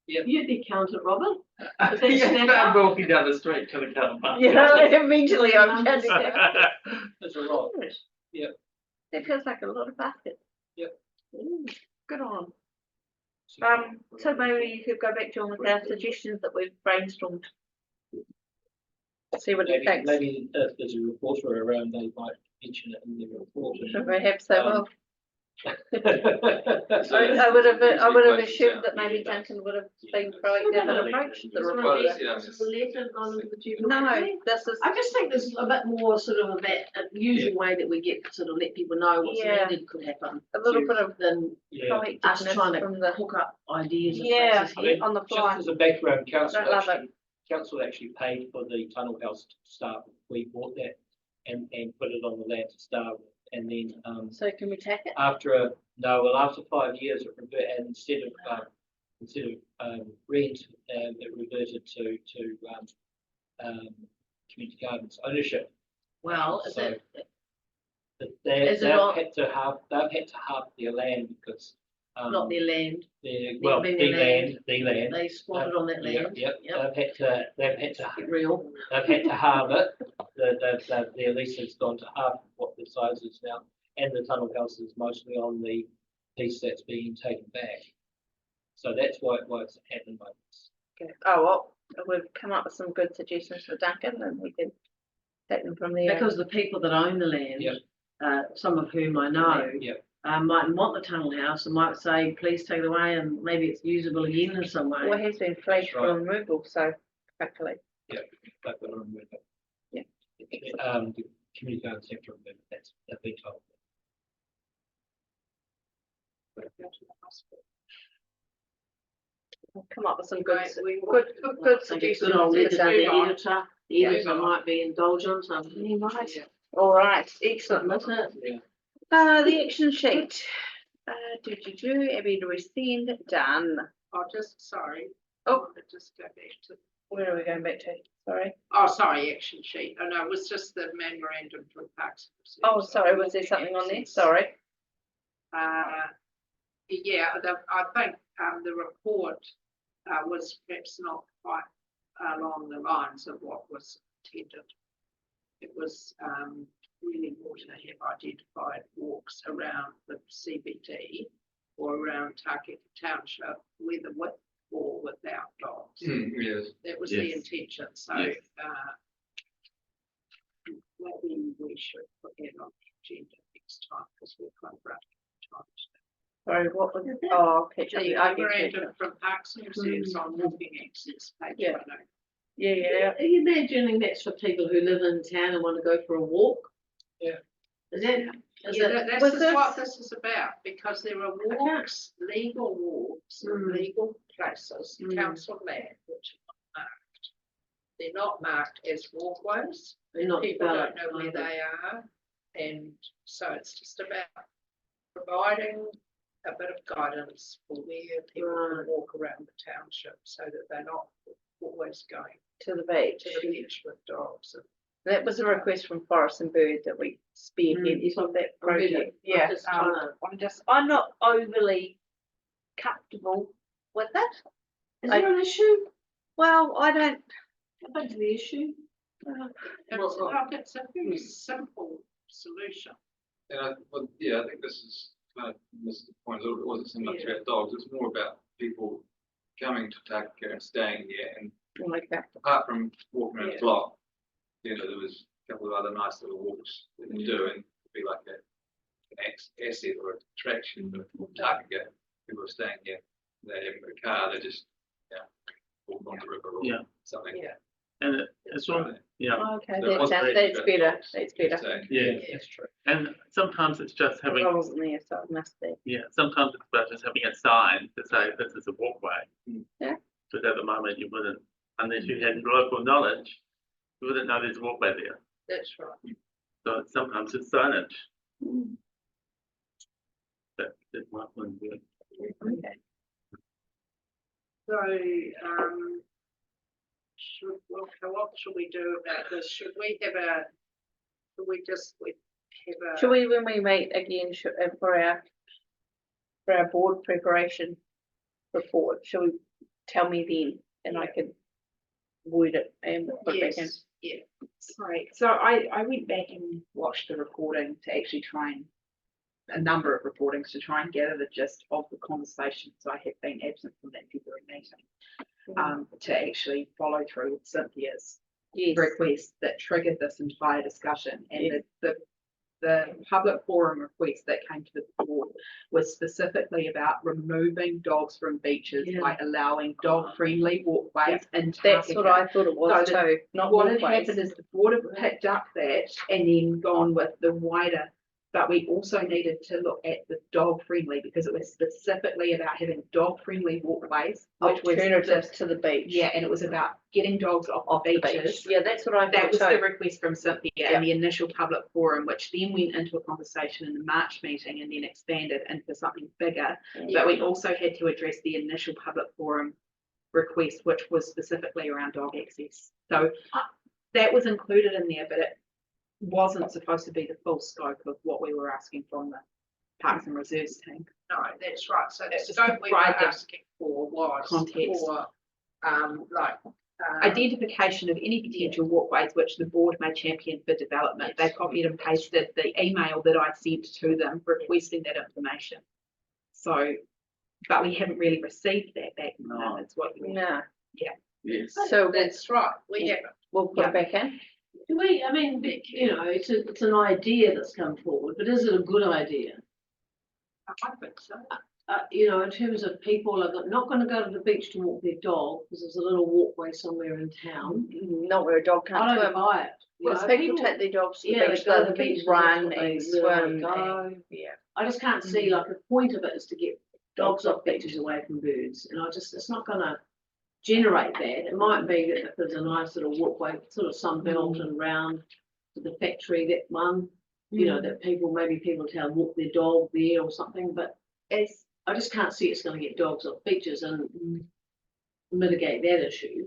yeah. You'd be counted, Robert. Is that You stand start up? walking down the street to the car park. Yeah, immediately I'm getting it. There's a lot. Yep. It feels like a lot of baskets. Yep. Good on. So maybe you could go back, John, with our suggestions that we've brainstormed. See what he Maybe, thinks. maybe if there's a reporter around, they might mention it in the report. Perhaps they will. So- I would have assumed that maybe Duncan would have been proactive and approached the Well, report. yeah, Letter gone into the Jubilee. No, this is, I just think there's a bit more sort of a usual way that we get to sort of let people know what's Yeah. needed could happen. a little bit of Than Yeah. us trying proactiveness to from the, hook up ideas. and yeah, places here. on the fly. Just as a background, Don't love council actually paid for the tunnel house to start with. We bought that and put it on the land to start with. And then So can we take it? after 5 years it reverted, and instead of rent, it reverted to community gardens ownership. Well, is So it, They've Is it all- had to have their land because not their land, well, been the their land, the land. they squatted on that land. Yep, Yep. they've had to Get real. They've had to halve it. Their lease has gone to half what the size is now, and the tunnel house is mostly on the piece that's being taken back. So that's why it's happened like this. Okay. Oh, well, we've come up with some good suggestions for Duncan and we can take them from there. Because the people that own the land, Yep. some of whom I know, Yep. mightn't want the tunnel house and might say, please take it away and maybe it's usable again in some way. Well, it has been flagged for Right. removal, so hopefully. But they'll remove it. Yeah. The community gardens have to remove it. They've been told. We'll come up with some good, Right, we will- good I think it's suggestions. good old for editor, the Duncan. editor, the editor might be indulgent, Right. All right, excellent. Submit it. The action sheet. Abby rescind, done. Sorry. Oh. Just go back to, Where are we going back to? Sorry. oh, sorry, action sheet. Oh, no, it was just the memorandum from Parks. and Oh, Reserve. sorry, was there something on there? Sorry. Yeah, I think the report was perhaps not quite along the lines of what was intended. It was really more to have identified walks around the CBD or around Tākaka Township, whether with or without dogs. Yes. That was the Yes. intention, so Yes. maybe we should put that on the agenda next time because we're kind of running out of time. Sorry, what was it? Oh, The picture. I get memorandum picture. from Parks and Reserve on walking access, page Yeah. 108. Yeah. Are you imagining that's for people who live in town and want to go for a walk? Yeah. Is that, is Yeah, that, this was is this- what this is about, because there are walks, legal walks, in Mm. legal places, Mm. council land, which are not marked. They're not marked as walkways, they're not people don't developed? know where either? they are, and so it's just about providing a bit of guidance for where people Right. can walk around the township, so that they're not always going To the beach. to the beach with dogs. That was a request from Forest and Bird that we spearheaded Mm. that Oh, really? project. I'm Yeah, just trying I'm not overly comfortable with it. Is there an issue? Well, I don't. Back to the issue. It's like, it's a very simple solution. And I think this is kind of missed the point a little bit. It wasn't so much about dogs. It's more about people coming to Tākaka and staying here. And Like that. apart from walking around Yeah. the block, there was a couple of other nice little walks that you can do, and it'd be like an asset or attraction of Tākaka. People are staying here, they haven't got a car, they just walk on the river or Yeah. something. Yeah. And it's all, yeah, Okay, So it wasn't really that's about better. dogs, That's you're better. saying. yeah. That's true. And sometimes it's just I having, wasn't there, so it must be. sometimes it's about just having a sign to say this is a walkway. Yeah. Because at the moment you wouldn't, unless you had local knowledge, You wouldn't know there's a walkway there. That's right. So sometimes it's signage. That might want to be. Okay. So, what should we do about this? Should we have a, should we just, we have a? Should we, when we meet again, for our board preparation report, should we tell me then, and I can word it and put it back in? Yes, yeah. Sorry, so I went back and watched the recording to actually try and, a number of recordings to try and gather the gist of the conversations I have been absent from that February meeting. To actually follow through with Cynthia's request that triggered this entire discussion, and the public forum request that came to the board was specifically about removing dogs from beaches by allowing dog-friendly walkways and That's what I thought it was too, not what had walkways. happened is the board have picked up that and then gone with the wider, but we also needed to look at the dog-friendly, because it was specifically about having dog-friendly walkways, which was Alternatives to the beach. yeah, and it was about getting dogs off the beaches. beach. Yeah, that's what I That thought was too. the request from Cynthia in the initial public forum, which then went into a conversation in the March meeting and then expanded into something bigger. But we also had to address the initial public forum request, which was specifically around dog access. So that was included in there, but it wasn't supposed to be the full scope of what we were asking from the Parks and Reserves team. No, that's right. So It's the just scope we were provide the asking for was context. for, like. Identification of any potential walkways which the board may champion for development. They copied and pasted the email that I sent to them requesting that information. So, but we haven't really received that back. No, that's what you. No. Yeah. Yes. So That's right. We haven't. we'll put it back in. Do we, I mean, you know, it's an idea that's come forward, but is it a good idea? I think so. You know, in terms of people are not going to go to the beach to walk their dog because there's a little walkway somewhere in town. Not where a dog can't I don't swim. buy it. You Because know, people take their dogs to the yeah, beach, they go so to they the can beach, run that's what they and really swim. go. And, yeah. I just can't see like the point of it is to get dogs off beaches away from birds, and it's not going to generate that. It might be that if there's a nice little walkway, sort of sunbelt and round to the factory, that one, you know, that maybe people in town walk their dog there or something, but I just can't see it's going to get dogs off beaches and mitigate that issue.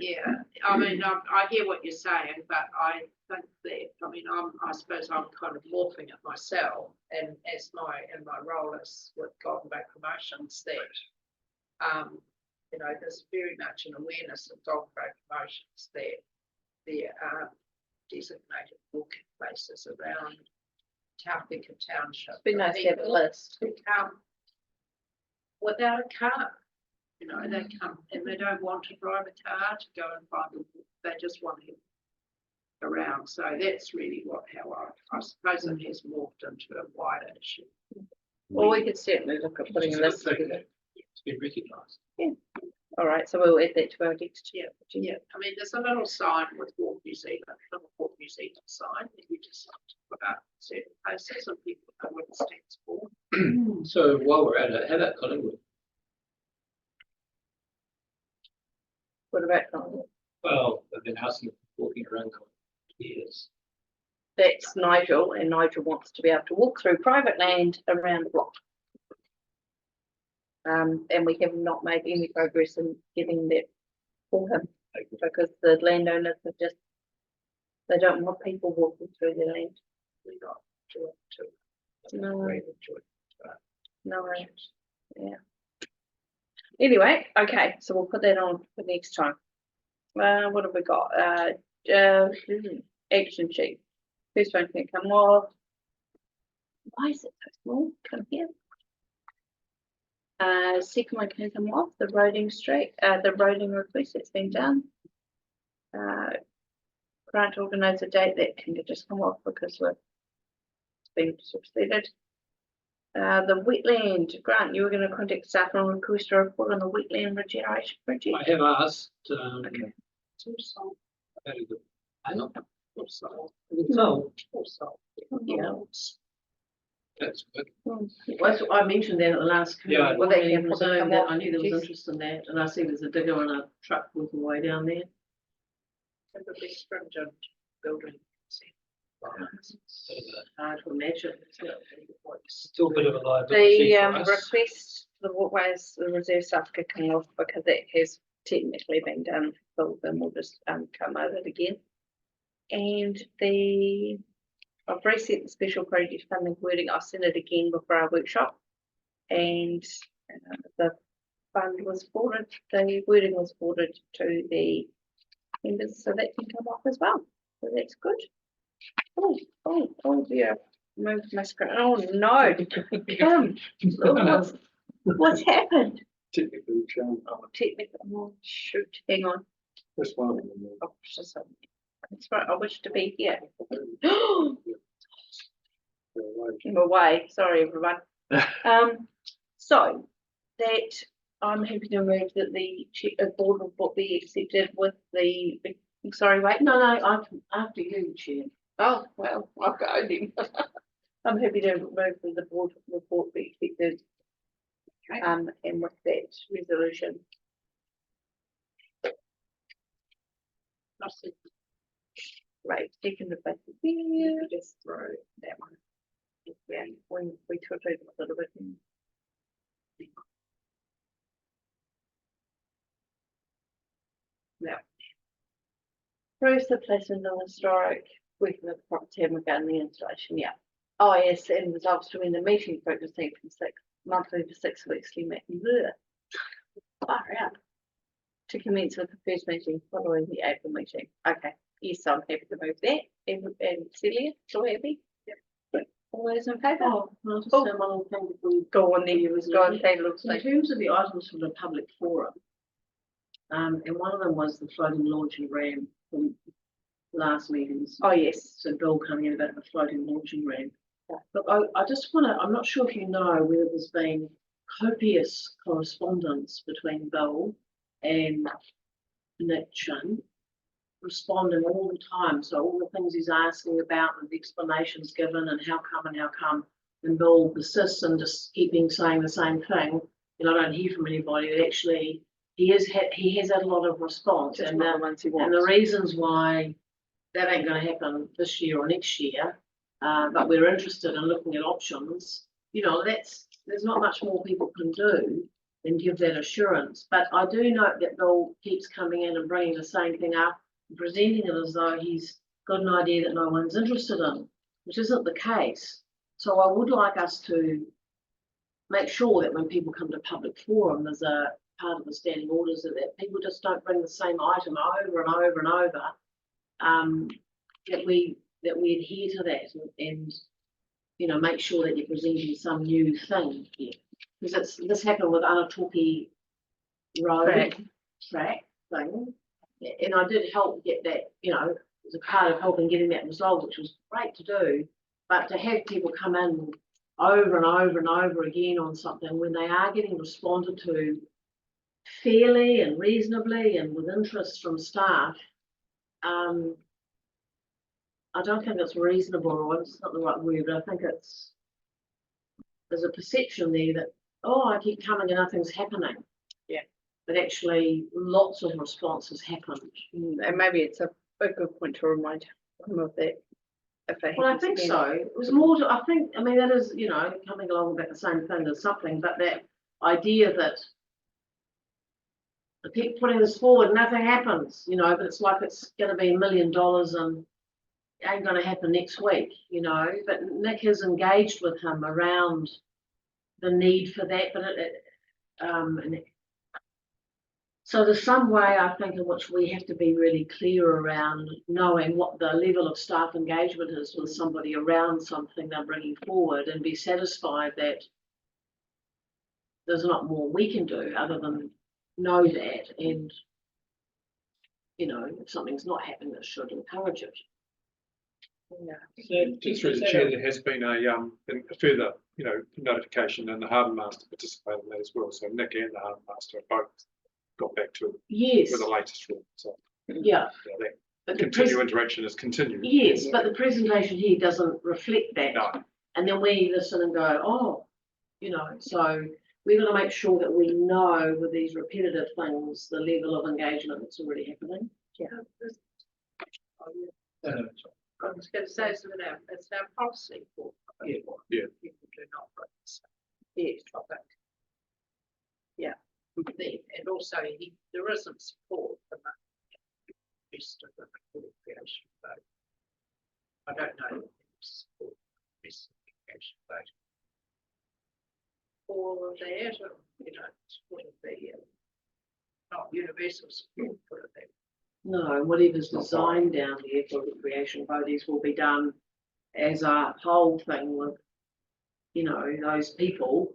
Yeah, I mean, I hear what you're saying, but I think that, I mean, I suppose I'm kind of morphing it myself, and as in my role as with Golden Bay Promotions, that, you know, there's very much an awareness of Golden Bay Promotions that there are designated walking places around Tākaka Township. It'd be nice to have a list. Who come without a car. You know, they come and they don't want to drive a car to go and find them. They just want to get around. So that's really how I suppose it has morphed into a wider issue. Well, we could certainly look at putting a list together. It's been recognised. Yeah. All right, so we'll add that to our next. Yeah. I mean, there's a little sign with Walk New Zealand, little Walk New Zealand sign that you just have to put up certain places and people know what it stands for. So while we're at it, how about Collingwood? What about Collingwood? Well, I've been asking for walking around Collingwood for years. That's Nigel, and Nigel wants to be able to walk through private land around the block. And we have not made any progress in getting that for him because the landowners have just, they don't want people walking through their land. No. No, yeah. Anyway, okay, so we'll put that on for next time. What have we got? Action sheet. First one can come off. Why is it so small? Come here. Second one can come off, the roading request that's been done. Grant organise a date that can just come off because it's been superseded. The wetland, Grant, you were going to contact staff and request a report on the wetland regeneration project. I have asked. Okay. Very good. I know. So, Yeah. that's good. Well, I mentioned that at the last. Yeah. Well, they can meeting, probably come that off I knew there was just- interest in that, and I see there's a digger and a truck working away down there. It would be stringent building. Hard to imagine. Still a bit of a liability The for us. request for the walkways, the reserve stuff could come off because it has technically been done, so then we'll just come over it again. And I've reset the special project funding wording, I'll send it again before our workshop. And the fund was forwarded, the wording was forwarded to the members, so that can come off as well, so that's good. Oh dear, moved my screen, oh no, Kim, what's happened? Technically, Oh, technical, oh shoot, hang on. this one. Oh, just a- That's right, I wish to be here. I'm away, sorry everyone. So that I'm happy to move that the board report be accepted with the, sorry, wait, no, After you, Chair. oh, well, I'll go then. I'm happy to move that the board report be accepted. And with that resolution. Right, taking the back here, just throw that one. Yeah, when we took it a little bit. Yeah. Proves the placement of historic working with the property and regarding the installation, yeah. Oh, yes, and results to when the meeting focusing from monthly for 6 weeks, far out. To commence with the first meeting following the April meeting. Okay, yes, I'm happy to move that. And Celia, still happy? Yep. All those in favour? Oh, I'll just say one other thing before you Go on then, you was going to say, looks In like. terms of the items from the public forum, and one of them was the floating launching ramp from last meetings. Oh, yes. So Bill coming in about the floating launching ramp. Look, I just want to, I'm not sure if you know whether there's been copious correspondence between Bill and Nick Chin, responding all the time. So all the things he's asking about and the explanations given and how come, and Bill persists and just keeping saying the same thing. And I don't hear from anybody that actually he has had a lot of response. Just and not the ones he wants. and the reasons why that ain't going to happen this year or next year, but we're interested in looking at options. You know, there's not much more people can do than give that assurance. But I do note that Bill keeps coming in and bringing the same thing up, and presenting it as though he's got an idea that no one's interested in, which isn't the case. So I would like us to make sure that when people come to public forum, there's a part of the standing orders that people just don't bring the same item over and over and over. That we adhere to that and you know, make sure that you're presenting some new thing here. Because this happened with Anatoki Road track thing, and I did help get that, you know, as a part of helping getting that resolved, which was great to do. But to have people come in over and over and over again on something when they are getting responded to fairly and reasonably and with interest from staff, I don't think it's reasonable, or it's not the right word, but I think there's a perception there that, oh, I keep coming and nothing's happening. Yeah. But actually lots of responses happened. And maybe it's a good point to remind them of that. Well, I think so. It was more to, I mean, that is, you know, coming along about the same thing as something, but that idea that I keep putting this forward, nothing happens, you know, but it's like it's going to be $1 million and it ain't going to happen next week, you know. But Nick has engaged with him around the need for that, but so there's some way, I think, in which we have to be really clear around knowing what the level of staff engagement is with somebody around something they're bringing forward, and be satisfied that there's not more we can do other than know that, and you know, if something's not happening, that should encourage it. Yeah. Just through the chair, there has been a further, you know, notification, and the harbour master participated in that as well. So Nick and the harbour master both got back to Yes. with the latest rule. So yeah, that interaction is continuing. Yes, but the presentation here doesn't reflect that. No. And then we listen and go, oh, you know, so we're going to make sure that we know with these repetitive things the level of engagement that's already happening. Yeah. I was going to say, it's our policy for. Yeah. Yeah. People do not. Yes. Yeah. And also, there isn't support for the rest of the recreation vote. I don't know. if there's support for the rest of the recreation vote. Or that, or, it's going to be not universal support for it. No, whatever's designed down there for recreation bodies will be done as a whole thing with, those people,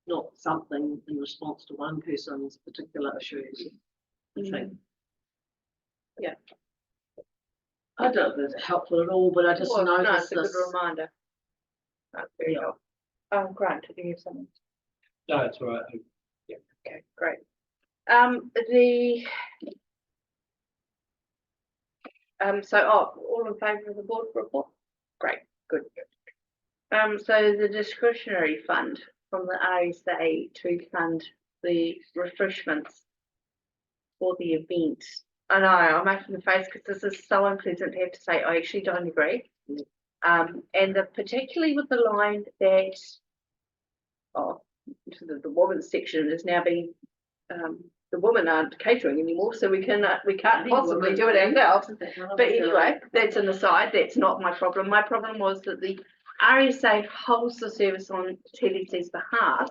not something in response to one person's particular issues. I think. Yeah. I don't know if it's helpful at all, but I just Well, no, noticed it's a good this. reminder. That's very Yeah. helpful. Grant, did you have something? No, it's all right. Okay, great. All in favour of the board report? Great, good. So the discretionary fund from the RSA to fund the refreshments for the event. I know, I'm making a face because this is so unpleasant to have to say, I actually don't agree. And particularly with the line that, the women's section is now being, the women aren't catering anymore, so we can't possibly do it ourselves. But anyway, that's an aside. That's not my problem. My problem was that the RSA holds the service on TDC's behalf.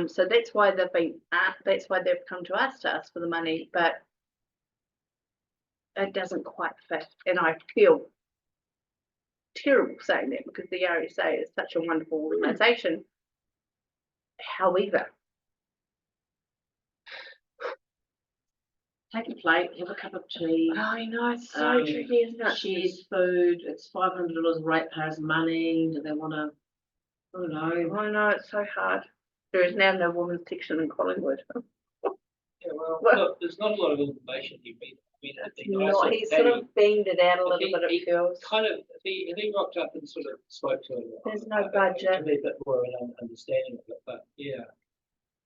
So that's why they've come to us to ask for the money, but it doesn't quite fit. And I feel terrible saying that because the RSA is such a wonderful organisation. However, Take a plate, have a cup of tea. I know, it's so tricky, isn't it? Shared food, it's $500 ratepayers' money. Do they want to? I don't know. I know, it's so hard. There is now no women's section in Collingwood. Yeah, well, look, there's not a lot of information you've been. He's sort of beamed it out a little bit, it feels. Kind of, if he rocked up and sort of spoke to him. There's no budget. To be a bit more of an understanding of it, but yeah.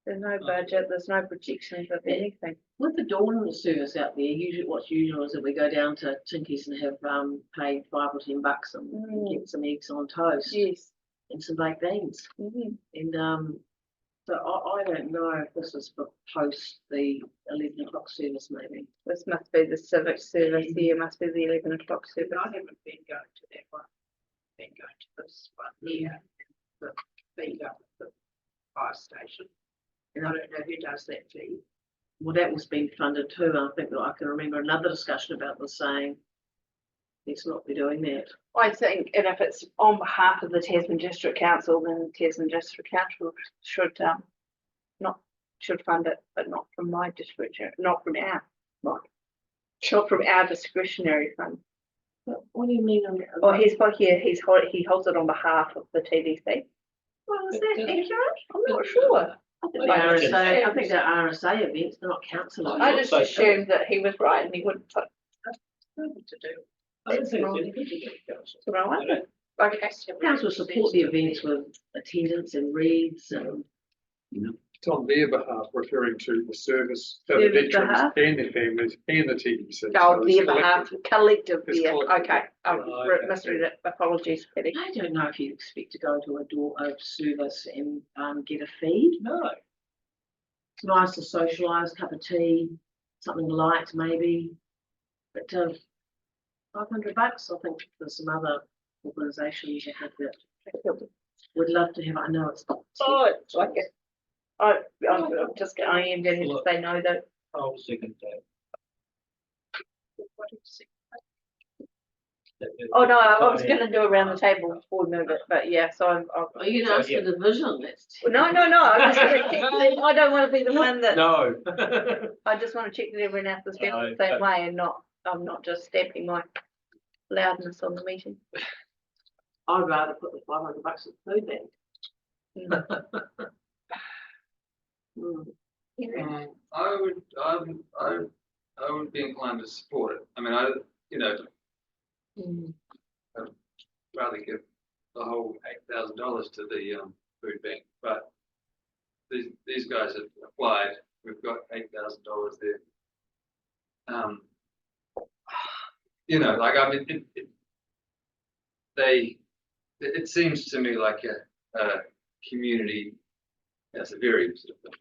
There's no budget, there's no projections of anything. With the dawn service out there, what's usual is that we go down to Tinky's and have paid $5 or $10 and get some eggs on toast. Yes. And some baked beans. And so I don't know if this is for post the 11 o'clock service, maybe. This must be the civic service. Yeah, must be the 11 o'clock service. I haven't been going to that one. Been going to this one here. The feed up at the fire station. And I don't know who does that feed. Well, that was being funded too. And I think that I can remember another discussion about this saying, let's not be doing that. I think, and if it's on behalf of the Tasman District Council, then Tasman District Council should fund it, but not from my district, not from our discretionary fund. What do you mean? Oh, he holds it on behalf of the TDC. Well, is that accurate? I'm not sure. I think they're RSA events, they're not council. I just assumed that he was right and he wouldn't put nothing to do. I don't think Council support the events with attendance and reads and. It's on their behalf, referring to the service, the Their veterans behalf? and their families and the TDC. Oh, So it's their behalf, collective, It's yeah, collective. okay. Right, Misread it, apologies, Patty. I don't know if you expect to go to a door of service and get a feed. No. It's nice to socialise, cup of tea, something light maybe. But $500, I think there's some other organisations that have that. Would love to have, I know it's not. Oh, it's like it. I am going to say no though. I'll second that. Oh no, I was going to do around the table before we move it, but yeah, so I'm. Are you going to ask for the division? No. I'm just gonna check that- I don't want to be the one that. No. I just want to check that everyone else is feeling the same way and I'm not just stamping my loudness on the meeting. I'd rather put the $500 in food then. I would be inclined to support it. I mean, I'd rather give the whole $8,000 to the food bank, but these guys have applied. We've got $8,000 there. you know, like, I mean, it seems to me like a community, that's a very sort of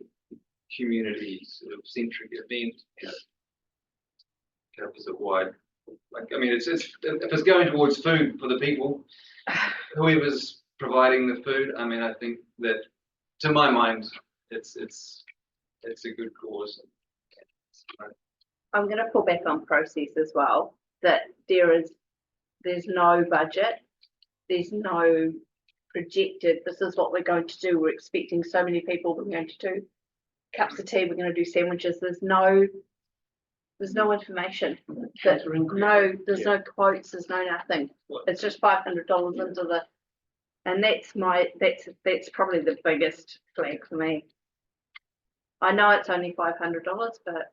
community sort of centric event, you know, covers a wide, like, I mean, it's if it's going towards food for the people, whoever's providing the food, I mean, I think that, to my mind, it's a good cause. I'm going to pull back on process as well, that there's no budget, there's no projected, this is what we're going to do, we're expecting so many people, we're going to do cups of tea, we're going to do sandwiches, there's no information, there's no quotes, there's no nothing, it's just $500 into the, and that's probably the biggest flag for me. I know it's only $500, but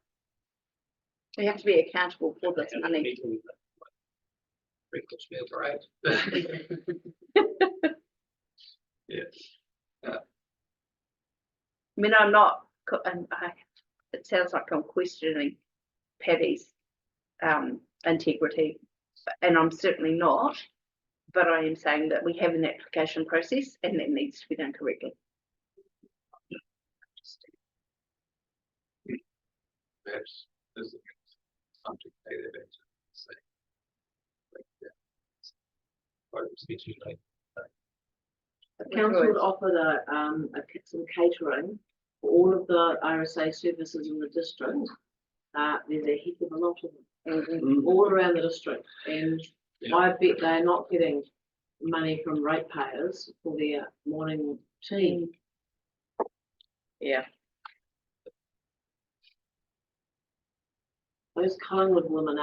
we have to be accountable for this money. Yes. I mean, I'm not, it sounds like I'm questioning Paddy's integrity, and I'm certainly not, but I am saying that we have an application process and that needs to be done correctly. Perhaps there's something to pay that back to, say, like that. The council would offer some catering for all of the RSA services in the district. There's a heck of a lot of them all around the district, and I bet they're not getting money from ratepayers for their morning tea. Yeah. Those Collingwood women,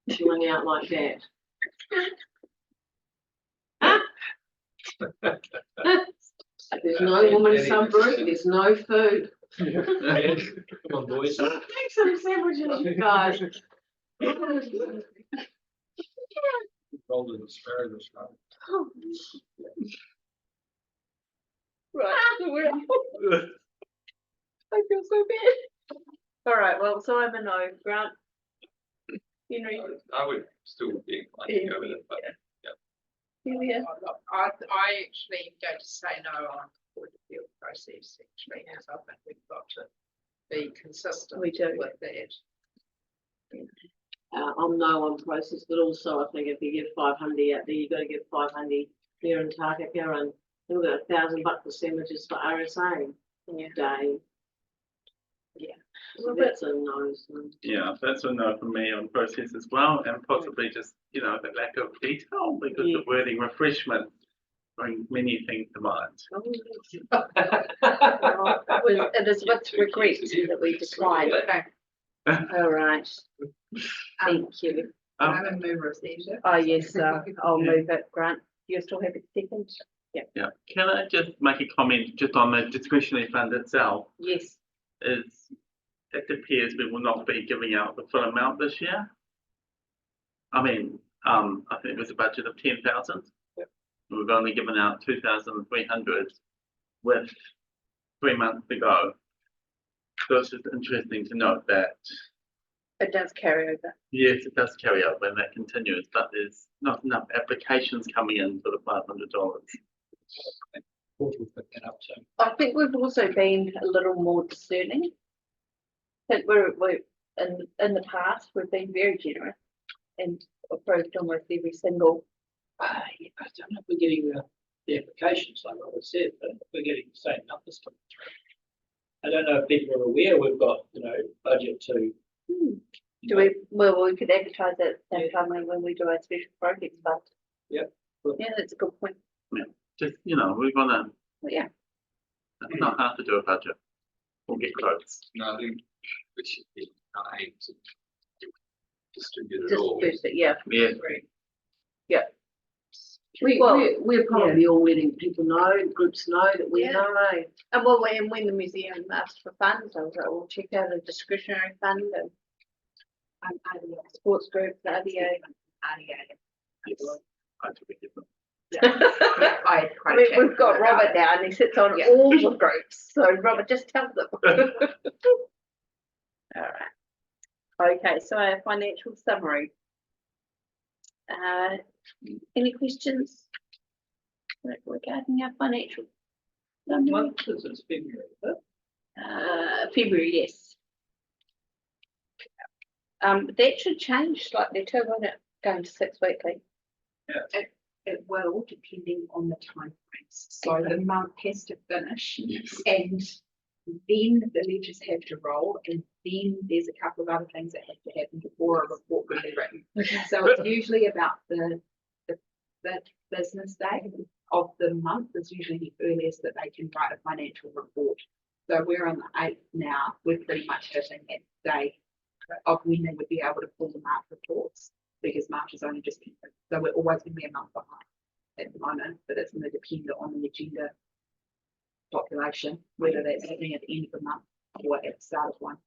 chilling out like that. There's no woman sunbrew, there's no food. Come on, boys. Make some sandwiches, you guys. Golden asparagus, right? Right. I feel so bad. All right, well, so I'm a no. Grant, Henry. I would still be inclined to go with it, but Cynthia. I actually am going to say no on the appeal process, actually, because I think we've got to be consistent with that. I'm no on process, but also I think if you give 500 out there, you've got to give 500 there in Tākaka, and we've got $1,000 for sandwiches for RSA day. Yeah, so that's a no. So. Yeah, that's a no for me on process as well, and possibly just, you know, the lack of detail, because the wording refreshment brings many things to mind. It is with regret that we declined. All right. Thank you. I'm a member of the. Oh, yes, I'll move it. Grant, you're still happy to second? Yeah. Yeah. Can I just make a comment just on the discretionary fund itself? Yes. It appears we will not be giving out the full amount this year. I mean, I think it was a budget of 10,000. Yep. We've only given out 2,300 with 3 months to go. So it's just interesting to note that. It does carry over. Yes, it does carry over and that continues, but there's not enough applications coming in for the $500. I think we've also been a little more discerning. I think we're in the past we've been very generous and approved almost every single. I don't know if we're getting the applications like I said, but we're getting the same numbers coming through. I don't know if people are aware we've got, you know, budget to. Do we? Well, we could advertise it at the same time when we do our special projects, but. Yep. Yeah, that's a good point. Yeah, just, you know, we're gonna. Well, yeah. It's not hard to do a budget. We'll get close. no, I think we should be trying to distribute it all. Distribute it, yeah. Yeah. Yeah. We're probably all letting people know, groups know that we know. And well, when the museum asked for funds, I was like, we'll check out a discretionary fund and sports group, the RDA. Yes. I took it different. I mean, we've got Robert now and he sits on all the groups. So Robert, just tell them. All right. Okay, so our financial summary. Any questions regarding our financial What summary? month is it? February, is it? February, yes. That should change slightly too, won't it? Going to 6 weekly. It will, depending on the time frames. So the month has to finish and then the ledgers have to roll, and then there's a couple of other things that have to happen before a report can be written. So it's usually about the business day of the month is usually the earliest that they can write a financial report. So we're on the 8th now. We're pretty much hitting that day of when they would be able to pull the March reports, because March is only just ended. So we're always going to be a month behind at the moment, but it's going to depend on the agenda population, whether that's happening at the end of the month or at the start of one.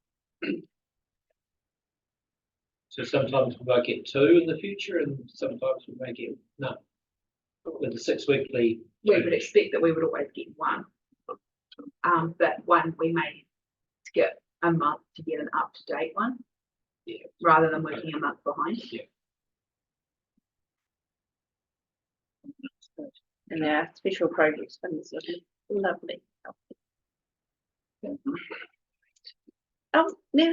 So sometimes we might get 2 in the future, and sometimes we may get none. With the 6 weekly. We would expect that we would always get one. But one we may skip a month to get an up-to-date one, rather than working a month behind. And our special projects fund is looking lovely. Oh, now.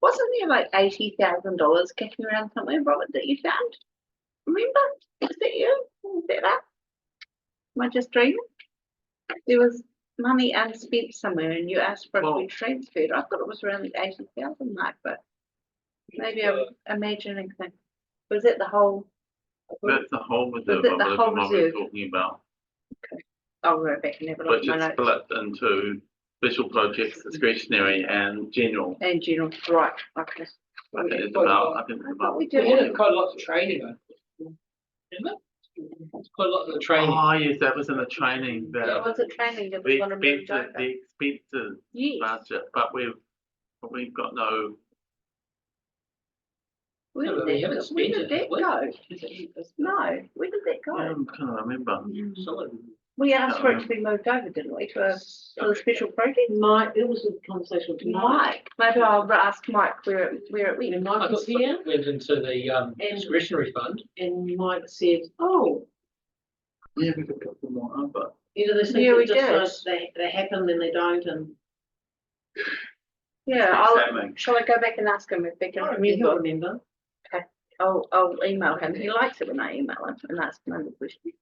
Wasn't there like $80,000 kicking around somewhere, Robert, that you found? Remember? Was that you? Was that that? Am I just dreaming? There was money unspent somewhere and you asked for it to be transferred. I thought it was around the 80,000 mark, but maybe I'm imagining things. Was it the whole? That's the whole reserve. Was it the whole what we're reserve? talking about, Okay. I'll go back and have a look which at my is notes. split into special projects, discretionary, and general. And general, right, okay. I think it's about. I think it's I thought about. we We did. had quite a lot of training, isn't it? It's quite a lot of the training. Oh yes, that was in the training. There was a training that was The going to move expenses, over. the expenses Yes. budget, but we've got no. Where No, did but we that haven't go? spent Where it, did that have we? go? No, where did that I go? can't remember. Someone. We asked for it to be moved over, didn't we, to a special project? Mike, it was a conversation with Mike. Mike, maybe I'll ask Mike where it went. And I Mike was thought here, it went into the discretionary fund. and Mike said, oh, Yeah, we could put them more on, but you know, there's Yeah, we things that did. just like they happen, then they don't, and Yeah, Exactly. shall I go back and ask him if they can he'll remember? remember. I'll email him. He likes it when I email him and ask him other questions.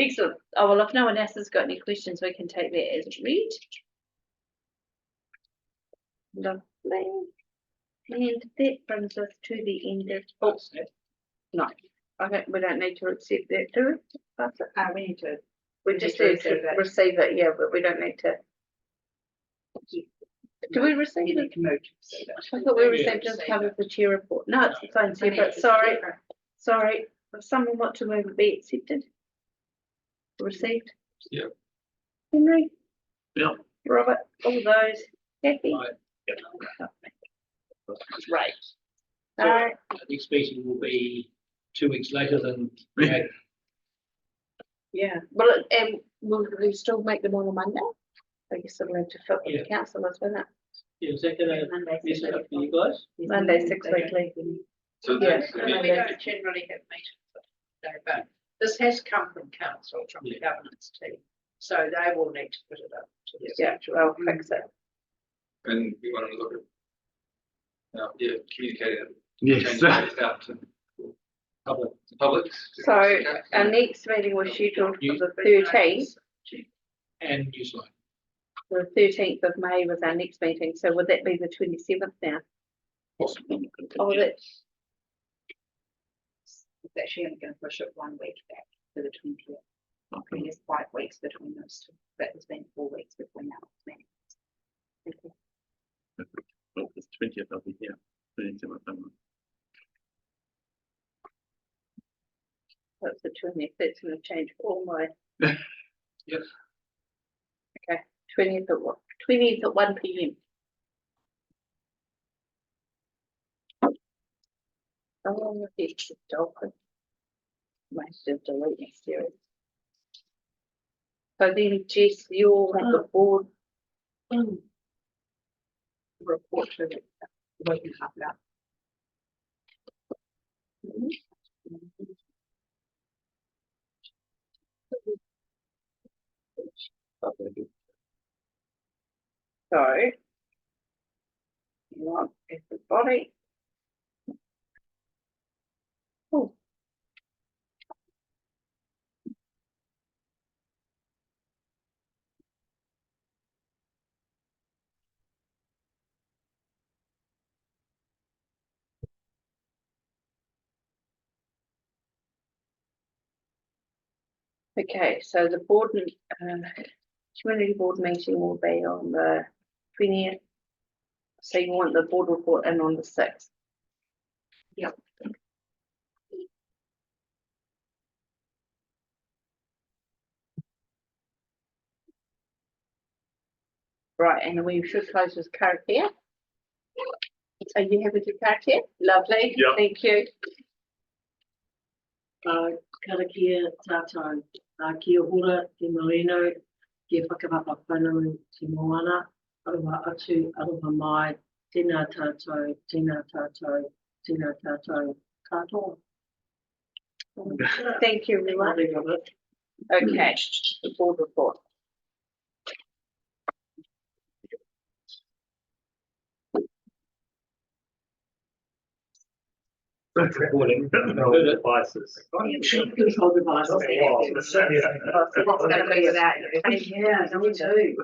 Excellent. Oh, well, if no one else has got any questions, we can take that as read. Lovely. And that brings us to the end of, oh, no, okay, we don't need to accept that, do we? That's it. We need to. We just need to receive it, yeah, but we don't need to. Do we receive it? I thought we received as part of the chair report. No, it's its own separate, sorry. Sorry, if someone want to move it be accepted? Received? Yep. Henry? yeah. Robert, all those happy? Right. Right. So the next meeting will be 2 weeks later than we had. Yeah, well, and will we still make them on a Monday? I guess it'll have to fit with the councillors, won't it? Is that going to mess it up for you guys? Monday, 6 weekly. So Yeah. that's, We don't generally have meetings today, but this has come from council, from the governance team, so they will need to put it up to the Yeah, schedule. I'll fix it. and we want to look at, communicating it. Yes. Change it out to public. So our next meeting was scheduled for the 13th. And Newsline. The 13th of May was our next meeting, so would that be the 27th now? Possibly. Oh, that's, It's actually only going to push it 1 week back to the 20th. Okay. There's 5 weeks between those two. That has been 4 weeks between our meetings. Well, it's 20th, I'll be here. 27th, that's the 20th, that's going to change all my. Yes. Okay, 20th at what? 20th at 1 PM. Oh, it's dolphin. Might just delete next year. So then, Jess, you'll want the board Report to the working half out. so. You want everybody. Oh. Okay, so the board, community board meeting will be on the 20th. So you want the board report in on the 6th? Yep. Right, and we should close with Karakia. Are you happy to Karakia? Lovely, Yep. thank you. Karakia tātou, kia hora, te marino, kia whakapapa whanau, te moana, aroha atu, aroha mai, tēnā tātou, tēnā tātou, tēnā tātou, katoa. Thank you, everyone. Okay, the board report. Recording. Devices. Control devices. What's going to be without you? Yeah, me too.